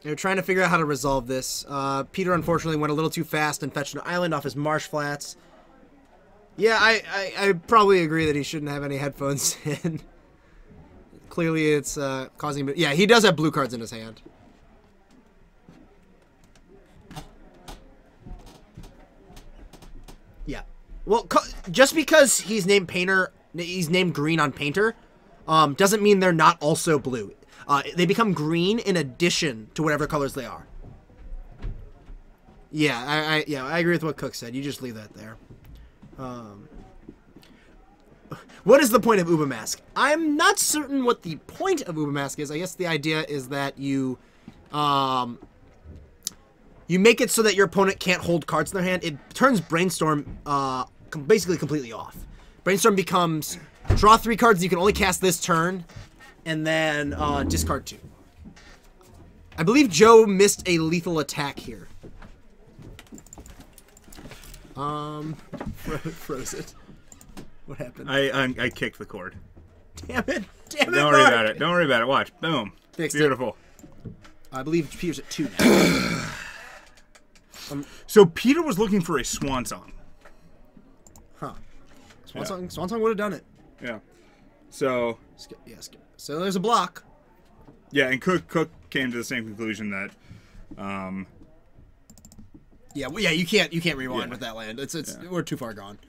They're trying to figure out how to resolve this. Peter, unfortunately, went a little too fast and fetched an island off his Marsh Flats. Yeah, I probably agree that he shouldn't have any headphones in. Clearly, it's causing him... Yeah, he does have blue cards in his hand. Yeah. Well, just because he's named Painter, he's named green on Painter, doesn't mean they're not also blue. They become green in addition to whatever colors they are. Yeah, I agree with what Cook said. You just leave that there. What is the point of WUBRGxyz? I'm not certain what the point of WUBRGxyz is. I guess the idea is that you make it so that your opponent can't hold cards in their hand. It turns Brainstorm basically completely off. Brainstorm becomes draw 3 cards you can only cast this turn, and then discard 2. I believe Joe missed a lethal attack here. Froze it. What happened? I kicked the cord. Damn it! Damn it! Don't worry about it. Don't worry about it. Watch. Boom. Fixed Beautiful. I believe Peter's at 2 now. So Peter was looking for a swan song. Huh. Swan Song would have done it. Yeah. So. Yes. So there's a block. Yeah, and Cook came to the same conclusion that. Yeah. Well, yeah. You can't rewind with that land. We're too far gone.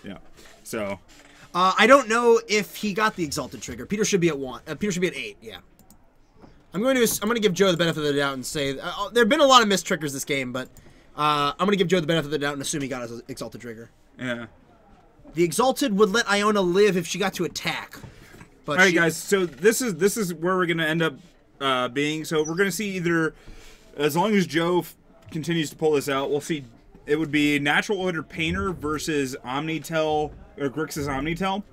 Yeah. So. I don't know if he got the Exalted trigger. Peter should be at 1. Peter should be at 8. Yeah. I'm going to give Joe the benefit of the doubt and say there have been a lot of missed triggers this game, but I'm going to give Joe the benefit of the doubt and assume he got his Exalted trigger. Yeah. The Exalted would let Iona live if she got to attack. But all right, guys. So this is where we're going to end up being. So we're going to see either, as long as Joe continues to pull this out, we'll see. It would be Natural Order Painter versus Omnitel or Grixis Omnitel.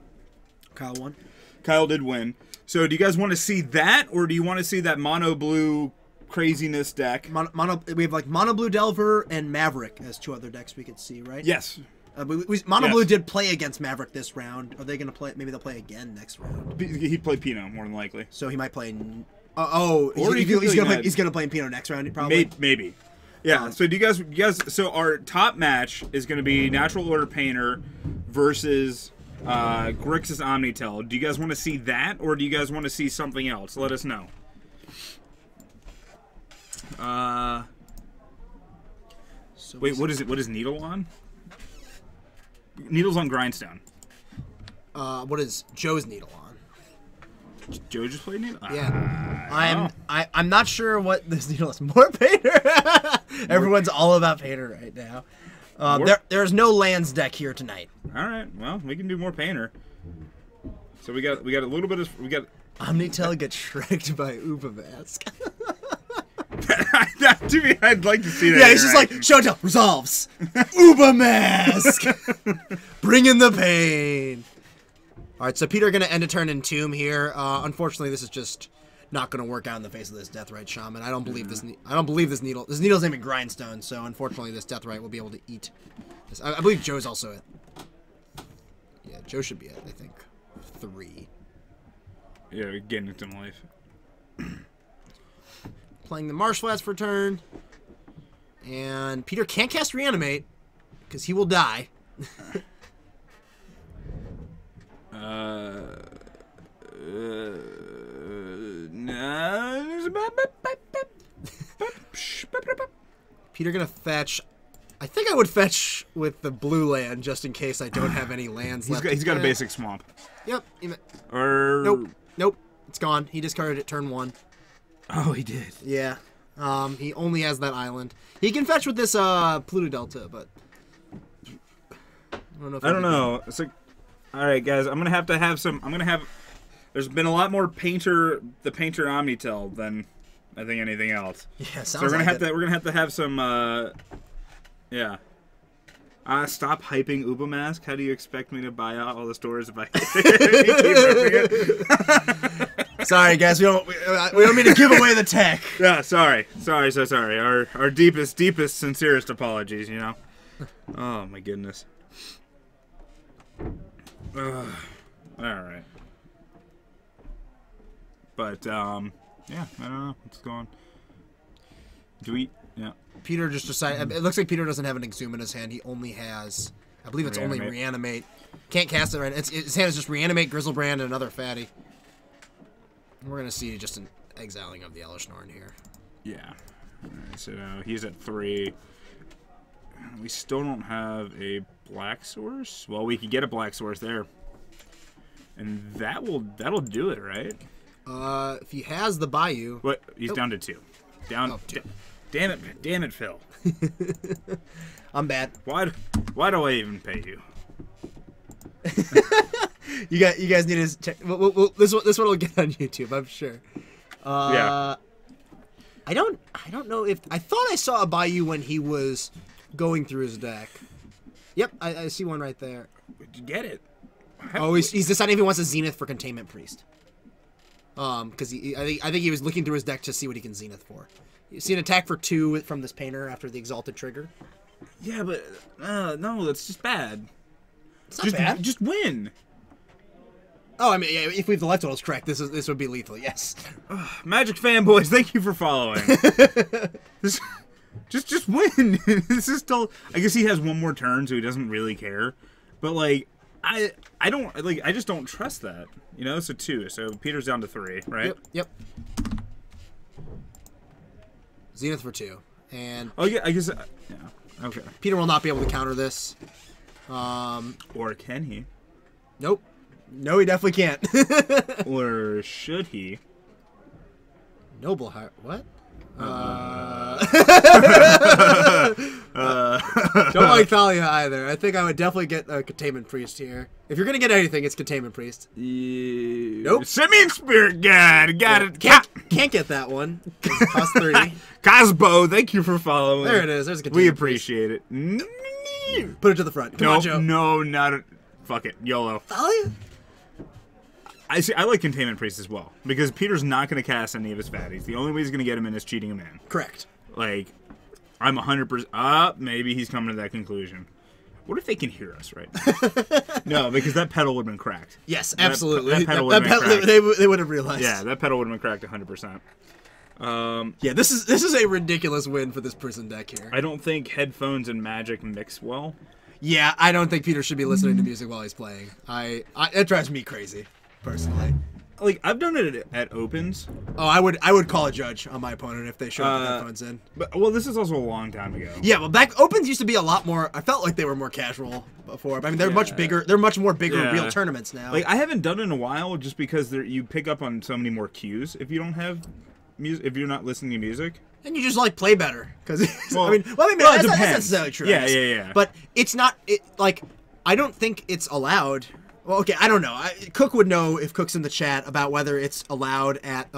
Kyle won. Kyle did win. So do you guys want to see that, or do you want to see that mono blue craziness deck? We have like Mono Blue Delver and Maverick as 2 other decks we could see, right? Yes. Mono Blue did play against Maverick this round. Are they going to play? Maybe they'll play again next round. He'd play Pinot more than likely. So he might play. He's going to play in Pinot next round. Probably. Maybe. Yeah. So do you guys? So our top match is going to be Natural Order Painter versus Grixis Omnitel. Do you guys want to see that, or do you guys want to see something else? Let us know. Wait, what is it? What is Needle on? Needles on grindstone. What is Joe's needle on? Joe just played needle. Yeah. I'm not sure what this needle is. More Painter. Everyone's all about Painter right now. There's no lands deck here tonight. All right. Well, we can do more Painter. So we got a little bit of Omnitel gets shreked by WUBRGxyz. I'd like to see that. Yeah, he's just like, Showtime resolves. WUBRGxyz. Bring in the pain. All right, so Peter going to end a turn in Tomb here. Unfortunately, this is just not going to work out in the face of this Deathrite Shaman. I don't believe this. I don't believe this needle. This needle's aiming Grindstone, so unfortunately, this Deathrite will be able to eat this. I believe Joe's also at. Yeah, Joe should be at, I think, 3. Yeah, getting some life. Playing the Marsh Flats for a turn. And Peter can't cast Reanimate because he will die. Peter gonna fetch. I think I would fetch with the blue land just in case I don't have any lands left. He's got a basic swamp. Yep. Or Nope. It's gone. He discarded it turn 1. Oh, he did. Yeah. He only has that island. He can fetch with this Pluto Delta, but I don't know. It's like, all right, guys. I'm gonna have to have some. There's been a lot more the Painter Omnitel than I think anything else. Yeah, sounds so we're gonna like have to have some. Yeah. Stop hyping Ubamask. How do you expect me to buy out all the stores if I keep ripping it? Sorry, guys. We don't mean to give away the tech. Yeah, sorry. So sorry. Our deepest, sincerest apologies. You know. Oh my goodness. All right. But yeah, I don't know what's going on. Do we? Yeah. Peter just decided. It looks like Peter doesn't have an Exhume in his hand. He only has, I believe it's only Reanimate. Can't cast it right. His hand is just Reanimate, Grizzlebrand, and another fatty. We're gonna see just an exiling of the Elishnorn here. Yeah. All right, so he's at 3. We still don't have a black source. Well, we could get a black source there, and that'll do it, right? If he has the Bayou. What? He's down to 2. Down. 2. Damn it, Phil. I'm bad. Why do I even pay you? You guys need to check. This one will get on YouTube, I'm sure. Yeah. I don't know if I thought I saw a Bayou when he was going through his deck. Yep, I see one right there. Did you get it? Oh, he's deciding if he wants a Zenith for Containment Priest. Because I think he was looking through his deck to see what he can Zenith for. You see an attack for 2 from this Painter after the Exalted trigger. Yeah, but no, that's just bad. It's not bad. Just win. Oh, I mean, yeah, if we have the life totals correct, this would be lethal. Yes. Magic fanboys, thank you for following. Just win. This is still. I guess he has one more turn, so he doesn't really care. But like, I just don't trust that. You know, so 2. So Peter's down to 3, right? Yep. Zenith for 2, and oh yeah, I guess yeah. Okay. Peter will not be able to counter this. Or can he? Nope. No, he definitely can't. Or should he? Noble Heart. What? Don't like Thalia either. I think I would definitely get a Containment Priest here. If you're gonna get anything, it's Containment Priest. Nope. Simian Spirit Guide. Got it. Can't get that one. It costs 30. Cosbo, thank you for following. There it is. There's a Containment We appreciate it. Put it to the front. Come on, Joe. No, not a... Fuck it. YOLO. Thalia? I like Containment Priest as well. Because Peter's not going to cast any of his fatties. The only way he's going to get him in is cheating him in. Correct. Like, I'm 100%... maybe he's coming to that conclusion. What if they can hear us right now? No, because that pedal would have been cracked. Yes, absolutely. That pedal would have been cracked. They would have realized. Yeah, that pedal would have been cracked 100%. Yeah, this is a ridiculous win for this prison deck here. I don't think headphones and Magic mix well. Yeah, I don't think Peter should be listening to music while he's playing. It drives me crazy, personally. like I've done it at opens. Oh, I would call a judge on my opponent if they showed up with headphones in. But well, this is also a long time ago. Yeah, well, back opens used to be a lot more. I felt like they were more casual before. But I mean, they're much bigger. They're much more bigger real tournaments now. Like I haven't done it in a while, just because you pick up on so many more cues if you don't have music, if you're not listening to music. And you just like play better because Well, it depends. that's not necessarily true. Yeah. But it's not like I don't think it's allowed. Well, okay, I don't know. Cook would know if Cook's in the chat about whether it's allowed at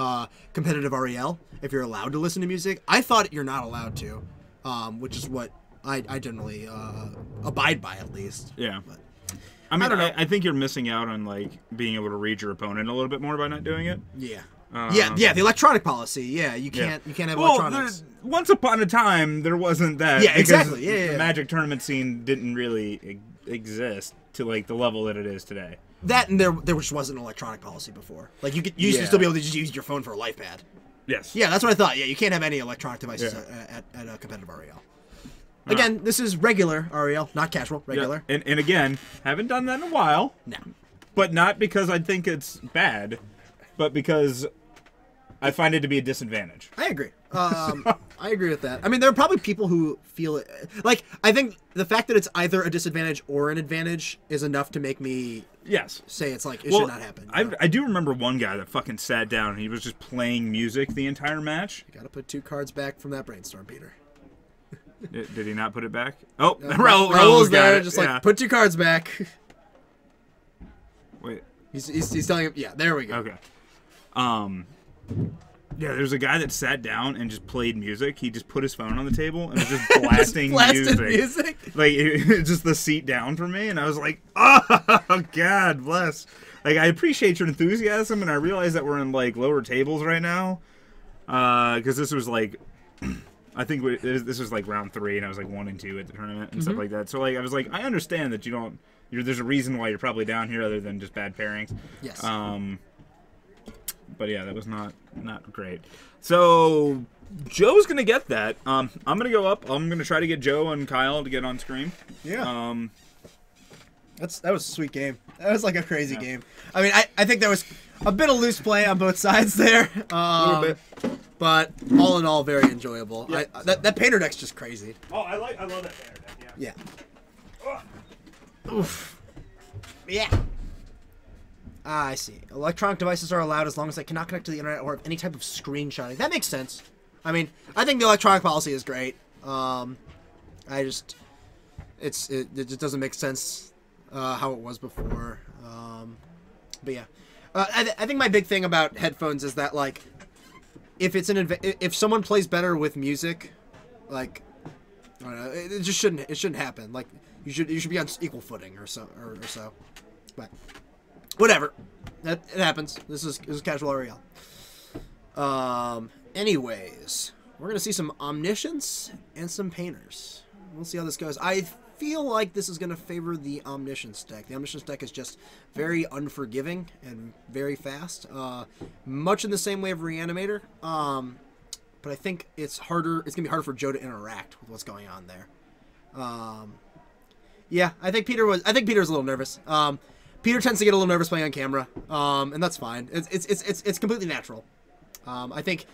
competitive REL, if you're allowed to listen to music. I thought you're not allowed to, which is what I generally abide by, at least. Yeah. But, I mean, I don't know. I think you're missing out on like being able to read your opponent a little bit more by not doing it. Yeah. Yeah, the electronic policy. Yeah, you can't have electronics. Once upon a time, there wasn't that. Yeah, because exactly. Yeah. The Magic tournament scene didn't really exist to like the level that it is today. That and there just wasn't an electronic policy before. Like you used to still be able to just use your phone for a life pad. Yes. Yeah, that's what I thought. Yeah, you can't have any electronic devices at a competitive REL. Again, this is regular REL, not casual. Regular. Yeah. And again, haven't done that in a while. No. But not because I think it's bad, but because I find it to be a disadvantage. I agree. I agree with that. I mean, there are probably people who feel it. Like, I think the fact that it's either a disadvantage or an advantage is enough to make me say it's like it should not happen. I do remember one guy that fucking sat down and he was just playing music the entire match. You gotta put 2 cards back from that brainstorm, Peter. Did he not put it back? Oh, Raul's there, it. just like put 2 cards back. Wait, he's telling him. Yeah, there we go. Okay. Yeah, there's a guy that sat down and just played music. He just put his phone on the table and was just blasting music. Like, just the seat down for me, and I was like, oh, God bless. Like, I appreciate your enthusiasm, and I realize that we're in, like, lower tables right now. Because this was, like, I think this was, like, round 3, and I was, like, 1 and 2 at the tournament and stuff like that. So, like, I was like, I understand that there's a reason why you're probably down here other than just bad pairings. Yes. But yeah, that was not great. So Joe's gonna get that. I'm gonna go up. I'm gonna try to get Joe and Kyle to get on screen. Yeah. That was a sweet game. That was like a crazy game. I mean, I think there was a bit of loose play on both sides there. A little bit. But all in all, very enjoyable. Yeah. That painter deck's just crazy. Oh, I love that painter deck. Yeah. Oof. Yeah. I see. Electronic devices are allowed as long as they cannot connect to the internet or have any type of screenshotting. That makes sense. I mean, I think the electronic policy is great. It just doesn't make sense how it was before. But yeah, I think my big thing about headphones is that like, if someone plays better with music, like, I don't know, it shouldn't happen. Like, you should be on equal footing or so. But whatever, it happens. This is casual REL. Anyways, we're gonna see some omniscience and some painters. We'll see how this goes. I feel like this is gonna favor the omniscience deck. The omniscience deck is just very unforgiving and very fast, much in the same way of Reanimator. But I think it's harder. It's gonna be harder for Joe to interact with what's going on there. Yeah, I think Peter was a little nervous. Peter tends to get a little nervous playing on camera, and that's fine. It's completely natural. I think,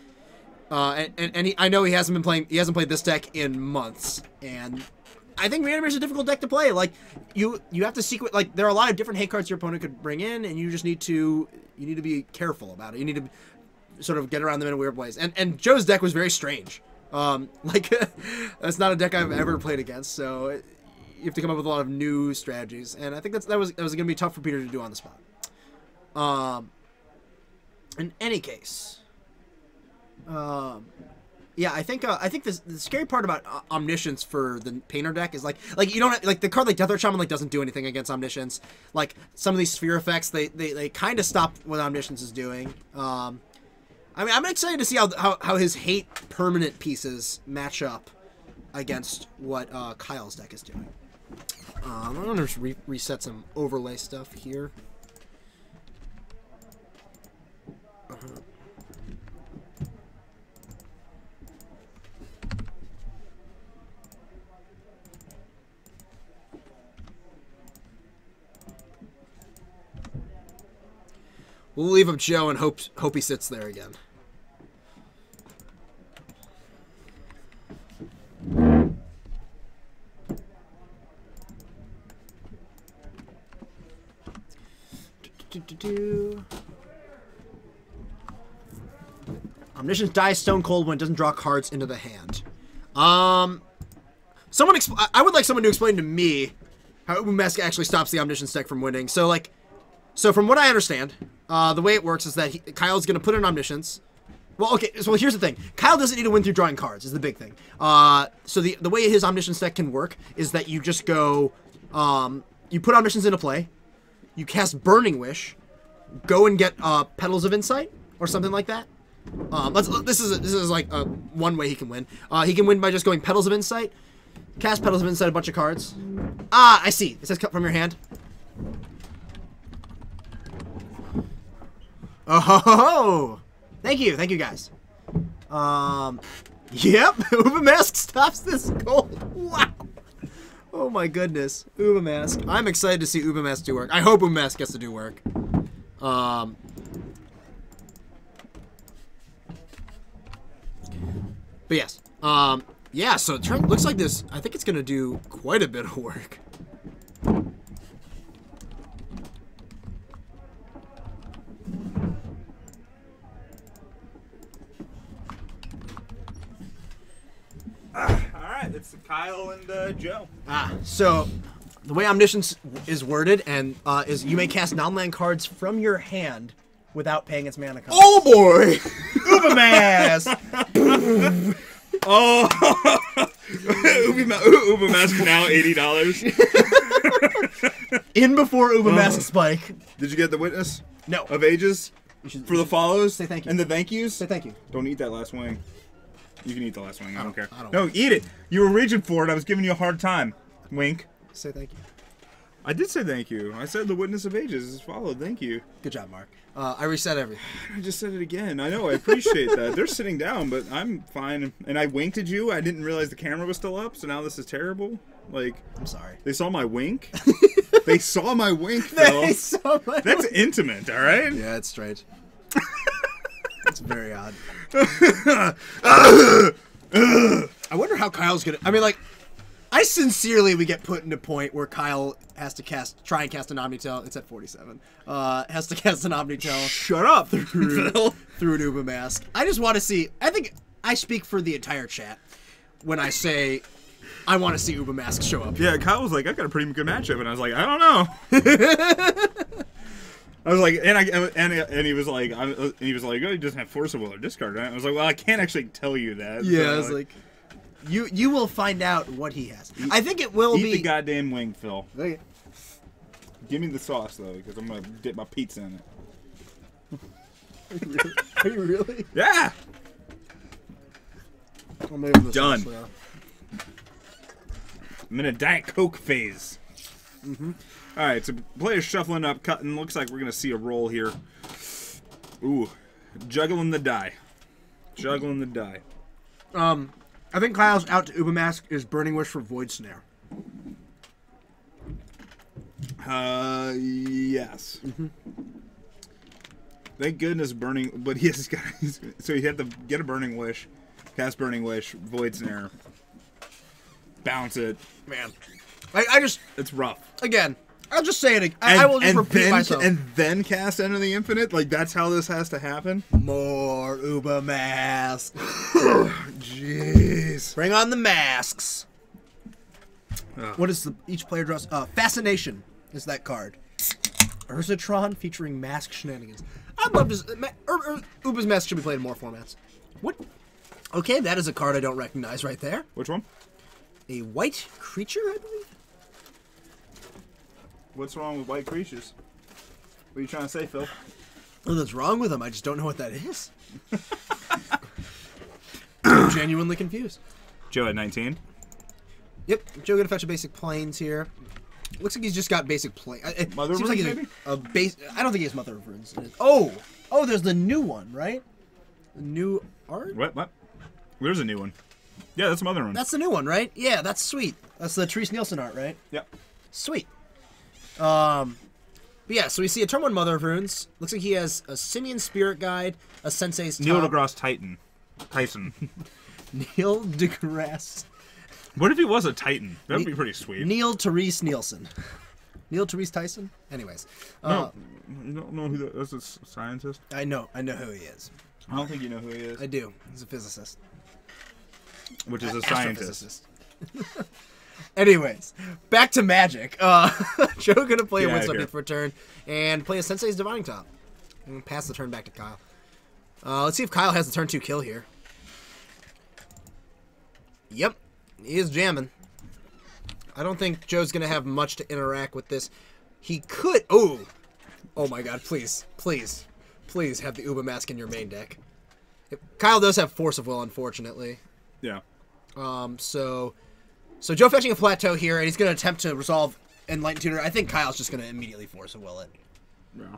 I know he hasn't played this deck in months, and I think Reanimator is a difficult deck to play. Like, you have to sequence. Like, there are a lot of different hate cards your opponent could bring in, and you just need to be careful about it. You need to sort of get around them in weird ways. And Joe's deck was very strange. Like, that's not a deck I've ever played against, so you have to come up with a lot of new strategies, and I think that was going to be tough for Peter to do on the spot. In any case, yeah, I think the scary part about omniscience for the painter deck is like you don't like the card like Death Art Shaman like doesn't do anything against omniscience. Like some of these sphere effects, they kind of stop what omniscience is doing. I mean, I'm excited to see how his hate permanent pieces match up against what Kyle's deck is doing. I'm going to just reset some overlay stuff here. We'll leave up Joe and hope he sits there again. Omniscience dies stone cold when it doesn't draw cards into the hand. I would like someone to explain to me how Ubumask actually stops the Omniscience deck from winning. So from what I understand, the way it works is that Kyle's going to put in Omniscience. Well, okay, so here's the thing. Kyle doesn't need to win through drawing cards, is the big thing. So the way his Omniscience deck can work is that you just go, you put Omniscience into play, you cast Burning Wish, go and get Petals of Insight, or something like that. This is like one way he can win. He can win by just going Petals of Insight, cast Petals of Insight, a bunch of cards. Ah, I see. It says cut from your hand. Oh, thank you guys. Yep, Ubumask stops this goal. Wow. Oh my goodness, Ubumask. I'm excited to see Ubumask do work. I hope Ubumask gets to do work. But yes. Yeah, so it looks like this, I think it's going to do quite a bit of work. Alright, it's Kyle and Joe. So the way Omniscience is worded and is you may cast non-land cards from your hand without paying its mana cost. Oh boy! Ubumask! Oh, Ubumask now $80. In before Ubumask spike. Did you get the witness? No. Of ages? For the follows? Say thank you. And the thank yous? Say thank you. Don't eat that last wing. You can eat the last wing. I don't care. I don't No, eat it. You were reaching for it. I was giving you a hard time. Wink. Say thank you. I did say thank you. I said the witness of ages is followed. Thank you. Good job, Mark. I reset everything. I just said it again. I know. I appreciate that. They're sitting down, but I'm fine. And I winked at you. I didn't realize the camera was still up, so now this is terrible. Like, I'm sorry. they saw my wink. They saw my wink, Phil. They saw my That's intimate, all right? Yeah, it's strange. It's very odd. I wonder how Kyle's gonna. I mean, like, I sincerely would get put into a point where Kyle has to try and cast an Omnitail. It's at 47. Has to cast an Omnitail. Shut up, through Phil. an Ubumask. I just want to see. I think I speak for the entire chat when I say I want to see Ubumask show up. Yeah, Kyle was like, I got a pretty good matchup, and I was like, I don't know. I was like, and he was like, oh, he doesn't have Force of Will or discard, right? I was like, well, I can't actually tell you that. Yeah, so I was like, you will find out what he has. I think it will be eat the goddamn wing, Phil. Okay. Give me the sauce though, because I'm gonna dip my pizza in it. Are you really? Yeah. Done. I'm in a Diet Coke phase. All right, so players shuffling up, cutting. Looks like we're gonna see a roll here. Ooh, juggling the die. Juggling the die. I think Kyle's out to Ubumask is Burning Wish for Void Snare. Yes. Thank goodness Burning, but he has got, so he had to get a Burning Wish, cast Burning Wish, Void Snare, bounce it. Man, I just, it's rough. Again, I'll just say it. I will just repeat myself. And then cast Enter the Infinite? Like, that's how this has to happen? More Ubumask. Jeez. Bring on the masks. What is each player draws? Fascination is that card. Urzatron featuring mask shenanigans. I'd love to. Ubu's Mask should be played in more formats. What? Okay, that is a card I don't recognize right there. Which one? A white creature, I believe. What's wrong with white creatures? What are you trying to say, Phil? Nothing's wrong with them. I just don't know what that is. I'm genuinely confused. Joe at 19. Yep, Joe gonna fetch a basic planes here. Looks like he's just got basic plane. Mother of Runes, Runes, like maybe? a base. I don't think he has Mother of Runes. Oh, there's the new one, right? The new art. What? There's a new one. Yeah, that's Mother Runes. That's the new one, right? Yeah, that's sweet. That's the Therese Nielsen art, right? Yep. Sweet. I But yeah, so we see a turn 1 Mother of Runes. Looks like he has a Simian Spirit Guide, a Sensei's Neil Top. deGrasse Tyson. Neil deGrasse. What if he was a Titan? That would be pretty sweet. Neil Therese Nielsen. Neil Therese Tyson? Anyways. No, you don't know who that's a scientist? I know who he is. I don't think you know who he is. I do. He's a physicist. Which is a scientist. Astrophysicist. Anyways, back to Magic. Joe gonna play a Get Wind outta Swept here. for a turn and play a Sensei's Divining Top. And pass the turn back to Kyle. Let's see if Kyle has the turn 2 kill here. Yep, he is jamming. I don't think Joe's gonna have much to interact with this. He could. Oh my God! Please have the Uba Mask in your main deck. Kyle does have Force of Will, unfortunately. Yeah. So Joe fetching a Plateau here, and he's going to attempt to resolve Enlightened Tutor. I think Kyle's just going to immediately Force of Will it. Yeah.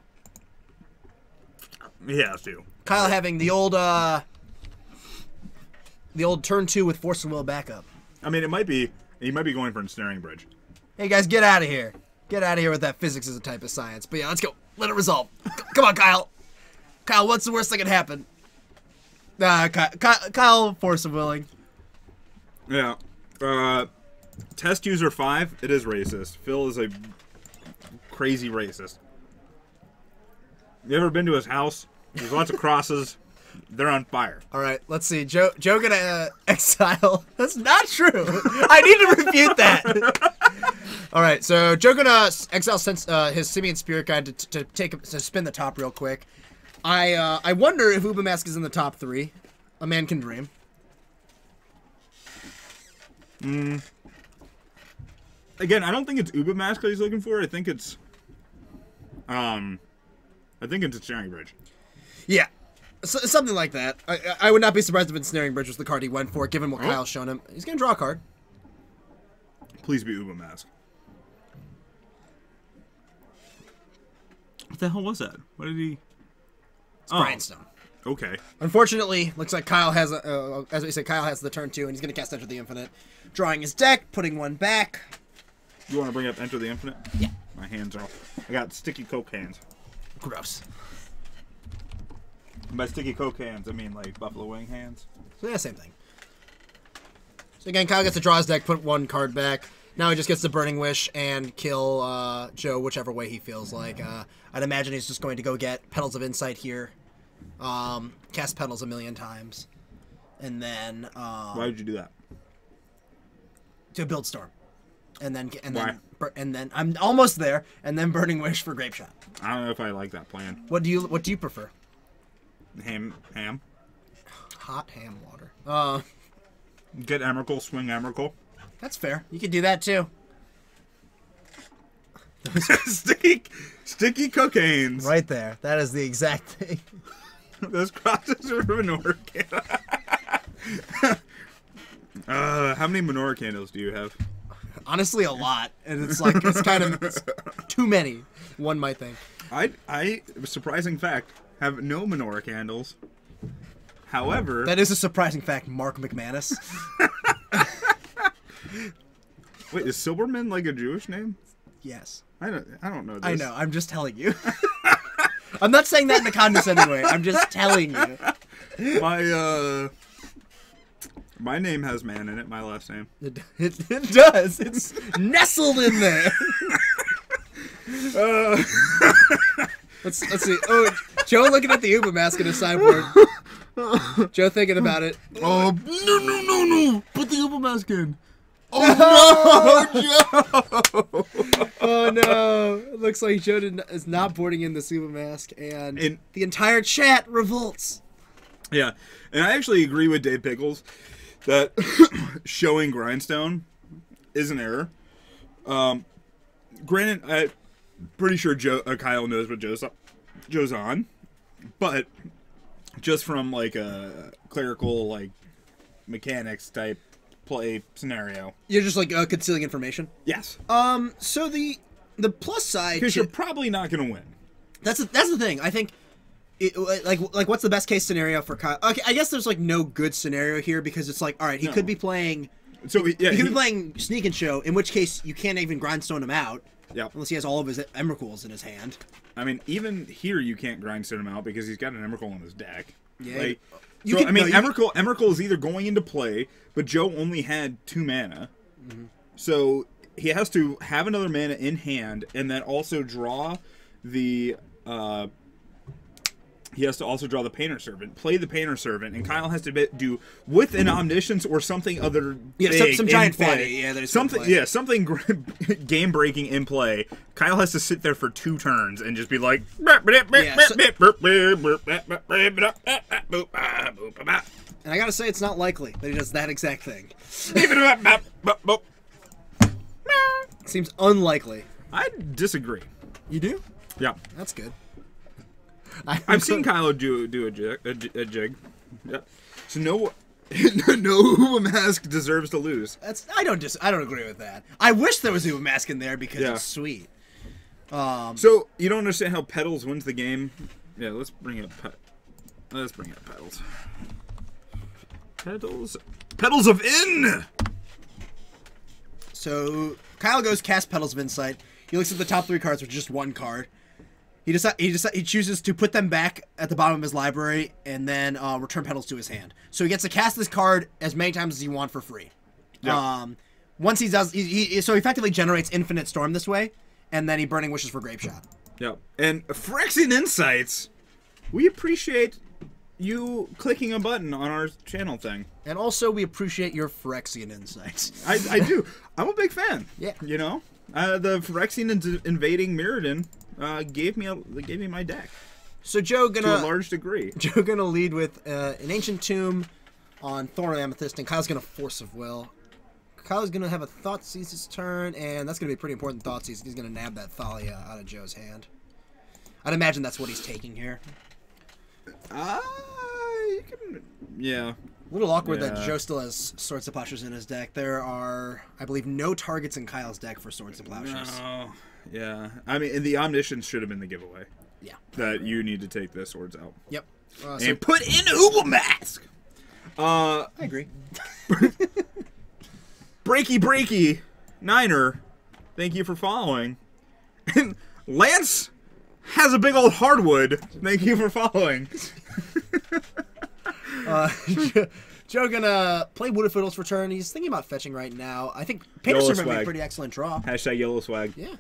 He has to. Kyle having the old turn 2 with Force of Will backup. I mean, he might be going for Ensnaring Bridge. Hey guys, get out of here. Get out of here with that physics is a type of science. But yeah, let's go. Let it resolve. Come on, Kyle. Kyle, what's the worst that can happen? Kyle Force of Willing. Yeah. Test user 5, it is racist. Phil is a crazy racist. You ever been to his house? There's lots of crosses. They're on fire. All right, let's see. Joe gonna exile. That's not true. I need to refute that. All right, so Joe gonna exile his Simian Spirit Guide to spin the top real quick. I wonder if Uba Mask is in the top 3. A man can dream. Again, I don't think it's Uba Mask that he's looking for. I think it's Ensnaring Bridge. Yeah, something like that. I would not be surprised if Ensnaring Bridge was the card he went for, given what Kyle's shown him. He's gonna draw a card. Please be Uba Mask. What the hell was that? What did he? It's Grindstone. Okay. Unfortunately, looks like Kyle has, as we said, Kyle has the turn 2, and he's going to cast Enter the Infinite. Drawing his deck, putting one back. You want to bring up Enter the Infinite? Yeah. My hands are. I got sticky Coke hands. Gross. And by sticky Coke hands, I mean like Buffalo Wing hands. So yeah, same thing. So again, Kyle gets to draw his deck, put one card back. Now he just gets the Burning Wish and kill Joe whichever way he feels like. I'd imagine he's just going to go get Petals of Insight here. Cast Petals a million times. And then... Why would you do that? To build Storm. And then I'm almost there, and then Burning Wish for Grape Shot. I don't know if I like that plan. What do you prefer? Ham. Hot ham water. Get Emrakul, swing Emrakul. That's fair. You could do that too. sticky cocaines. Right there. That is the exact thing. Those crosses are menorah candles. How many menorah candles do you have? Honestly, a lot, and it's kind of too many. One might think. I surprising fact, have no menorah candles. However, that is a surprising fact. Mark McManus. Wait, is Silberman like a Jewish name? Yes. I don't know this. I know. I'm just telling you. I'm not saying that in a condescending way. I'm just telling you. My name has man in it. My last name. It does. It's nestled in there. Let's see. Oh, Joe looking at the Uba Mask in his sideboard. Joe thinking about it. Oh no! Put the Uba Mask in. Oh no, Joe! Oh no! It looks like Joe is not boarding in the Uba Mask, and the entire chat revolts. Yeah, and I actually agree with Dave Pickles that showing Grindstone is an error. Granted, I'm pretty sure Kyle knows what Joe's on, but just from like a clerical like mechanics type play scenario, you're just like concealing information. Yes. So the plus side, because you're probably not going to win. That's the thing. I think. Like what's the best case scenario for Kyle? Okay, I guess there's like no good scenario here because it's like, all right, he could be playing. So he could be playing Sneak and Show, in which case you can't even grindstone him out. Yeah. Unless he has all of his Emrakul's in his hand. I mean, even here you can't grindstone him out because he's got an Emrakul on his deck. Yeah. Like, You so, can- I mean, no, you Emrakul is either going into play, but Joe only had 2 mana. So he has to have another mana in hand and then also draw the... he has to also draw the Painter Servant, play the Painter Servant, and Kyle has to do with an Omniscience or something other big some in giant play. fatty. Yeah, that is something. in play. Yeah, something game breaking in play. Kyle has to sit there for 2 turns and just be like. And I gotta say, it's not likely that he does that exact thing. Seems unlikely. I disagree. You do? Yeah, That's good. I've seen Kyle do a jig. Yeah. So no Uber Mask deserves to lose. I don't agree with that. I wish there was a mask in there because Yeah. it's sweet. So you don't understand how Petals wins the game? Yeah, let's bring up Petals. Petals of In. So Kyle goes cast Petals of Insight. He looks at the top 3 cards, which is just 1 card. He chooses to put them back at the bottom of his library and then return Petals to his hand. So he gets to cast this card as many times as he wants for free. Yeah. Once he does, so he effectively generates Infinite Storm this way, and then he Burning Wishes for Grape Shot. Yep. And Phyrexian Insights, we appreciate you clicking a button on our channel thing. And also, we appreciate your Phyrexian Insights. I do. I'm a big fan. Yeah. You know, the Phyrexian invading Mirrodin gave me my deck So Joe to a gonna large degree. lead with an Ancient Tomb on Thorn Amethyst, and Kyle's gonna Force of Will. Kyle's gonna have a Thoughtseize this turn, and that's gonna be a pretty important Thoughtseize. He's gonna nab that Thalia out of Joe's hand. I'd imagine that's what he's taking here. Yeah. A little awkward that Yeah. Joe still has Swords to Plowshares in his deck. There are, I believe, no targets in Kyle's deck for Swords to Plowshares. No. Yeah. I mean, the Omniscience should have been the giveaway. Yeah. That you need to take the swords out. Yep. And put in Uber Mask! I agree. Breaky Niner, thank you for following. And Lance has a big old hardwood. Thank you for following. Joe gonna play Wood of Fiddles for turn. He's thinking about fetching right now. I think Painter Yellow Servant would be a swag. pretty excellent draw. Hashtag yellow swag. Yeah.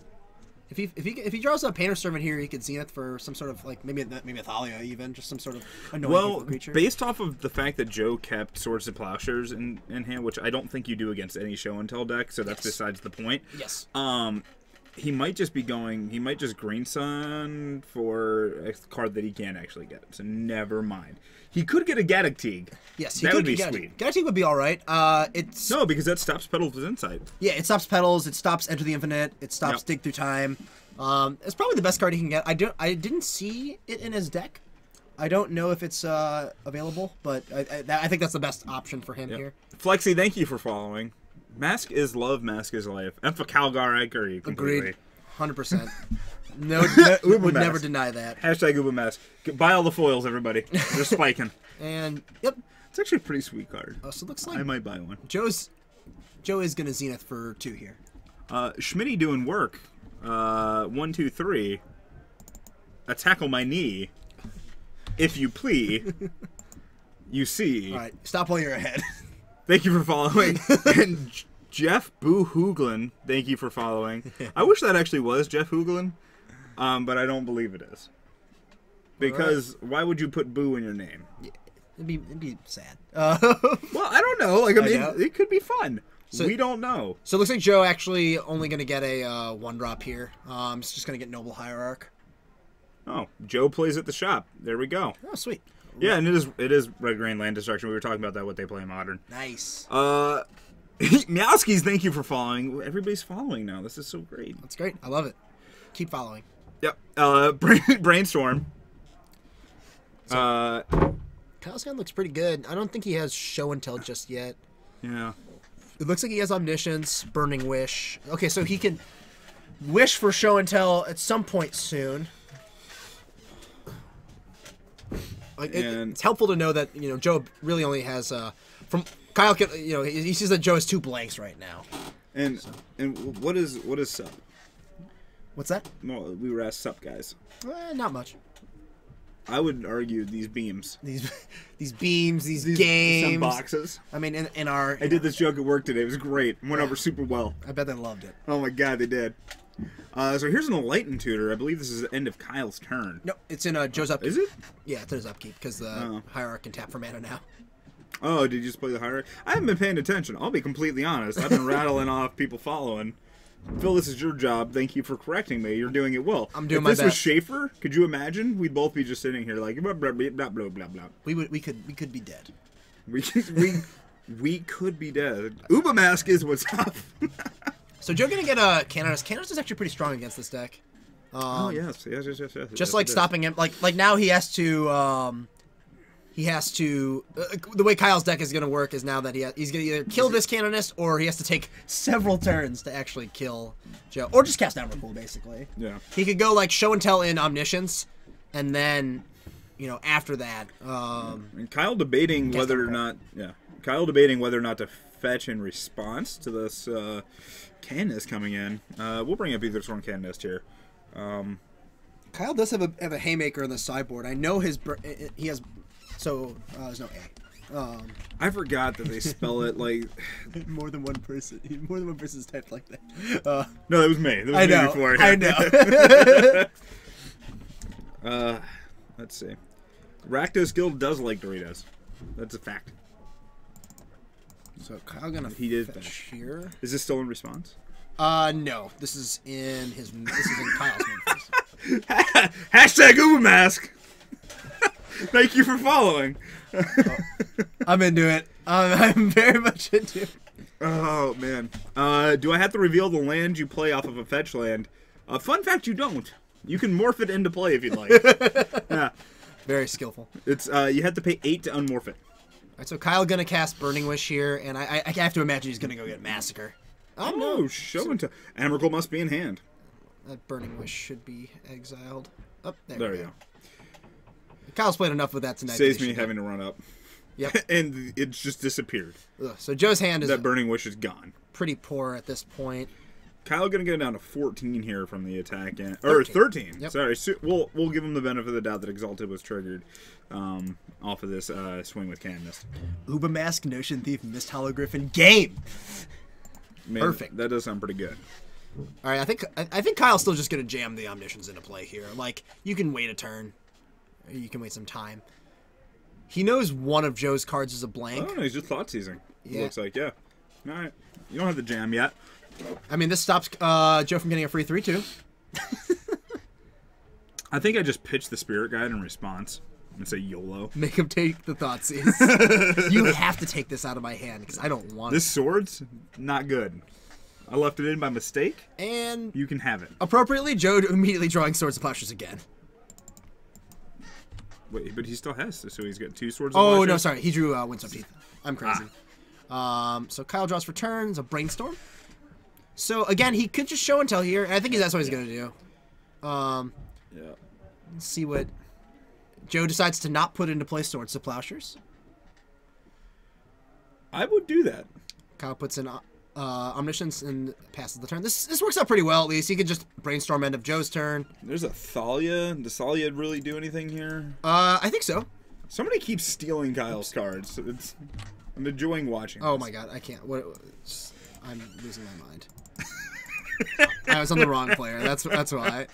If he draws a Painter Servant here, he could Zenith for some sort of like maybe a Thalia even, just some sort of annoying Well, creature. based off of the fact that Joe kept Swords to Plowshares in hand, which I don't think you do against any show and tell deck, so that's besides the point. Yes. He might just be going. He might just Green Sun for a card that he can't actually get. So never mind. He could get a Gaddock. Yes, that would be sweet. Gaddock would be all right. It's No, because that stops Petals' Insight. yeah, it stops Petals, it stops Enter the Infinite, it stops Yep. Dig Through Time. It's probably the best card he can get. I didn't see it in his deck. I don't know if it's available, but I think that's the best option for him here. Flexi, thank you for following. Mask is love, mask is life. And for Calgar, I agree completely. Agreed, 100%. No, would Mask. never deny that. Hashtag Uber Mask. Buy all the foils, everybody. They're spiking. And yep. It's actually a pretty sweet card. So it looks like I might buy one. Joe is gonna Zenith for 2 here. Schmitty doing work. 1, 2, 3. Tackle my knee. If you plea. You see. All right, stop while you're ahead. Thank you for following. And Jeff Boo Hooglin, thank you for following. I wish that actually was Jeff Hooglin, but I don't believe it is. Because why would you put Boo in your name? It'd be sad. Well, I don't know. Like, I mean, know. it could be fun. So- we don't know. So it looks like Joe actually only going to get a 1-drop here. He's just going to get Noble Hierarch. Oh, Joe plays at the shop. There we go. Oh, sweet. Yeah, and it is Red Grain Land Destruction. We were talking about that, what they play in Modern. Nice. Meowskis, thank you for following. Everybody's following now. This is so great. That's great. I love it. Keep following. Yep. Brainstorm. Kyle's hand looks pretty good. I don't think he has Show and Tell just yet. Yeah. It looks like he has Omniscience, Burning Wish. Okay, so he can wish for Show and Tell at some point soon. Like, it's helpful to know that Joe really only has from Kyle. He sees that Joe has 2 blanks right now. And what is sub? What's that? Well, we were asked sup, guys. Not much. I would argue these beams. These beams, these games. Some boxes. I mean, in our... I did this joke at work today. It was great. Went over super well. I bet they loved it. Oh my god, they did. So here's an enlightened tutor. I believe this is the end of Kyle's turn. No, it's in Joe's upkeep. Is it? Yeah, it's in his upkeep, because the Hierarch can tap for mana now. Oh, did you just play the Hierarch? I haven't been paying attention. I'll be completely honest. I've been rattling off people following. Phil, this is your job. Thank you for correcting me. You're doing it well. I'm doing my best. If this was Schaefer, could you imagine? We'd both be just sitting here like blah blah blah blah blah blah. We could be dead. We could be dead. WUBRGxyz is what's up. So Joe gonna get a Canonist. Canonist is actually pretty strong against this deck. Oh yes. Just like stopping him, like now he has to. The way Kyle's deck is going to work is now that he's going to either kill this Canonist or he has to take several turns to actually kill Joe. Or just cast Emrakul, basically. Yeah. He could go, like, Show and Tell in Omniscience, and then, you know, after that... and Kyle debating whether or not... Yeah. Kyle debating whether or not to fetch in response to this Canonist coming in. We'll bring up either one Canonist here. Kyle does have a Haymaker in the sideboard. I know he has... So, there's no A. I forgot that they spell it like... More than one person. More than one person's typed like that. No, that was me. That was I me know. before. I know. Let's see. Rakdos Guild does like Doritos. That's a fact. So, Kyle gonna fetch here. Is this still in response? No. This is in Kyle's main phase. Hashtag WUBRGmask! Thank you for following. I'm into it. I'm very much into it. Oh, man. Do I have to reveal the land you play off of a fetch land? Fun fact, you don't. You can morph it into play if you'd like. Yeah. Very skillful. It's you have to pay 8 to unmorph it. All right, so Kyle gonna cast Burning Wish here, and I have to imagine he's gonna go get Massacre. Oh, no. Show and tell. Emrakul must be in hand. That Burning Wish should be exiled. Oh, there we go. Kyle's played enough with that tonight. Saves me having to run up. Yep. And it's just disappeared. Ugh, so Joe's hand is... That Burning Wish is gone. Pretty poor at this point. Kyle gonna go down to 14 here from the attack end. Or 13. Yep. Sorry. So we'll give him the benefit of the doubt that Exalted was triggered off of this swing with Canonist. WUBRGmask, Notion Thief, Mist Hologriffin, game! Man, perfect. That does sound pretty good. All right, I think Kyle's still just gonna jam the Omniscience into play here. Like, you can wait a turn. You can wait some time. He knows one of Joe's cards is a blank. Oh, no, he's just thought seizing. Yeah. It looks like, yeah. All right. You don't have the jam yet. I mean, this stops Joe from getting a free 3-2. I think I just pitched the Spirit Guide in response and say YOLO. Make him take the Thoughtseize. You have to take this out of my hand because I don't want This sword's not good. I left it in by mistake. And you can have it. Appropriately, Joe immediately drawing Swords of Plowshares again. Wait, but he still has to, so he's got 2 Swords of Oh, Plowshares? no, sorry. He drew Windstorm Teeth. I'm crazy. So Kyle draws for turns, a Brainstorm. So, again, he could just Show and Tell here, and I think that's what he's going to do. Yeah. Let's see what... Joe decides to not put into play Swords of Plowshares. I would do that. Kyle puts in Omniscience and passes the turn. This works out pretty well, at least. He could just Brainstorm end of Joe's turn. There's a Thalia. Does Thalia really do anything here? I think so. Somebody keeps stealing Kyle's cards. I'm enjoying watching Oh this. my god, I can't. I'm losing my mind. I was on the wrong player. That's why.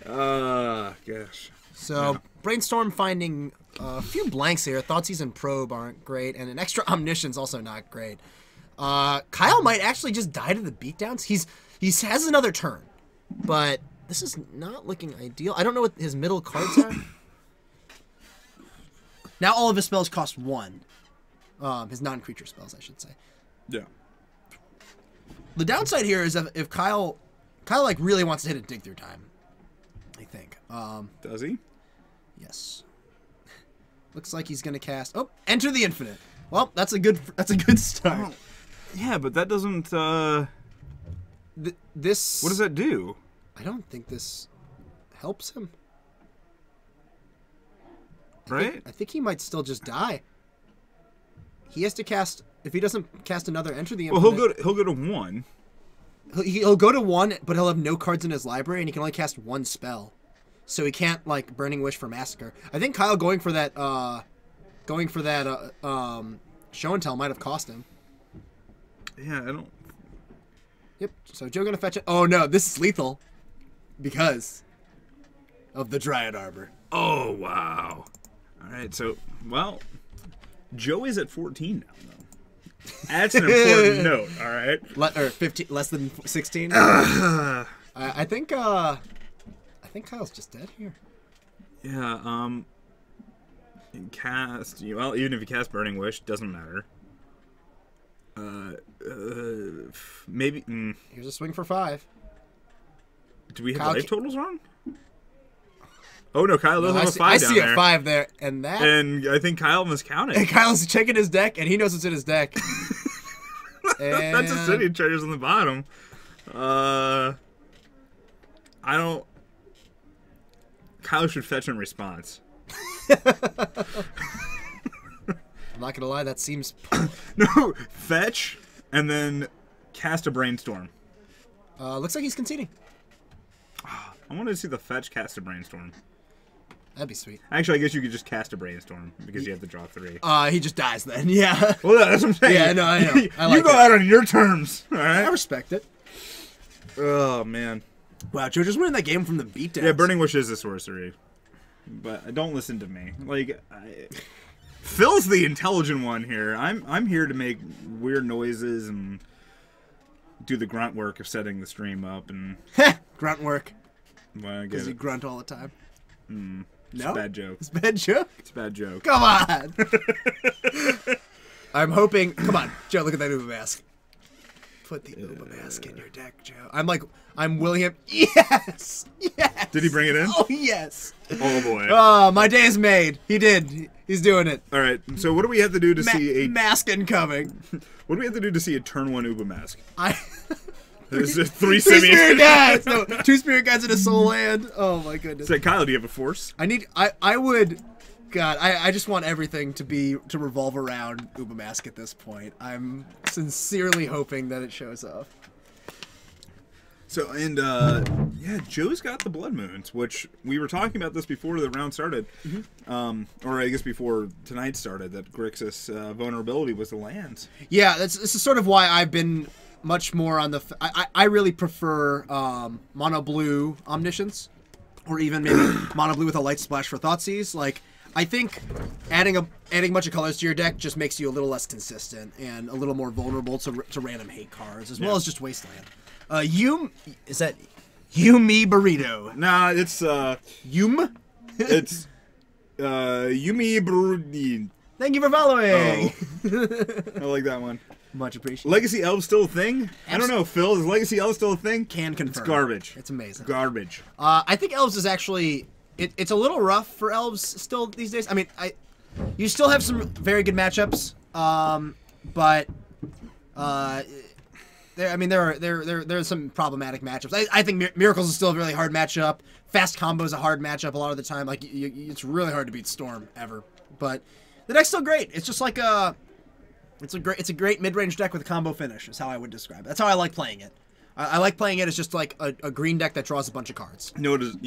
Gosh. So, Yeah. Brainstorm finding a few blanks here. Thoughtseize and Probe aren't great, and an extra Omniscience also not great. Kyle might actually just die to the beatdowns. He has another turn, but this is not looking ideal. I don't know what his middle cards are. Now all of his spells cost 1. His non-creature spells, I should say. Yeah. The downside here is if Kyle like really wants to hit a dig through time. I think. Does he? Yes. Looks like he's gonna cast. Oh, Enter the Infinite. Well, that's a good start. Oh, yeah, but that doesn't. This. What does that do? I don't think this helps him. Right? I think he might still just die. He has to cast. If he doesn't cast another Enter the Well, Infinite. he'll go to 1. he'll go to 1, but he'll have no cards in his library, and he can only cast 1 spell. So he can't, like, Burning Wish for Massacre. I think Kyle going for that Show and Tell might have cost him. Yeah, I don't... Yep, so Joe gonna fetch it. Oh no, this is lethal. Because of the Dryad Arbor. Oh, wow. All right, so, well, Joe is at 14 now, though. That's an important note, all right? Or 15, less than 16? I think Kyle's just dead here. Yeah, cast, well, even if you cast Burning Wish, doesn't matter. Maybe, Here's a swing for 5. do we have Kyle life totals wrong? Oh, no, Kyle doesn't have a 5 I down see there. a 5 there, and that... And I think Kyle miscounted. And Kyle's checking his deck, and he knows what's in his deck. That's a city treasures on the bottom. I don't... Kyle should fetch in response. I'm not gonna lie, that seems... No, fetch, and then cast a Brainstorm. Looks like he's conceding. I wanted to see the fetch cast a Brainstorm. That'd be sweet. Actually, I guess you could just cast a Brainstorm because you have to draw 3. He just dies then, yeah. Well, that's what I'm saying. Yeah, no, I know. I like you go out on your terms, all right? I respect it. Oh, man. Wow, Joe just winning that game from the beatdown. Yeah, Burning Wish is a sorcery. But don't listen to me. Like, Phil's the intelligent one here. I'm here to make weird noises and do the grunt work of setting the stream up and... Grunt work. Well, I get Because you it. grunt all the time. It's No? a bad joke. It's a bad joke? It's a bad joke. Come on! I'm hoping... Come on, Joe, look at that Uba Mask. Put the Uba Mask in your deck, Joe. I'm William... Yes! Yes! Did he bring it in? Oh, yes! Oh, boy. Oh, my day is made. He did. He's doing it. All right, so what do we have to do to see a... Mask incoming. What do we have to do to see a turn 1 Uba Mask? There's 3 Two spirit simians. guides! No, 2 spirit guides in a soul land. Oh, my goodness. Say, Kyle, do you have a force? I would... God, I just want everything to revolve around Uba Mask at this point. I'm sincerely hoping that it shows up. So, and, yeah, Joe's got the Blood Moons, which we were talking about this before the round started. Or I guess before tonight started, that Grixis vulnerability was the lands. Yeah, this is sort of why I've been much more on the... I really prefer mono blue Omniscience, or even maybe mono blue with a light splash for Thoughtseize. Like, I think adding a bunch of colors to your deck just makes you a little less consistent and a little more vulnerable to random hate cards, as well as just Wasteland. Is that Yumi Burrito? Nah, it's, Yum? it's, Yumi Burrito. Thank you for following. I like that one. Much appreciated. Legacy Elves still a thing? I don't know, Phil. Is Legacy Elves still a thing? Can confirm. It's garbage. It's amazing. Garbage. I think Elves is actually... It's a little rough for Elves still these days. I mean, you still have some very good matchups, but... There are some problematic matchups. I think Miracles is still a really hard matchup. Fast Combo is a hard matchup a lot of the time. Like, it's really hard to beat Storm, ever. But the deck's still great. It's just like a... It's a great mid-range deck with a combo finish, is how I would describe it. That's how I like playing it. I like playing it as just like a green deck that draws a bunch of cards. You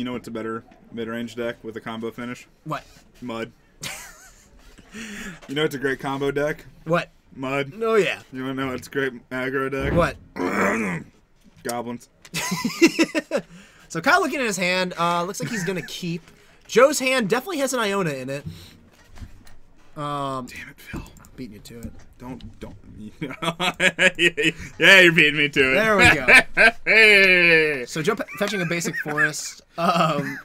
know what's a better mid-range deck with a combo finish? What? Mud. You know what's a great combo deck? What? Mud. Oh, yeah. You want to know what's a great aggro deck? What? Goblins. So Kyle looking at his hand, looks like he's going to keep. Joe's hand definitely has an Iona in it. Damn it, Phil. Beating you to it. Don't. Yeah, you're beating me to it. There we go. Hey. So Joe fetching a basic forest. I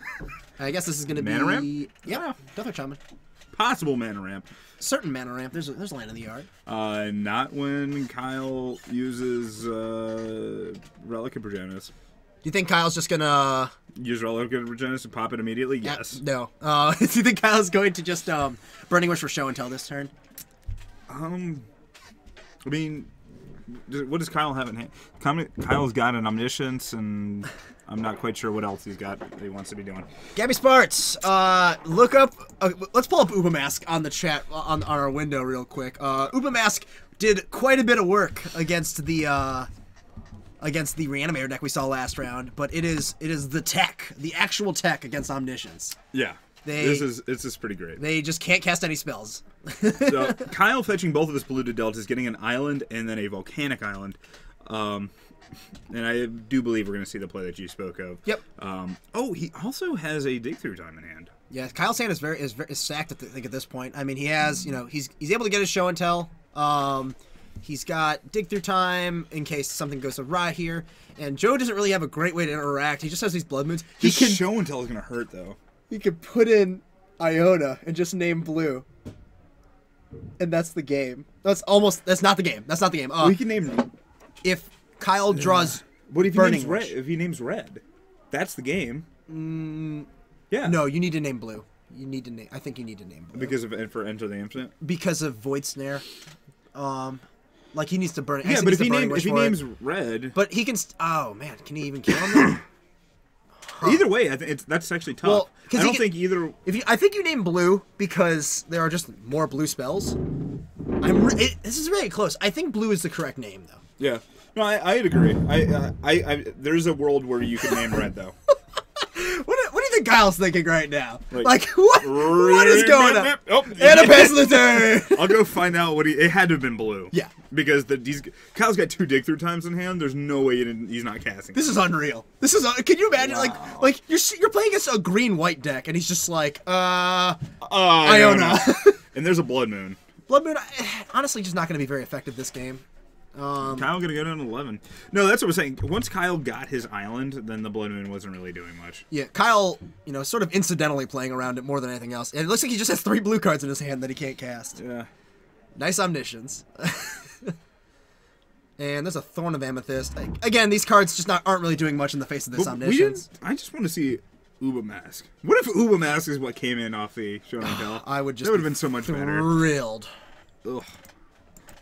guess this is going to be... Mana ramp? Yeah, definitely Shaman. Possible mana ramp. Certain mana ramp. There's a land in the yard. Not when Kyle uses Relic of Progenitus. Do you think Kyle's just going to... Use Relic of Progenitus and pop it immediately? Yes. No. Do you think Kyle's going to just Burning Wish for show and tell this turn? I mean, what does Kyle have in hand? Kyle's got an Omniscience, and I'm not quite sure what else he's got that he wants to be doing. Gabby Sparts, look up... let's pull up Uba Mask on the chat, on our window real quick. Uba Mask did quite a bit of work against the against the Reanimator deck we saw last round, but it is the tech, the actual tech against Omniscience. Yeah. This is pretty great. They just can't cast any spells. So Kyle fetching both of his polluted deltas, getting an island and then a volcanic island. And I do believe we're going to see the play that you spoke of. Yep. Oh, he also has a dig through time in hand. Yeah, Kyle's hand is stacked at this point. I mean, he has, he's able to get his show and tell. He's got dig through time in case something goes awry here. And Joe doesn't really have a great way to interact. He just has these blood moons. His show and tell is going to hurt though. He could put in Iona and just name blue. And that's the game. That's not the game. That's not the game. We can name. If Kyle draws. What if he Burning names red? Wish. If he names red, that's the game. Yeah. No, you need to name blue. You need to name. I think you need to name blue Because of for Enter the Infinite. because of Void Snare. Like he needs to burn. Yeah, but if he names red, but he can. Oh man, can he even kill him? Either way, I think that's actually tough. Well, I don't think either. I think you name blue because there are just more blue spells. This is really close. I think blue is the correct name though. Yeah. No, I'd agree. There's a world where you can name red though. What do you think Kyle's thinking right now? Like what is going on? Oh, And a pass of the turn. I'll go find out what it had to have been blue. Yeah. Because Kyle's got 2 dig through times in hand. There's no way he's not casting. This is unreal. Can you imagine? Wow. Like you're playing against a green-white deck, and he's just like, Iona. And there's a blood moon. Blood Moon, honestly, just not going to be very effective this game. Kyle gonna go down to 11. No, that's what we're saying. Once Kyle got his island, then the blood moon wasn't really doing much. Yeah, Kyle, sort of incidentally playing around it more than anything else. And it looks like he just has 3 blue cards in his hand that he can't cast. Yeah. Nice Omniscience. And there's a Thorn of Amethyst. Again, these cards just aren't really doing much in the face of this Omniscience. I just want to see Uba Mask. What if Uba Mask is what came in off the show and tell? I would just that would have been so much better. Thrilled. Ugh.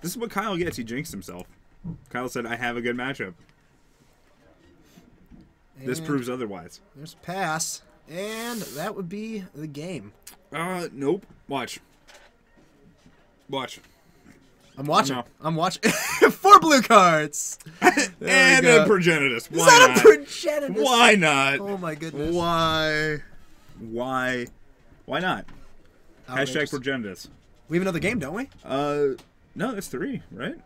This is what Kyle gets. He jinxed himself. Kyle said, I have a good matchup. This proves otherwise. There's a pass. And that would be the game. Nope. Watch. I'm watching. No. I'm watching. 4 blue cards. And a Progenitus. Why Is that not? a Progenitus? Why not? Oh my goodness. Why not? Outrageous. Hashtag Progenitus. We have another game, don't we? No, that's 3, right?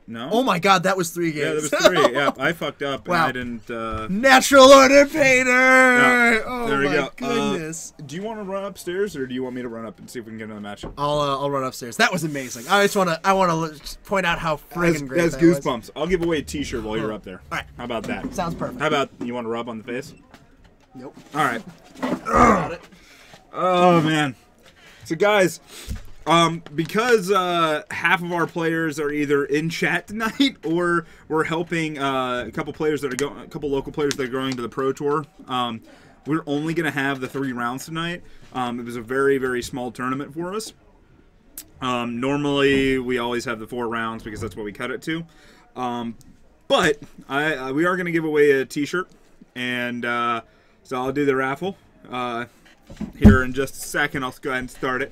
No? Oh my god, that was 3 games. Yeah, that was 3. Yeah, I fucked up and Wow. I didn't, Natural Order Painter! No, Oh there we my go. goodness. Do you want to run upstairs or do you want me to run up and see if we can get another match? I'll run upstairs. That was amazing. I want to point out how friggin' great That's that was. goosebumps. I'll give away a t-shirt while you're up there. All right. How about that? Sounds perfect. How about you want to rub on the face? Nope. All right. Got it. Oh, man. So, guys, because half of our players are either in chat tonight or we're helping a couple local players that are going to the Pro Tour, we're only going to have the 3 rounds tonight. It was a very, very small tournament for us. Normally, we always have the 4 rounds because that's what we cut it to. But we are going to give away a t-shirt, and so I'll do the raffle here in just a second. I'll go ahead and start it.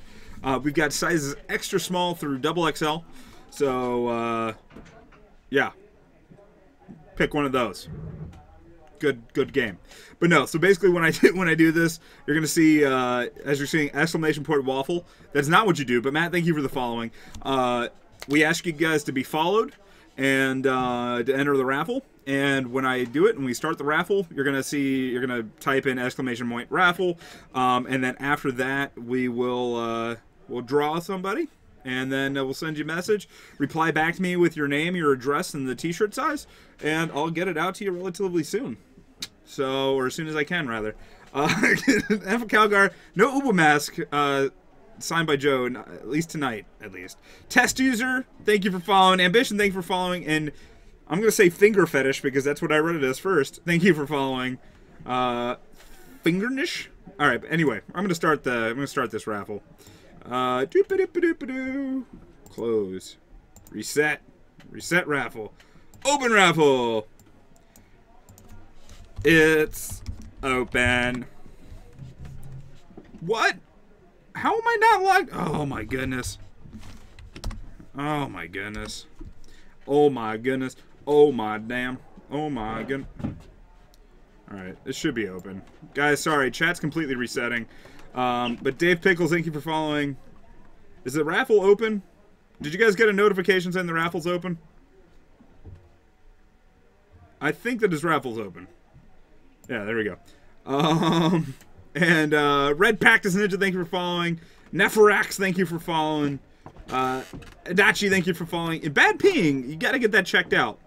We've got sizes extra small through XXL, so yeah, pick one of those. Good game. But no, so basically when I do this, you're gonna see as you're seeing exclamation point waffle. That's not what you do. But Matt, thank you for the following. We ask you guys to be followed and to enter the raffle. And when I do it and we start the raffle, you're gonna type in exclamation point raffle, and then after that we'll draw somebody, and then we'll send you a message. Reply back to me with your name, your address, and the t-shirt size, and I'll get it out to you relatively soon. So, or as soon as I can, rather. F. Calgar, no Uba Mask, signed by Joe, at least tonight, at least. Test User, thank you for following. Ambition, thank you for following. And I'm going to say Finger Fetish, because that's what I read it as first. Thank you for following. Fingernish? Alright, but anyway, I'm going to start this raffle. Close. Reset. Reset raffle. Open raffle. It's open. What? How am I not logged? Oh my goodness. Oh my goodness. Oh my goodness. Oh my damn. Oh my god. Alright, this should be open. Guys, sorry, chat's completely resetting. But Dave Pickles, thank you for following. Is the raffle open? Did you guys get a notification saying the raffle's open? I think that his raffle's open. Yeah, there we go. And Red Pactus Ninja, thank you for following. Neferax, thank you for following. Adachi, thank you for following. And Bad Peeing, you gotta get that checked out.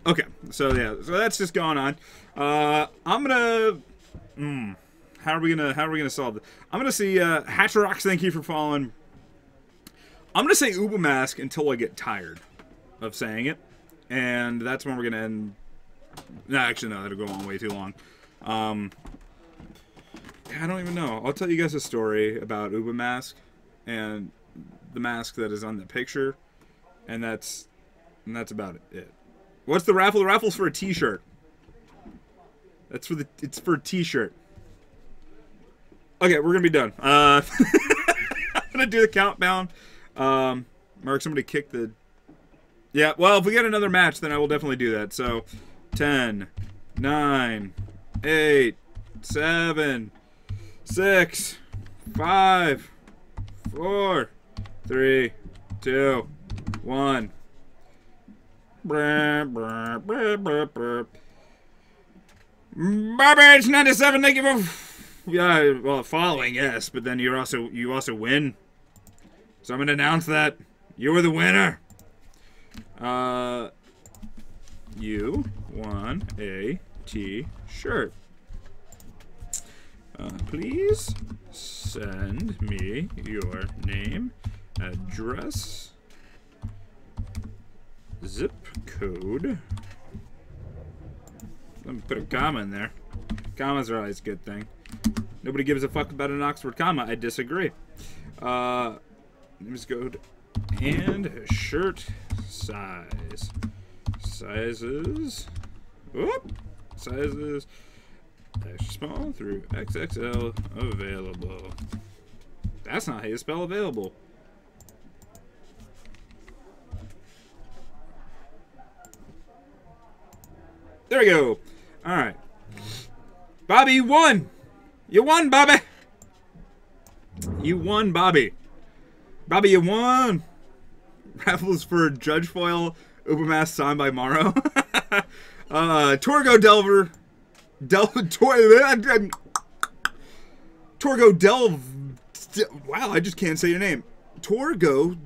Okay, so yeah, so that's just going on. I'm gonna. How are we gonna solve this? I'm gonna see Hatcherox, thank you for following. I'm gonna say Ubamask until I get tired of saying it, and that's when we're gonna end. No, actually, no, that'll go on way too long. I don't even know. I'll tell you guys a story about Ubamask and the mask that is on the picture, and that's about it. What's the raffle? The raffle's for a T-shirt. It's for a T-shirt. Okay, we're gonna be done. I'm gonna do the countdown. Mark, somebody kick the. Yeah, well, if we get another match, then I will definitely do that. So, 10, 9, 8, 7, 6, 5, 4, 3, 2, 1. Barbage 97, thank you for well following, yes, but then you also win. So I'm gonna announce that you were the winner. You won a T-shirt. Please send me your name, address, zip code. Let me put a comma in there. Commas are always a good thing. Nobody gives a fuck about an Oxford comma. I disagree. Let's go to and shirt size. Sizes. Whoop. Sizes. Extra small through XXL available. That's not how you spell available. There we go. All right. Bobby, you won. You won, Bobby. You won, Bobby. Bobby, you won. Raffles for Judge Foil, Ubamask signed by Morrow. Torgo Delver. Torgo Delv. Wow, I just can't say your name. Torgo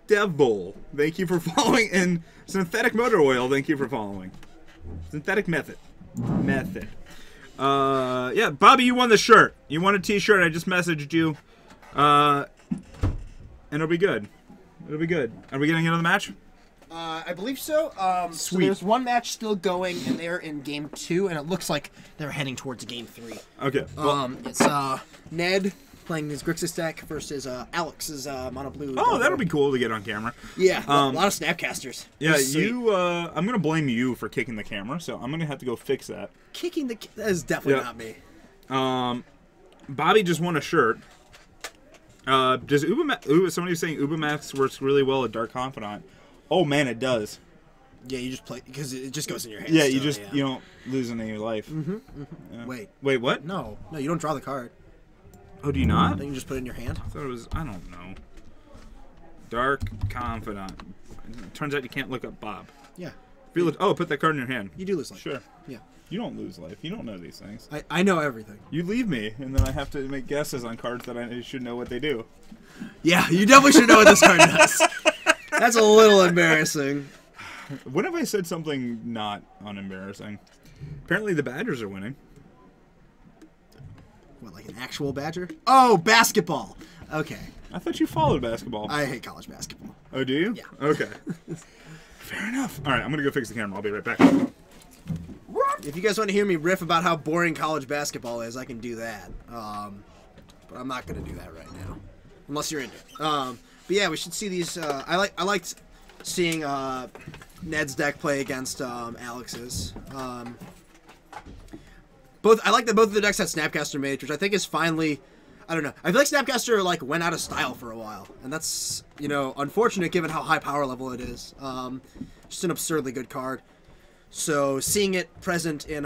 Devil. Thank you for following. And Synthetic Motor Oil. Thank you for following. Synthetic Method. Yeah, Bobby, you won the shirt. You won a T-shirt. I just messaged you. And it'll be good. It'll be good. Are we getting another match? I believe so. Sweet. So there's one match still going, and they're in game 2, and it looks like they're heading towards game 3. Okay. Well, It's Ned playing his Grixis deck versus Alex's Mono Blue. oh, that'll be cool to get on camera. Yeah, a lot of Snapcasters. Yeah, you. I'm gonna blame you for kicking the camera, so I'm gonna have to go fix that. Kicking the that is definitely not me. Bobby just won a shirt. Does somebody was saying Ubamask works really well at Dark Confidant? Oh man, it does. Yeah, you just play because it just goes in your hands. Yeah, you just you don't lose any of your life. Yeah. Wait, what? No, you don't draw the card. Oh, do you not? Then you just put it in your hand. I thought it was. I don't know. Dark Confidant. Turns out you can't look up Bob. Yeah. Oh, put that card in your hand. You do lose life. Sure. Yeah. You don't lose life. You don't know these things. I know everything. You leave me, and then I have to make guesses on cards that I should know what they do. Yeah, you definitely should know what this card does. That's a little embarrassing. When have I said something not unembarrassing? Apparently the Badgers are winning. What, like an actual Badger? Oh, basketball. Okay. I thought you followed basketball. I hate college basketball. Oh, do you? Yeah. Okay. Fair enough. All right, I'm going to go fix the camera. I'll be right back. If you guys want to hear me riff about how boring college basketball is, I can do that. But I'm not going to do that right now. Unless you're into it. But yeah, we should see these. I liked seeing Ned's deck play against Alex's. I like that both of the decks had Snapcaster Mage, which I think is finally. I don't know. I feel like Snapcaster like went out of style for a while, and that's unfortunate given how high power level it is. just an absurdly good card. So seeing it present in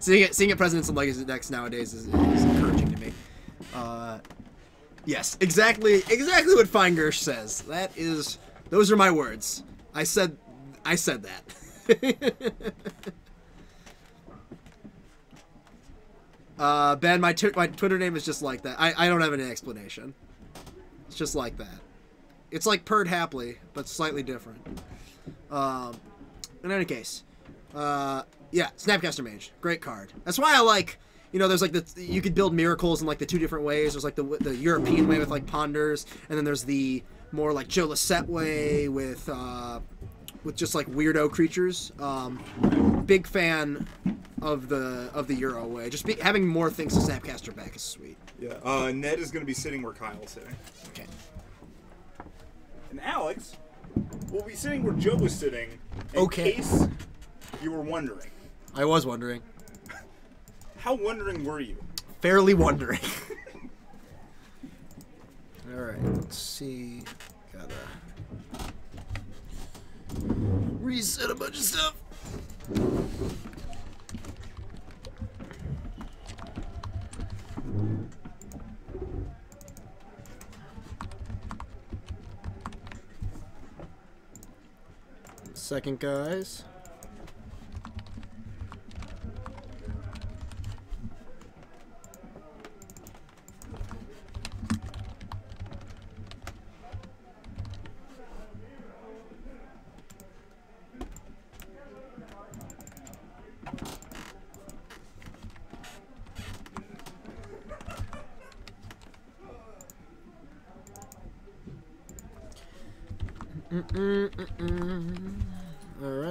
seeing it present in some Legacy decks nowadays is encouraging to me. Yes, exactly what Feingersh says. Those are my words. I said that. Ben, my Twitter name is just like that. I don't have any explanation. It's just like that. It's like Purred Happily, but slightly different. In any case, yeah, Snapcaster Mage, great card. That's why I like, you know, there's like you could build miracles in like the two different ways. There's like the European way with like Ponders, and then there's the more like Joe Lisette way with just like weirdo creatures. Big fan of the Euro way. Just having more things to Snapcaster back is sweet. Yeah. Ned is going to be sitting where Kyle's sitting. Okay. And Alex will be sitting where Joe was sitting. In case you were wondering. I was wondering. How wondering were you? Fairly wondering. All right. Let's see. Gotta reset a bunch of stuff. Second, guys.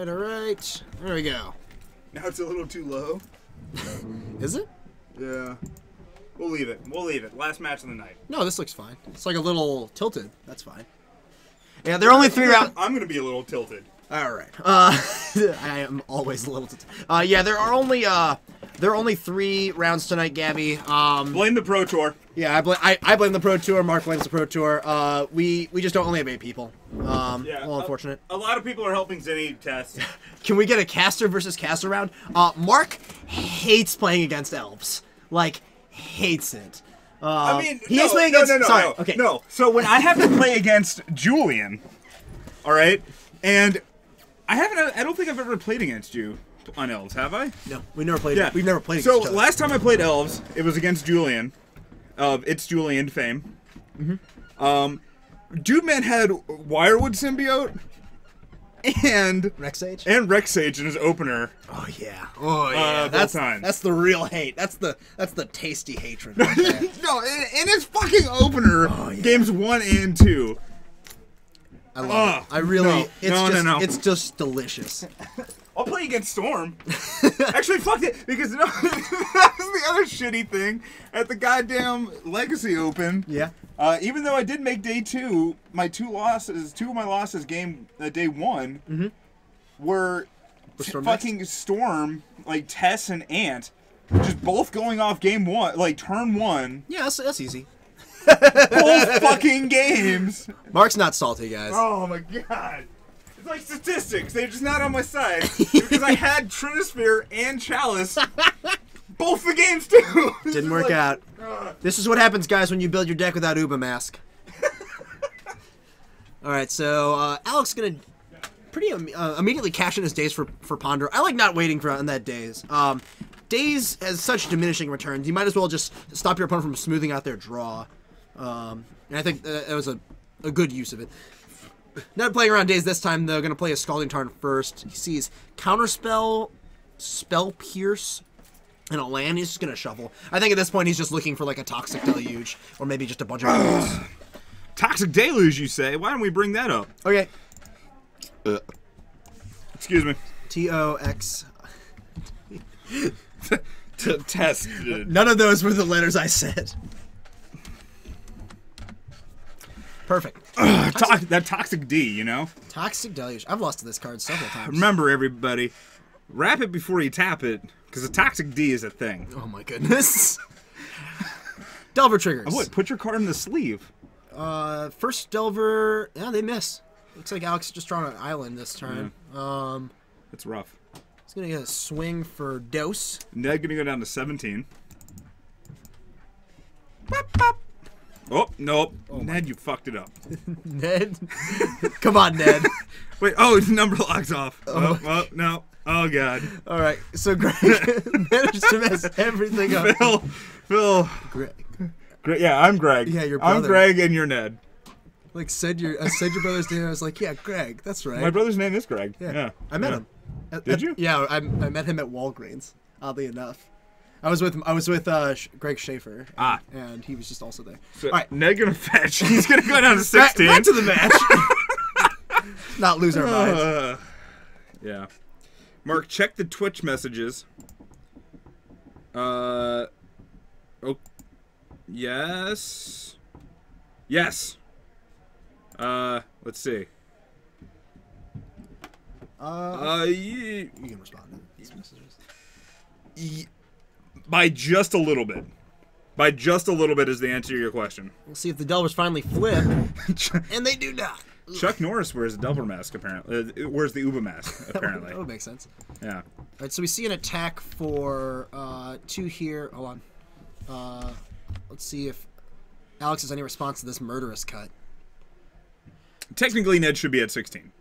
All right. There we go. Now it's a little too low. Is it? Yeah. We'll leave it. Last match of the night. No, this looks fine. It's like a little tilted. That's fine. Yeah, there are only 3 rounds. I'm gonna be a little tilted. All right. I am always a little tilted. Yeah, there are only 3 rounds tonight, Gabby. Blame the Pro Tour. Yeah, I blame the Pro Tour. Mark blames the Pro Tour. We just don't only have 8 people. Yeah, well, unfortunate. A lot of people are helping Zenny test. Can we get a caster versus caster round? Mark hates playing against elves. Like, hates it. I mean, he is playing against. Sorry. Okay. No. So when I have to play against Julian, all right, and I don't think I've ever played against you on elves, have I? No, we never played. Yeah. We've never played against each other. Last time I played elves, it was against Julian, of It's Julian fame. Mm-hmm. Dude Man had Wirewood Symbiote and Rexage in his opener. Oh yeah. Oh yeah. That's the real hate. That's the tasty hatred. Right there. No, in his fucking opener, games 1 and 2. I love it. I really. No. It's just delicious. I'll play against Storm. Actually, fuck it, because that's the other shitty thing at the goddamn Legacy Open. Yeah. Even though I did make day 2, two of my losses day 1 were fucking Storm, like Tess and Ant, just both going off game 1, like turn 1. Yeah, that's easy. Both fucking games. Mark's not salty, guys. Oh my god. It's like statistics. They're just not on my side. Because I had Trinisphere and Chalice. Both the games too. Didn't work out. This is what happens, guys, when you build your deck without Uba Mask. Alright, so Alex is going to pretty immediately cash in his days for Ponder. I like not waiting on that days. Days has such diminishing returns. You might as well just stop your opponent from smoothing out their draw. And I think that was a good use of it. Not playing around days this time, though. Going to play a Scalding Tarn first. He sees Counterspell, Spell Pierce, and a land. He's just going to shuffle. I think at this point he's just looking for like a Toxic Deluge, or maybe just a bunch of cards. Toxic Deluge, you say? Why don't we bring that up? Okay. Excuse me. T-O-X. Test. None of those were the letters I said. Perfect. That Toxic D, you know? Toxic Deluge. I've lost to this card several times. Remember, everybody, wrap it before you tap it, because a Toxic D is a thing. Oh my goodness. Delver triggers. Put your card in the sleeve. First Delver, yeah, they miss. Looks like Alex is just drawing an island this turn. It's rough. He's going to get a swing for Dose. Ned going to go down to 17. Pop, pop. Oh, nope. Ned, you fucked it up. Ned? Come on, Ned. Wait, his number lock's off. Oh, no. Oh, God. All right, so Greg managed to mess everything up. Phil. Greg. Yeah, I'm Greg. Yeah, your brother. I'm Greg and you're Ned. Like, said your brother's name. I was like, yeah, Greg. That's right. My brother's name is Greg. Yeah. I met him. Did you? Yeah, I met him at Walgreens, oddly enough. I was with Greg Schaefer, and he was just also there. So, all right, Ned gonna fetch. He's gonna go down to 16. Back to the match. Not lose our minds. Yeah. Mark, check the Twitch messages. Oh. Yes. Yes. Let's see. You can respond to these messages. By just a little bit. By just a little bit is the answer to your question. We'll see if the Delvers finally flip, and they do not. Chuck Norris wears a Delver mask, apparently. Wears the Uba mask, apparently. That would make sense. Yeah. All right, so we see an attack for 2 here. Hold on. Let's see if Alex has any response to this murderous cut. Technically, Ned should be at 16.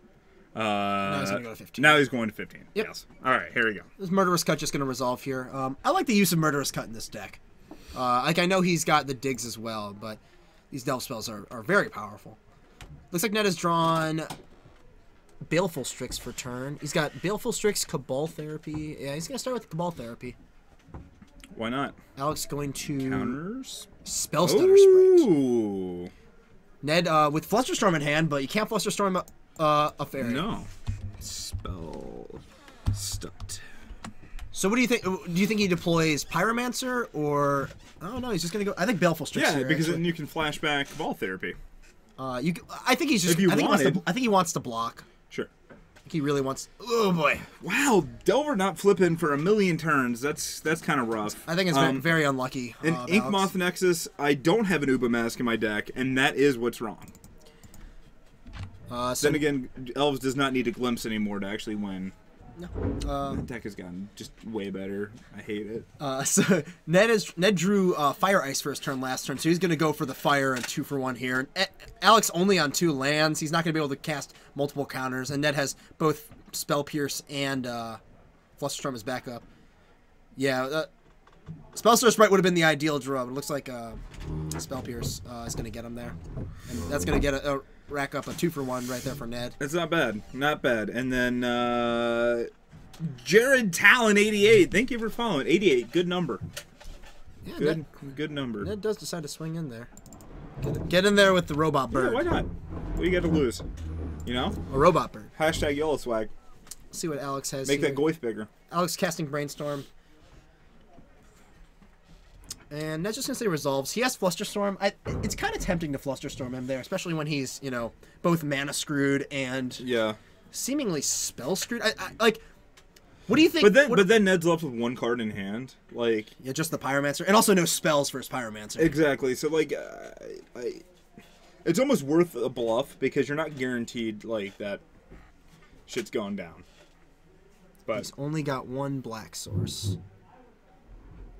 Now he's going to go to 15. Now he's going to 15. Yep. Yes. All right, here we go. This murderous cut just going to resolve here. I like the use of murderous cut in this deck. Like, I know he's got the digs as well, but these delve spells are very powerful. Looks like Ned has drawn Baleful Strix for turn. He's got Baleful Strix, Cabal Therapy. Yeah, he's going to start with Cabal Therapy. Why not? Alex going to... Counters? Spellstutter Sprite. Ooh. Ned with Flusterstorm in hand, but you can't Flusterstorm a fairy. No. Spell stunt. So what do you think? Do you think he deploys Pyromancer or... I don't know. He's just going to go... I think Baleful Strix Yeah, here, because actually. then you can flashback Ball Therapy. I think he's just... If you I think wanted. he wants to block. Sure. I think he really wants... Oh, boy. Wow, Delver not flipping for a million turns. That's kind of rough. I think it's very unlucky. In Ink Moth Nexus, I don't have an Uba Mask in my deck, and that is what's wrong. So, Then again, Elves does not need a Glimpse anymore to actually win. no. That deck has gotten just way better. I hate it. So Ned drew Fire Ice for his turn last turn, so he's going to go for the Fire and 2-for-1 here. Alex only on 2 lands. He's not going to be able to cast multiple counters, and Ned has both Spell Pierce and Flusterstorm as backup. Yeah, Spellstutter Sprite would have been the ideal draw, but it looks like Spell Pierce is going to get him there. And that's going to get a rack up a 2-for-1 right there for Ned. It's not bad. Not bad. And then Jared Talon 88. Thank you for following. 88. Good number. Yeah, Good number. Ned does decide to swing in there. Get in there with the Robot Bird. Yeah, why not? What do you got to lose? You know? A Robot Bird. Hashtag Yellow Swag. Let's see what Alex has Make here. that Goith bigger. Alex casting Brainstorm. And Ned's just going to say resolves. He has Flusterstorm. It's kind of tempting to Flusterstorm him there, especially when he's, you know, both mana screwed and seemingly spell screwed. Like, what do you think? But then Ned's left with 1 card in hand. Like, yeah, just the Pyromancer. And also no spells for his Pyromancer. Exactly. So, like, it's almost worth a bluff because you're not guaranteed, like, that shit's going down. But he's only got 1 black source.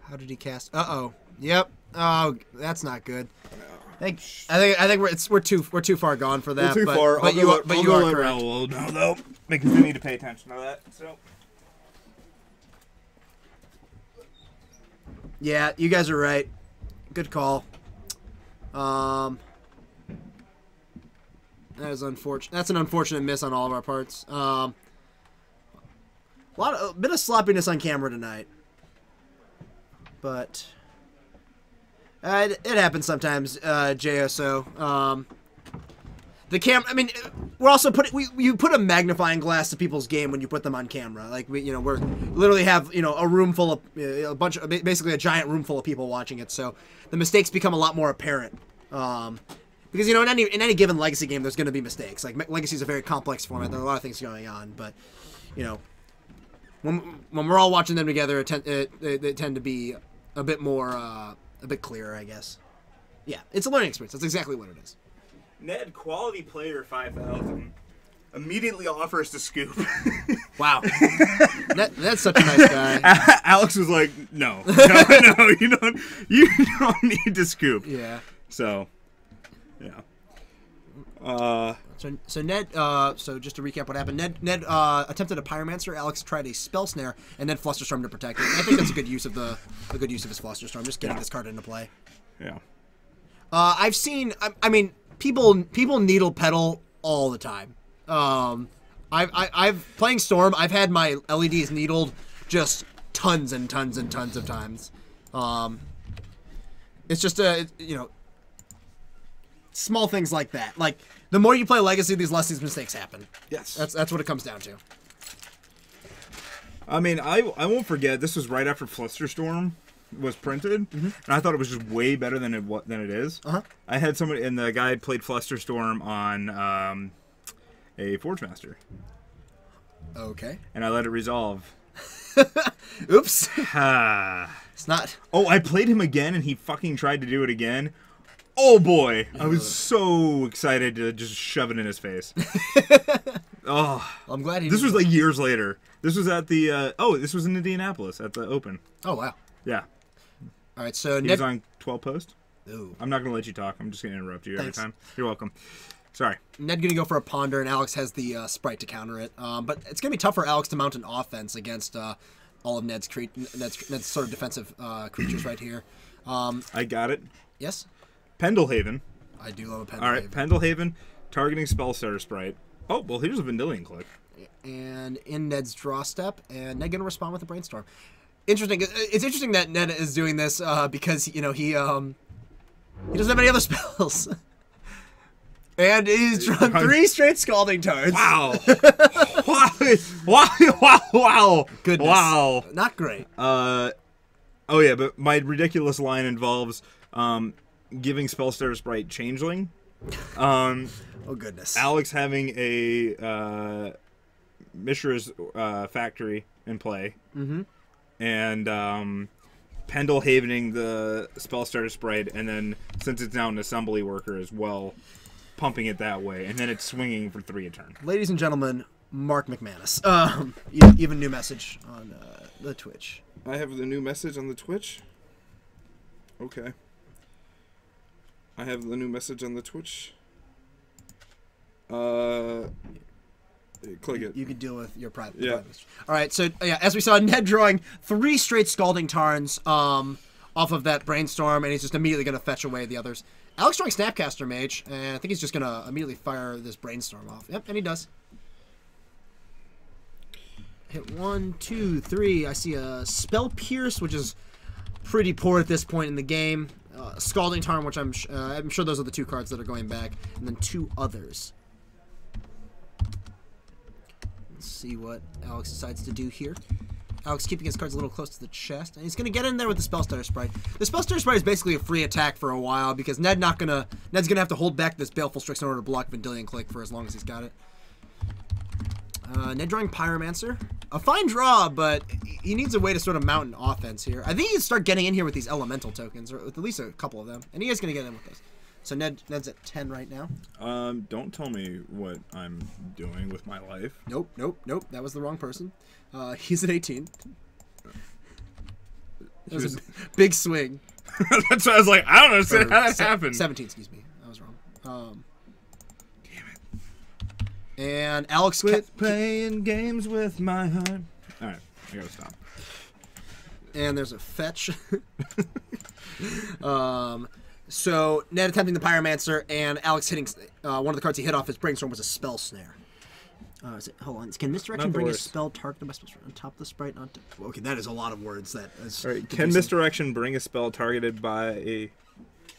How did he cast? Uh-oh. Yep. Oh, that's not good. I think we're too far gone for that. We're too far. But you are correct. Raoul know though, because we need to pay attention to that. So. Yeah, you guys are right. Good call. That is unfortunate. That's an unfortunate miss on all of our parts. A bit of sloppiness on camera tonight. But it happens sometimes, JSO. I mean, we're also you put a magnifying glass to people's game when you put them on camera. Like we literally have a room full of basically a giant room full of people watching it. So the mistakes become a lot more apparent. Because in any given Legacy game, there's going to be mistakes. Like Legacy is a very complex format. There are a lot of things going on, but when we're all watching them together, they tend to be a bit more, a bit clearer, I guess. Yeah, it's a learning experience. That's exactly what it is. Ned, quality player 5000. immediately offers to scoop. Wow. That's such a nice guy. Alex was like, no, you don't need to scoop. Yeah. So, yeah. So Ned, so just to recap what happened, Ned attempted a Pyromancer, Alex tried a Spell Snare, and then Flusterstorm to protect it. I think that's a good use of his Flusterstorm, just getting this card into play. Yeah. I've seen, I mean, people needle pedal all the time. I've playing Storm, I've had my LEDs needled just tons and tons and tons of times. It's just small things like that. Like, the more you play Legacy, these less these mistakes happen. Yes. That's what it comes down to. I mean, I won't forget, this was right after Flusterstorm was printed, and I thought it was just way better than it is. I had somebody, and the guy played Flusterstorm on a Forge Master. Okay. And I let it resolve. Oops. It's not. Oh, I played him again, and he fucking tried to do it again. Oh boy, I was so excited to just shove it in his face. Oh, I'm glad he. This was like years later. This was at the. This was in Indianapolis at the Open. Oh wow. Yeah. All right, so he was on 12 post. Ooh. I'm not gonna let you talk. I'm just gonna interrupt you every time. You're welcome. Sorry. Ned gonna go for a Ponder, and Alex has the Sprite to counter it. But it's gonna be tough for Alex to mount an offense against all of Ned's sort of defensive creatures right here. I got it. Yes. Pendelhaven. I do love a Pendelhaven. All right, Pendelhaven, targeting Spellstarter Sprite. Oh, well, here's a Vendilion Click. And in Ned's draw step, and Ned gonna respond with a Brainstorm. Interesting. It's interesting that Ned is doing this because he doesn't have any other spells, and he's drawn 3 straight Scalding Tarns. Wow! Wow! Goodness. Wow! Not great. Oh yeah, but my ridiculous line involves giving Spellstarter Sprite Changeling. Oh goodness. Alex having a Mishra's Factory in play. Mm-hmm. And Pendelhavening the Spellstarter Sprite, and then since it's now an assembly worker as well, pumping it that way, and then it's swinging for 3 a turn. Ladies and gentlemen, Mark McManus. Even new message on the Twitch. I have the new message on the Twitch. Okay. I have the new message on the Twitch. Click it. You can deal with your private. Yeah. All right. So yeah, as we saw, Ned drawing 3 straight Scalding Tarns off of that Brainstorm, and he's just immediately going to fetch away the others. Alex drawing Snapcaster Mage, and I think he's just going to immediately fire this Brainstorm off. Yep, and he does. Hit 1, 2, 3. I see a Spell Pierce, which is pretty poor at this point in the game. Scalding Tarn, which I'm sure those are the 2 cards that are going back, and then 2 others. Let's see what Alex decides to do here. Alex keeping his cards a little close to the chest, and he's going to get in there with the Spellstarter Sprite. The Spellstarter Sprite is basically a free attack for a while because Ned's going to have to hold back this Baleful Strix in order to block Vendilion Click for as long as he's got it. Ned drawing Pyromancer. A fine draw, but he needs a way to sort of mount an offense here. I think he can start getting in here with these elemental tokens, or with at least a couple of them. And he is going to get in with those. So Ned's at 10 right now. Don't tell me what I'm doing with my life. Nope. That was the wrong person. He's at 18. That was a big swing. That's why I was like, I don't understand how that happened. 17, excuse me. I was wrong. Damn it. And Alex quit playing games with my heart. All right, I gotta stop. And there's a fetch. So Ned attempting the Pyromancer, and Alex hitting one of the cards he hit off his Brainstorm was a Spell Snare. Hold on. Can Misdirection bring a spell targeted by spell on top of the sprite? Okay, that is a lot of words. That is. All right. Can Misdirection bring a spell targeted by a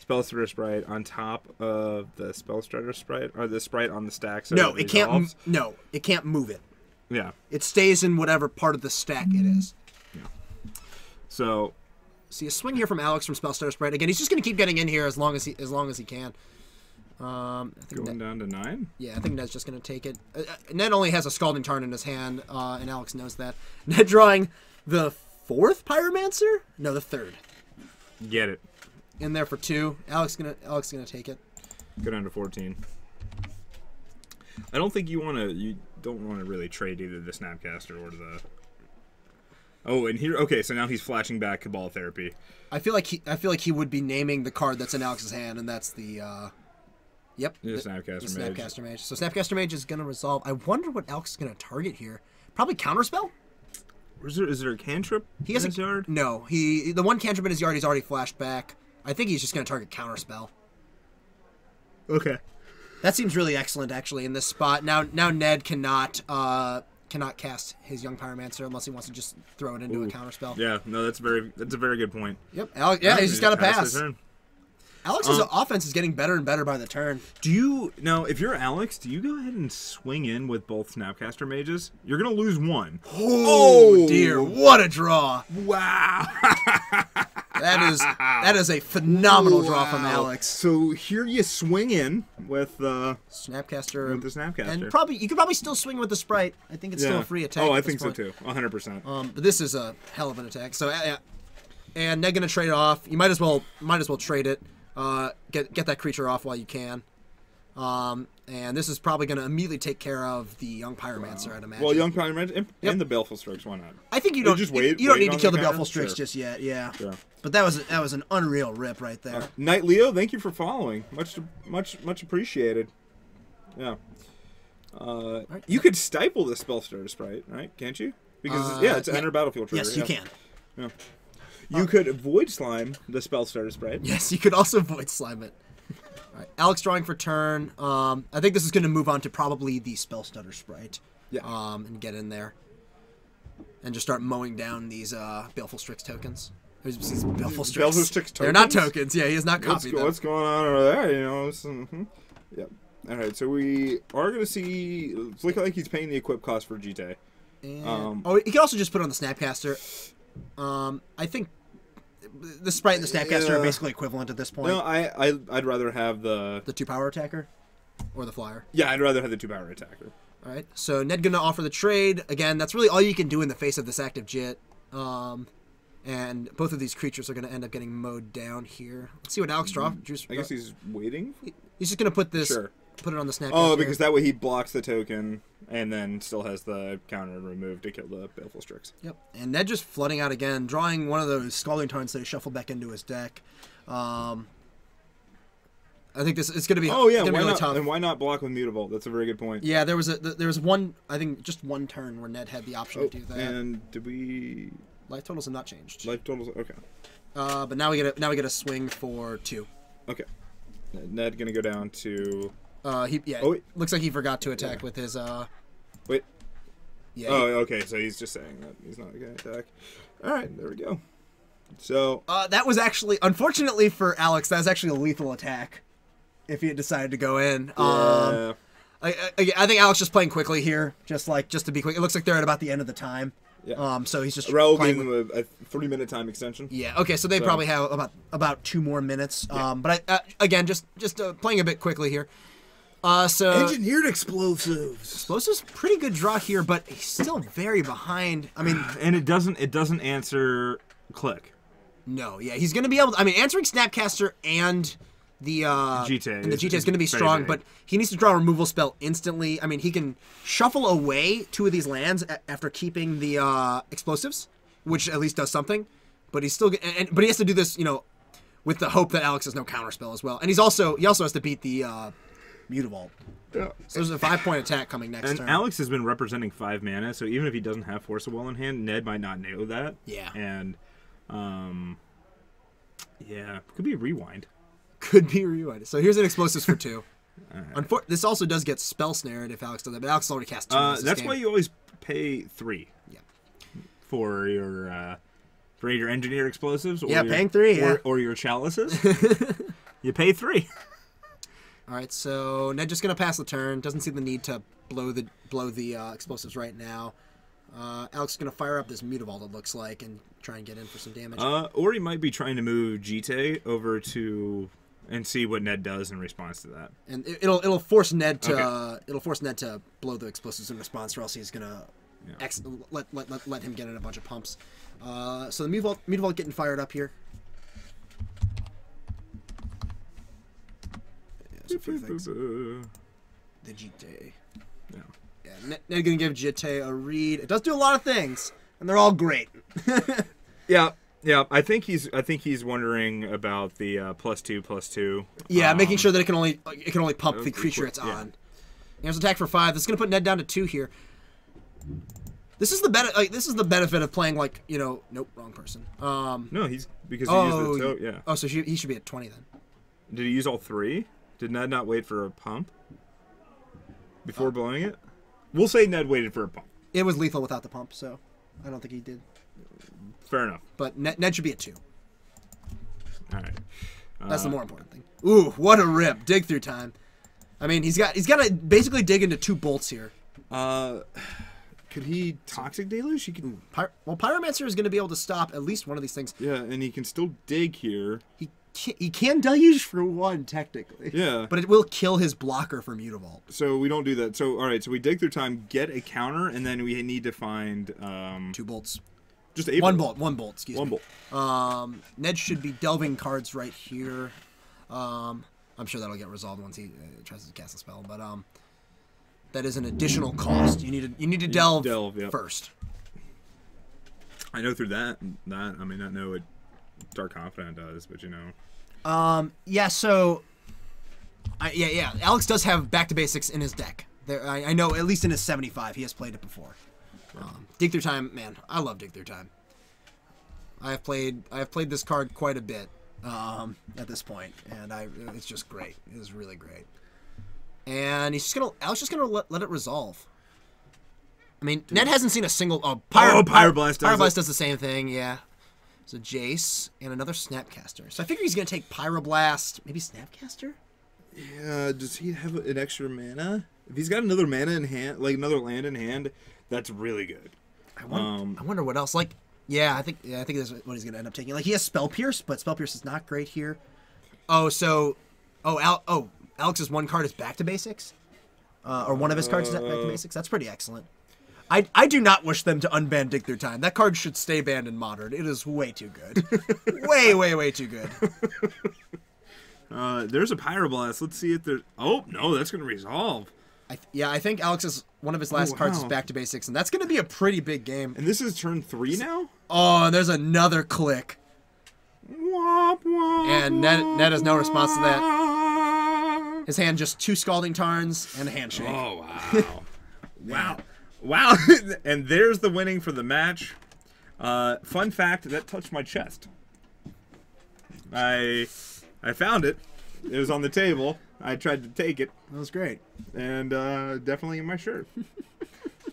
Spellstarter Sprite on top of the Spellstarter Sprite, or the sprite on the stack? So no, it can't. No, it can't move it. Yeah. It stays in whatever part of the stack it is. Yeah. So. See a swing here from Alex from Spellstarter Sprite. Again, he's just going to keep getting in here as long as he can. I think going down to 9? Yeah, I think Ned's just going to take it. Ned only has a Scalding Tarn in his hand, and Alex knows that. Ned drawing the 4th Pyromancer? No, the 3rd. Get it. In there for 2. Alex gonna take it. Go down to 14. I don't think you don't want to really trade either the Snapcaster or the. Oh, and here, okay, so now he's flashing back Cabal Therapy. I feel like he would be naming the card that's in Alex's hand, and that's the. Yep. The Snapcaster Mage. Snapcaster Mage. So Snapcaster Mage is gonna resolve. I wonder what Alex is gonna target here. Probably Counterspell. Is there a cantrip He has in his yard? No, the one cantrip in his yard he's already flashed back. I think he's just gonna target Counterspell. Okay. That seems really excellent, actually, in this spot. Now Ned cannot cast his Young Pyromancer unless he wants to just throw it into a counterspell. Yeah, no, that's a very good point. Yep. Alex, he's just got to pass. Alex's Um, offense is getting better and better by the turn. Do you now, if you're Alex, do you go ahead and swing in with both Snapcaster Mages? You're gonna lose one. Oh dear, what a draw! Wow. That is a phenomenal draw from Alex. So here you swing in with Snapcaster. with the Snapcaster. And you could probably still swing with the Sprite. I think it's still a free attack. Oh, I at this think so point. too. 100%. But this is a hell of an attack. So and Ned gonna trade off. You might as well trade it. Get that creature off while you can. And this is probably going to immediately take care of the Young Pyromancer, I'd imagine. Well, Young Pyromancer and the Baleful Strix, why not? I think you don't need to kill the Baleful Strix Sure. just yet. Yeah. Sure. But that was an unreal rip right there. Knight Leo, thank you for following. Much appreciated. Yeah. You could stifle the Spellstarter Sprite, right? Can't you? Because it's an enter battlefield trigger. Yes, you can. Yeah. You could Void Slime the Spellstarter Sprite. Yes, you could also Void Slime it. All right, Alex drawing for turn. I think this is going to move on to probably the Spellstutter Sprite. Yeah. And get in there. And just start mowing down these Baleful Strix tokens. These Baleful Strix. Baleful Strix They're not tokens. Yeah, he has not copied them. What's going on over there? You know. Yep. All right, so we are going to see. It's looking like he's paying the equip cost for GT. And, he could also just put on the Snapcaster. I think the Sprite and the Snapcaster are basically equivalent at this point. No, I'd rather have the 2-power attacker or the flyer. Yeah, I'd rather have the 2-power attacker. All right, so Ned gonna offer the trade again. That's really all you can do in the face of this active Jit. And both of these creatures are gonna end up getting mowed down here. Let's see what Alex draws. I guess he's waiting. He's just gonna put this. Sure. Put it on the Snapcaster. Oh, because that way he blocks the token and then still has the counter removed to kill the Baleful Strix. Yep. And Ned just flooding out again, drawing one of those Scalding Tarns that he shuffled back into his deck. I think it's going to be. Oh yeah, why really not? Tough. And why not block with Mutavault? That's a very good point. Yeah, there was one. I think just one turn where Ned had the option to do that. And did we? Life totals have not changed. Life totals, okay. But now we get a swing for 2. Okay. Ned gonna go down to. Looks like he forgot to attack with his. Wait. Yeah. Oh, okay. So he's just saying that he's not gonna attack. All right, there we go. So. That was actually, unfortunately for Alex, that was actually a lethal attack. If he had decided to go in. Yeah. I think Alex just playing quickly here, just to be quick. It looks like they're at about the end of the time. Yeah. So he's just Raul gave him a 3-minute time extension. Yeah. Okay. So they probably have about 2 more minutes. Yeah. But again, just playing a bit quickly here. So Engineered explosives. Explosives, pretty good draw here, but he's still very behind. I mean, and it doesn't answer click. No. Yeah. He's gonna be able to. I mean, answering Snapcaster and the GTA is going to be strong, but he needs to draw a removal spell instantly. I mean, he can shuffle away 2 of these lands after keeping the explosives, which at least does something. But he's still, but he has to do this, with the hope that Alex has no counterspell as well. And he also has to beat the Mutavault. Yeah. So there's a 5-point attack coming next and turn. Alex has been representing 5 mana, so even if he doesn't have Force of Will in hand, Ned might not know that. Yeah. And, could be a rewind. Could be rewinded. So here's an explosives for 2. Right. This also does get spell snared if Alex does that, but Alex already cast 2. That's why you always pay 3. Yeah. For your engineered explosives. Or paying 3. Or your chalices. You pay 3. All right, so Ned just gonna pass the turn. Doesn't see the need to blow the explosives right now. Alex is gonna fire up this Mutavault, it looks like, and try and get in for some damage. Or he might be trying to move GT over to and see what Ned does in response to that. And it'll force Ned to blow the explosives in response, or else he's gonna let him get in a bunch of pumps. So the Mutavault getting fired up here. Yeah, so a few things. the GT. Yeah. Yeah, Ned gonna give GT a read. It does do a lot of things, and they're all great. Yeah. Yeah, I think he's wondering about the +2/+2. Yeah, making sure that it can only pump the creature it's yeah. on. Here's attack for 5. This is gonna put Ned down to 2 here. This is the benefit of playing like nope, wrong person. No, he's because he used the toe. Yeah. Oh, so he should be at 20 then. Did he use all 3? Did Ned not wait for a pump before blowing it? We'll say Ned waited for a pump. It was lethal without the pump, so I don't think he did. Fair enough. But Ned should be at 2. All right. That's the more important thing. Ooh, what a rip! Dig through time. I mean, he's got to basically dig into 2 bolts here. Could he Toxic Deluge? He can. Well, Pyromancer is going to be able to stop at least one of these things. Yeah, and he can still dig here. He can deluge for 1 technically. Yeah. But it will kill his blocker for Mutavault. So we don't do that. So all right. So we dig through time, get a counter, and then we need to find 2 bolts. Just a One bolt. Excuse me. 1 bolt. Ned should be delving cards right here. I'm sure that'll get resolved once he tries to cast a spell. But that is an additional cost. You need to delve yep. first. I know through that. I may not know what Dark Confidant does, but you know. Yeah. So. Yeah. Alex does have Back to Basics in his deck. I know at least in his 75 he has played it before. Dig Through Time, man, I love Dig Through Time. I have played this card quite a bit at this point, and it's just great. It is really great. And Alex just gonna let it resolve. I mean, Ned hasn't seen a single. Pyroblast does the same thing. Yeah. So Jace and another Snapcaster. So I figure he's gonna take Pyroblast, maybe Snapcaster. Yeah. Does he have an extra mana? If he's got another mana in hand, like another land in hand. That's really good. I wonder what else. Like, I think that's what he's gonna end up taking. Like, he has Spell Pierce, but Spell Pierce is not great here. Alex's 1 card is Back to Basics, or one of his cards is Back to Basics. That's pretty excellent. I do not wish them to unban Dig Through Time. That card should stay banned in Modern. It is way too good. way too good. There's a Pyroblast. Let's see if there's. Oh no, that's gonna resolve. I think one of his last cards is Back to Basics, and that's going to be a pretty big game. And this is turn 3 now? Oh, and there's another click. Womp, womp, and Ned has no response to that. His hand just 2 Scalding Tarns and a Handshake. Oh, wow. Wow. And there's the winning for the match. Fun fact, that touched my chest. I found it. It was on the table. I tried to take it. That was great. And definitely in my shirt.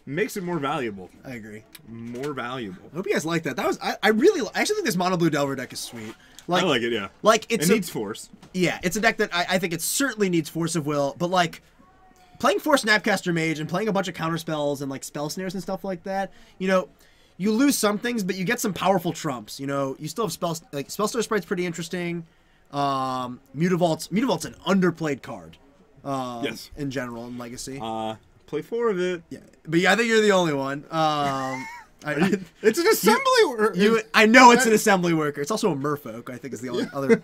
Makes it more valuable. I agree. More valuable. I hope you guys like that. That was I actually think this mono blue Delver deck is sweet. I like it, yeah. Like it needs force. Yeah, it's a deck that I think it certainly needs Force of Will, but like playing 4 Snapcaster Mage and playing a bunch of counter spells and like spell snares and stuff like that, you lose some things, but you get some powerful trumps. You still have Spellstar Sprite's pretty interesting. Mutavault's an underplayed card. Yes. In general in Legacy. Play 4 of it. Yeah, but I think you're the only one. It's an assembly worker. I know it's an assembly worker. It's also a merfolk, I think is the only other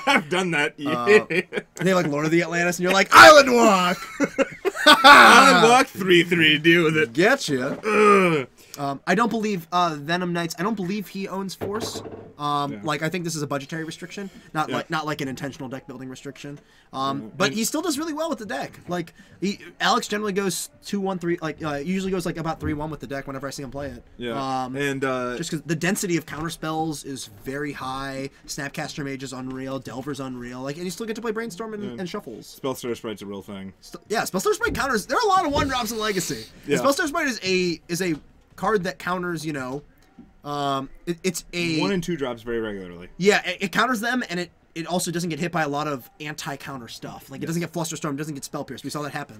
I've done that. And they like Lord of the Atlantis, and you're like, Island Walk! Island Walk 3/3, deal with it. Getcha. I don't believe Venom Knights. I don't believe he owns Force. Like I think this is a budgetary restriction, not like an intentional deck building restriction. But he still does really well with the deck. Like Alex generally goes 2-1-3. Like usually goes like about 3-1 with the deck whenever I see him play it. Yeah. And just because the density of counter spells is very high. Snapcaster Mage is unreal. Delver's unreal. Like, and you still get to play Brainstorm and Shuffles. Spellstar Sprite's a real thing. Spellstar Sprite counters. There are a lot of 1-drops in Legacy. Yeah. Spellstar Sprite is a card that counters, it's a 1 and 2 drops very regularly. Yeah, it counters them, and it also doesn't get hit by a lot of anti-counter stuff. Like it doesn't get Flusterstorm, doesn't get Spell Pierce. We saw that happen.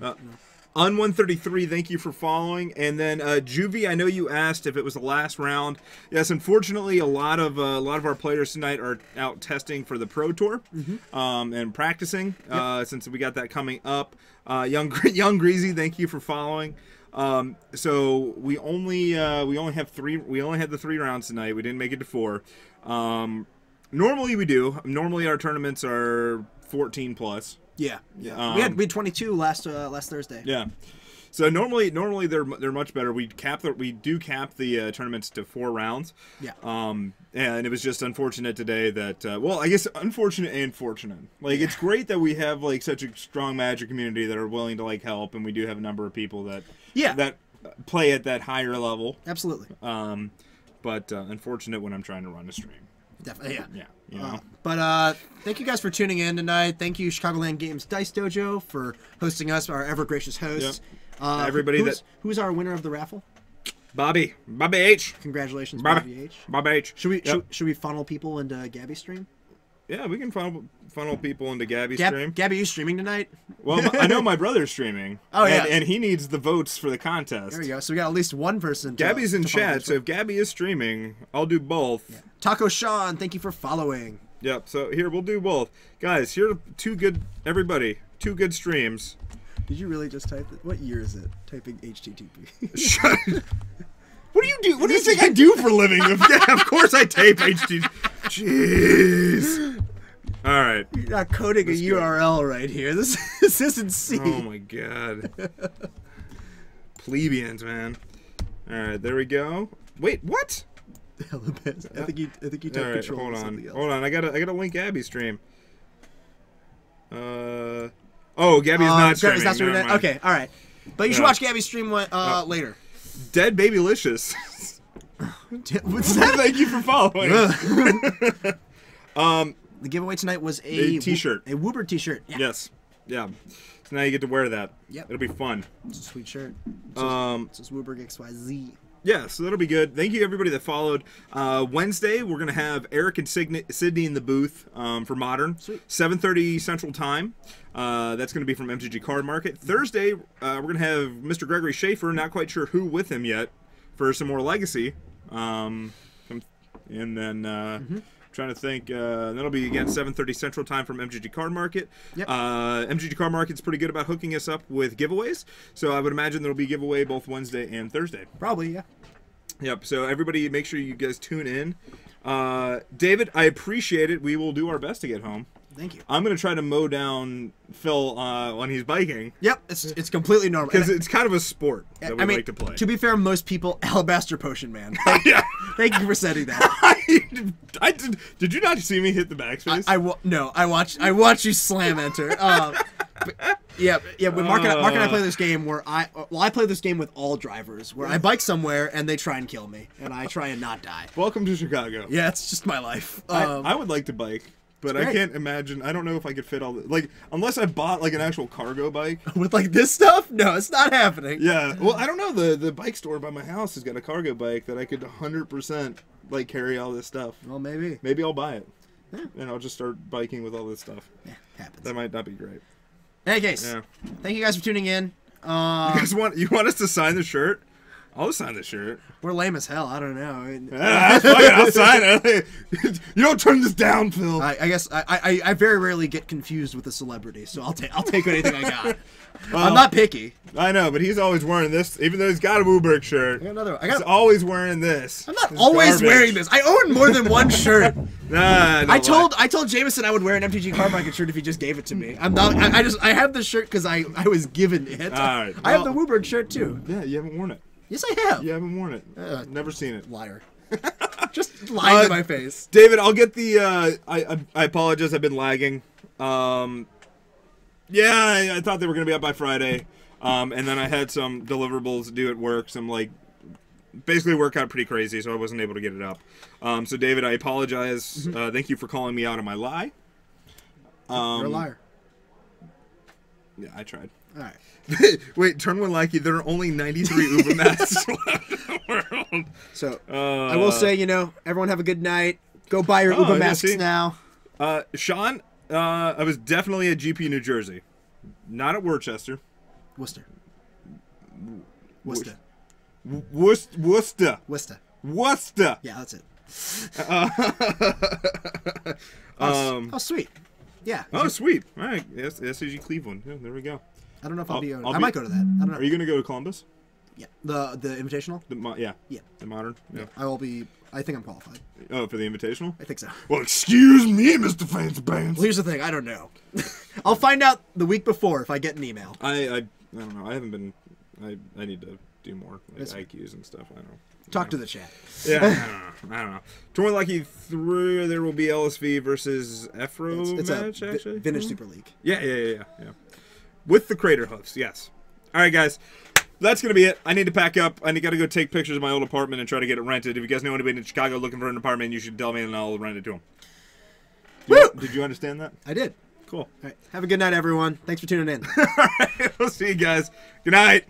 Un133, thank you for following. And then Juvie, I know you asked if it was the last round. Yes, unfortunately, a lot of our players tonight are out testing for the Pro Tour and practicing since we got that coming up. Young Greasy, thank you for following. So we only had the 3 rounds tonight. We didn't make it to 4. Normally we do. Normally our tournaments are 14 plus. Yeah. Yeah. We had 22 last Thursday. Yeah. So normally they're much better. We do cap the tournaments to 4 rounds. Yeah. And it was just unfortunate today that well, I guess unfortunate and fortunate. Like it's great that we have like such a strong Magic community that are willing to like help, and we do have a number of people that that play at that higher level. Absolutely. But unfortunate when I'm trying to run a stream. Definitely. Yeah. Yeah. You know. But thank you guys for tuning in tonight. Thank you, Chicagoland Games Dice Dojo, for hosting us, our ever gracious hosts. Yep. Everybody who's our winner of the raffle? Bobby H. Congratulations, Bobby H. Bobby H. Should we funnel people into Gabby's stream? Yeah, we can funnel people into Gabby's stream. Gabby, you streaming tonight? Well, I know my brother's streaming. Oh, yeah. And he needs the votes for the contest. There we go. So we got at least one person. Gabby's in to follow chat, so if Gabby is streaming, I'll do both. Yeah. Taco Sean, thank you for following. Yep, so here, we'll do both. Guys, here are 2 good streams. Did you really just type it? What year is it? Typing HTTP. Shut. What do you do? What do you think I do for a living? Yeah, of course I tape HTTP. Jeez. All right. You're not coding a URL right here. This isn't C. Oh my god. Plebeians, man. All right, there we go. Wait, what? I think you typed All right, control. hold on. I gotta link Gabby's stream. Oh, Gabby's not streaming. Is not streaming Never that? mind. Okay, all right. But you should watch Gabby's stream later. Dead Babylicious. What's that? Thank you for following. The giveaway tonight was a t-shirt. A WUBRG t-shirt. Yeah. Yes. Yeah. So now you get to wear that. Yep. It'll be fun. It's a sweet shirt. It says WUBRGxyz. Yeah, so that'll be good. Thank you, everybody that followed. Wednesday, we're going to have Eric and Sydney in the booth for Modern. Sweet. 7:30 Central Time. That's going to be from MTG Card Market. Thursday, we're going to have Mr. Gregory Schaefer, not quite sure who with him yet, for some more Legacy. And then... Trying to think. That'll be again 7:30 Central Time from MGG Card Market. Yep. MGG Card Market's pretty good about hooking us up with giveaways, so I would imagine there'll be giveaway both Wednesday and Thursday. Probably, yeah. Yep. So everybody, make sure you guys tune in. David, I appreciate it. We will do our best to get home. Thank you. I'm gonna try to mow down Phil when he's biking. Yep, it's completely normal. Because it's kind of a sport that we like to play. To be fair, most people, Alabaster Potion Man. Yeah. Thank you for setting that. I did you not see me hit the backspace? No, I watched you slam enter. When Mark and I play this game where I play this game with all drivers where I bike somewhere and they try and kill me and I try and not die. Welcome to Chicago. Yeah, it's just my life. I would like to bike. But I can't imagine. I don't know if I could fit all the, like, unless I bought like an actual cargo bike with like this stuff. No, it's not happening. Yeah. Well, I don't know. The bike store by my house has got a cargo bike that I could 100% like carry all this stuff. Well, maybe. Maybe I'll buy it. Yeah. And I'll just start biking with all this stuff. Yeah, happens. That might not be great. Hey guys, thank you guys for tuning in. You guys want us to sign the shirt? I'll sign the shirt. We're lame as hell. I don't know. I'll sign it. You don't turn this down, Phil. I guess I very rarely get confused with a celebrity, so I'll take anything I got. I'm not picky. I know, but he's always wearing this, even though he's got a WUBRG shirt. I got another one. He's always wearing this. I'm not always wearing this. I own more than one shirt. I told Jameson I would wear an MTG Card Market shirt if he just gave it to me. I'm not. I have this shirt because I was given it. All right, I have the WUBRG shirt too. Yeah, you haven't worn it. Yes, I have. You haven't worn it. Never seen it. Liar. Just lying to my face. David, I'll get the. I apologize. I've been lagging. Yeah, I thought they were gonna be up by Friday, and then I had some deliverables to do at work. Some like, basically work out pretty crazy, so I wasn't able to get it up. So David, I apologize. Thank you for calling me out on my lie. You're a liar. Yeah, I tried. All right. Wait, turn one likey. There are only 93 Uber masks left in the world. So I will say, everyone have a good night. Go buy your Uber masks now. Sean, I was definitely at GP New Jersey, not at Worcester. Worcester. Yeah, that's it. Oh, sweet. Yeah. Oh, sweet. All right. SCG Cleveland. Yeah, there we go. I don't know if I'll be. I might go to that. I don't know. Are you going to go to Columbus? Yeah. The Invitational? Yeah. Yeah. The modern. Yeah. I think I'm qualified. Oh, for the Invitational? I think so. Well, excuse me, Mr. Fancy Pants. Well, here's the thing. I don't know. I'll find out the week before if I get an email. I don't know. I haven't been. I need to do more like IQs and stuff. I don't know. Talk to the chat. Yeah, I don't know. Torn Lucky 3, there will be LSV versus Efro It's match, a actually? Vintage Super League. Yeah. With the Crater Hoofs, yes. All right, guys. That's going to be it. I need to pack up. I got to go take pictures of my old apartment and try to get it rented. If you guys know anybody in Chicago looking for an apartment, you should tell me and I'll rent it to them. Did you understand that? I did. Cool. All right. Have a good night, everyone. Thanks for tuning in. All right. We'll see you guys. Good night.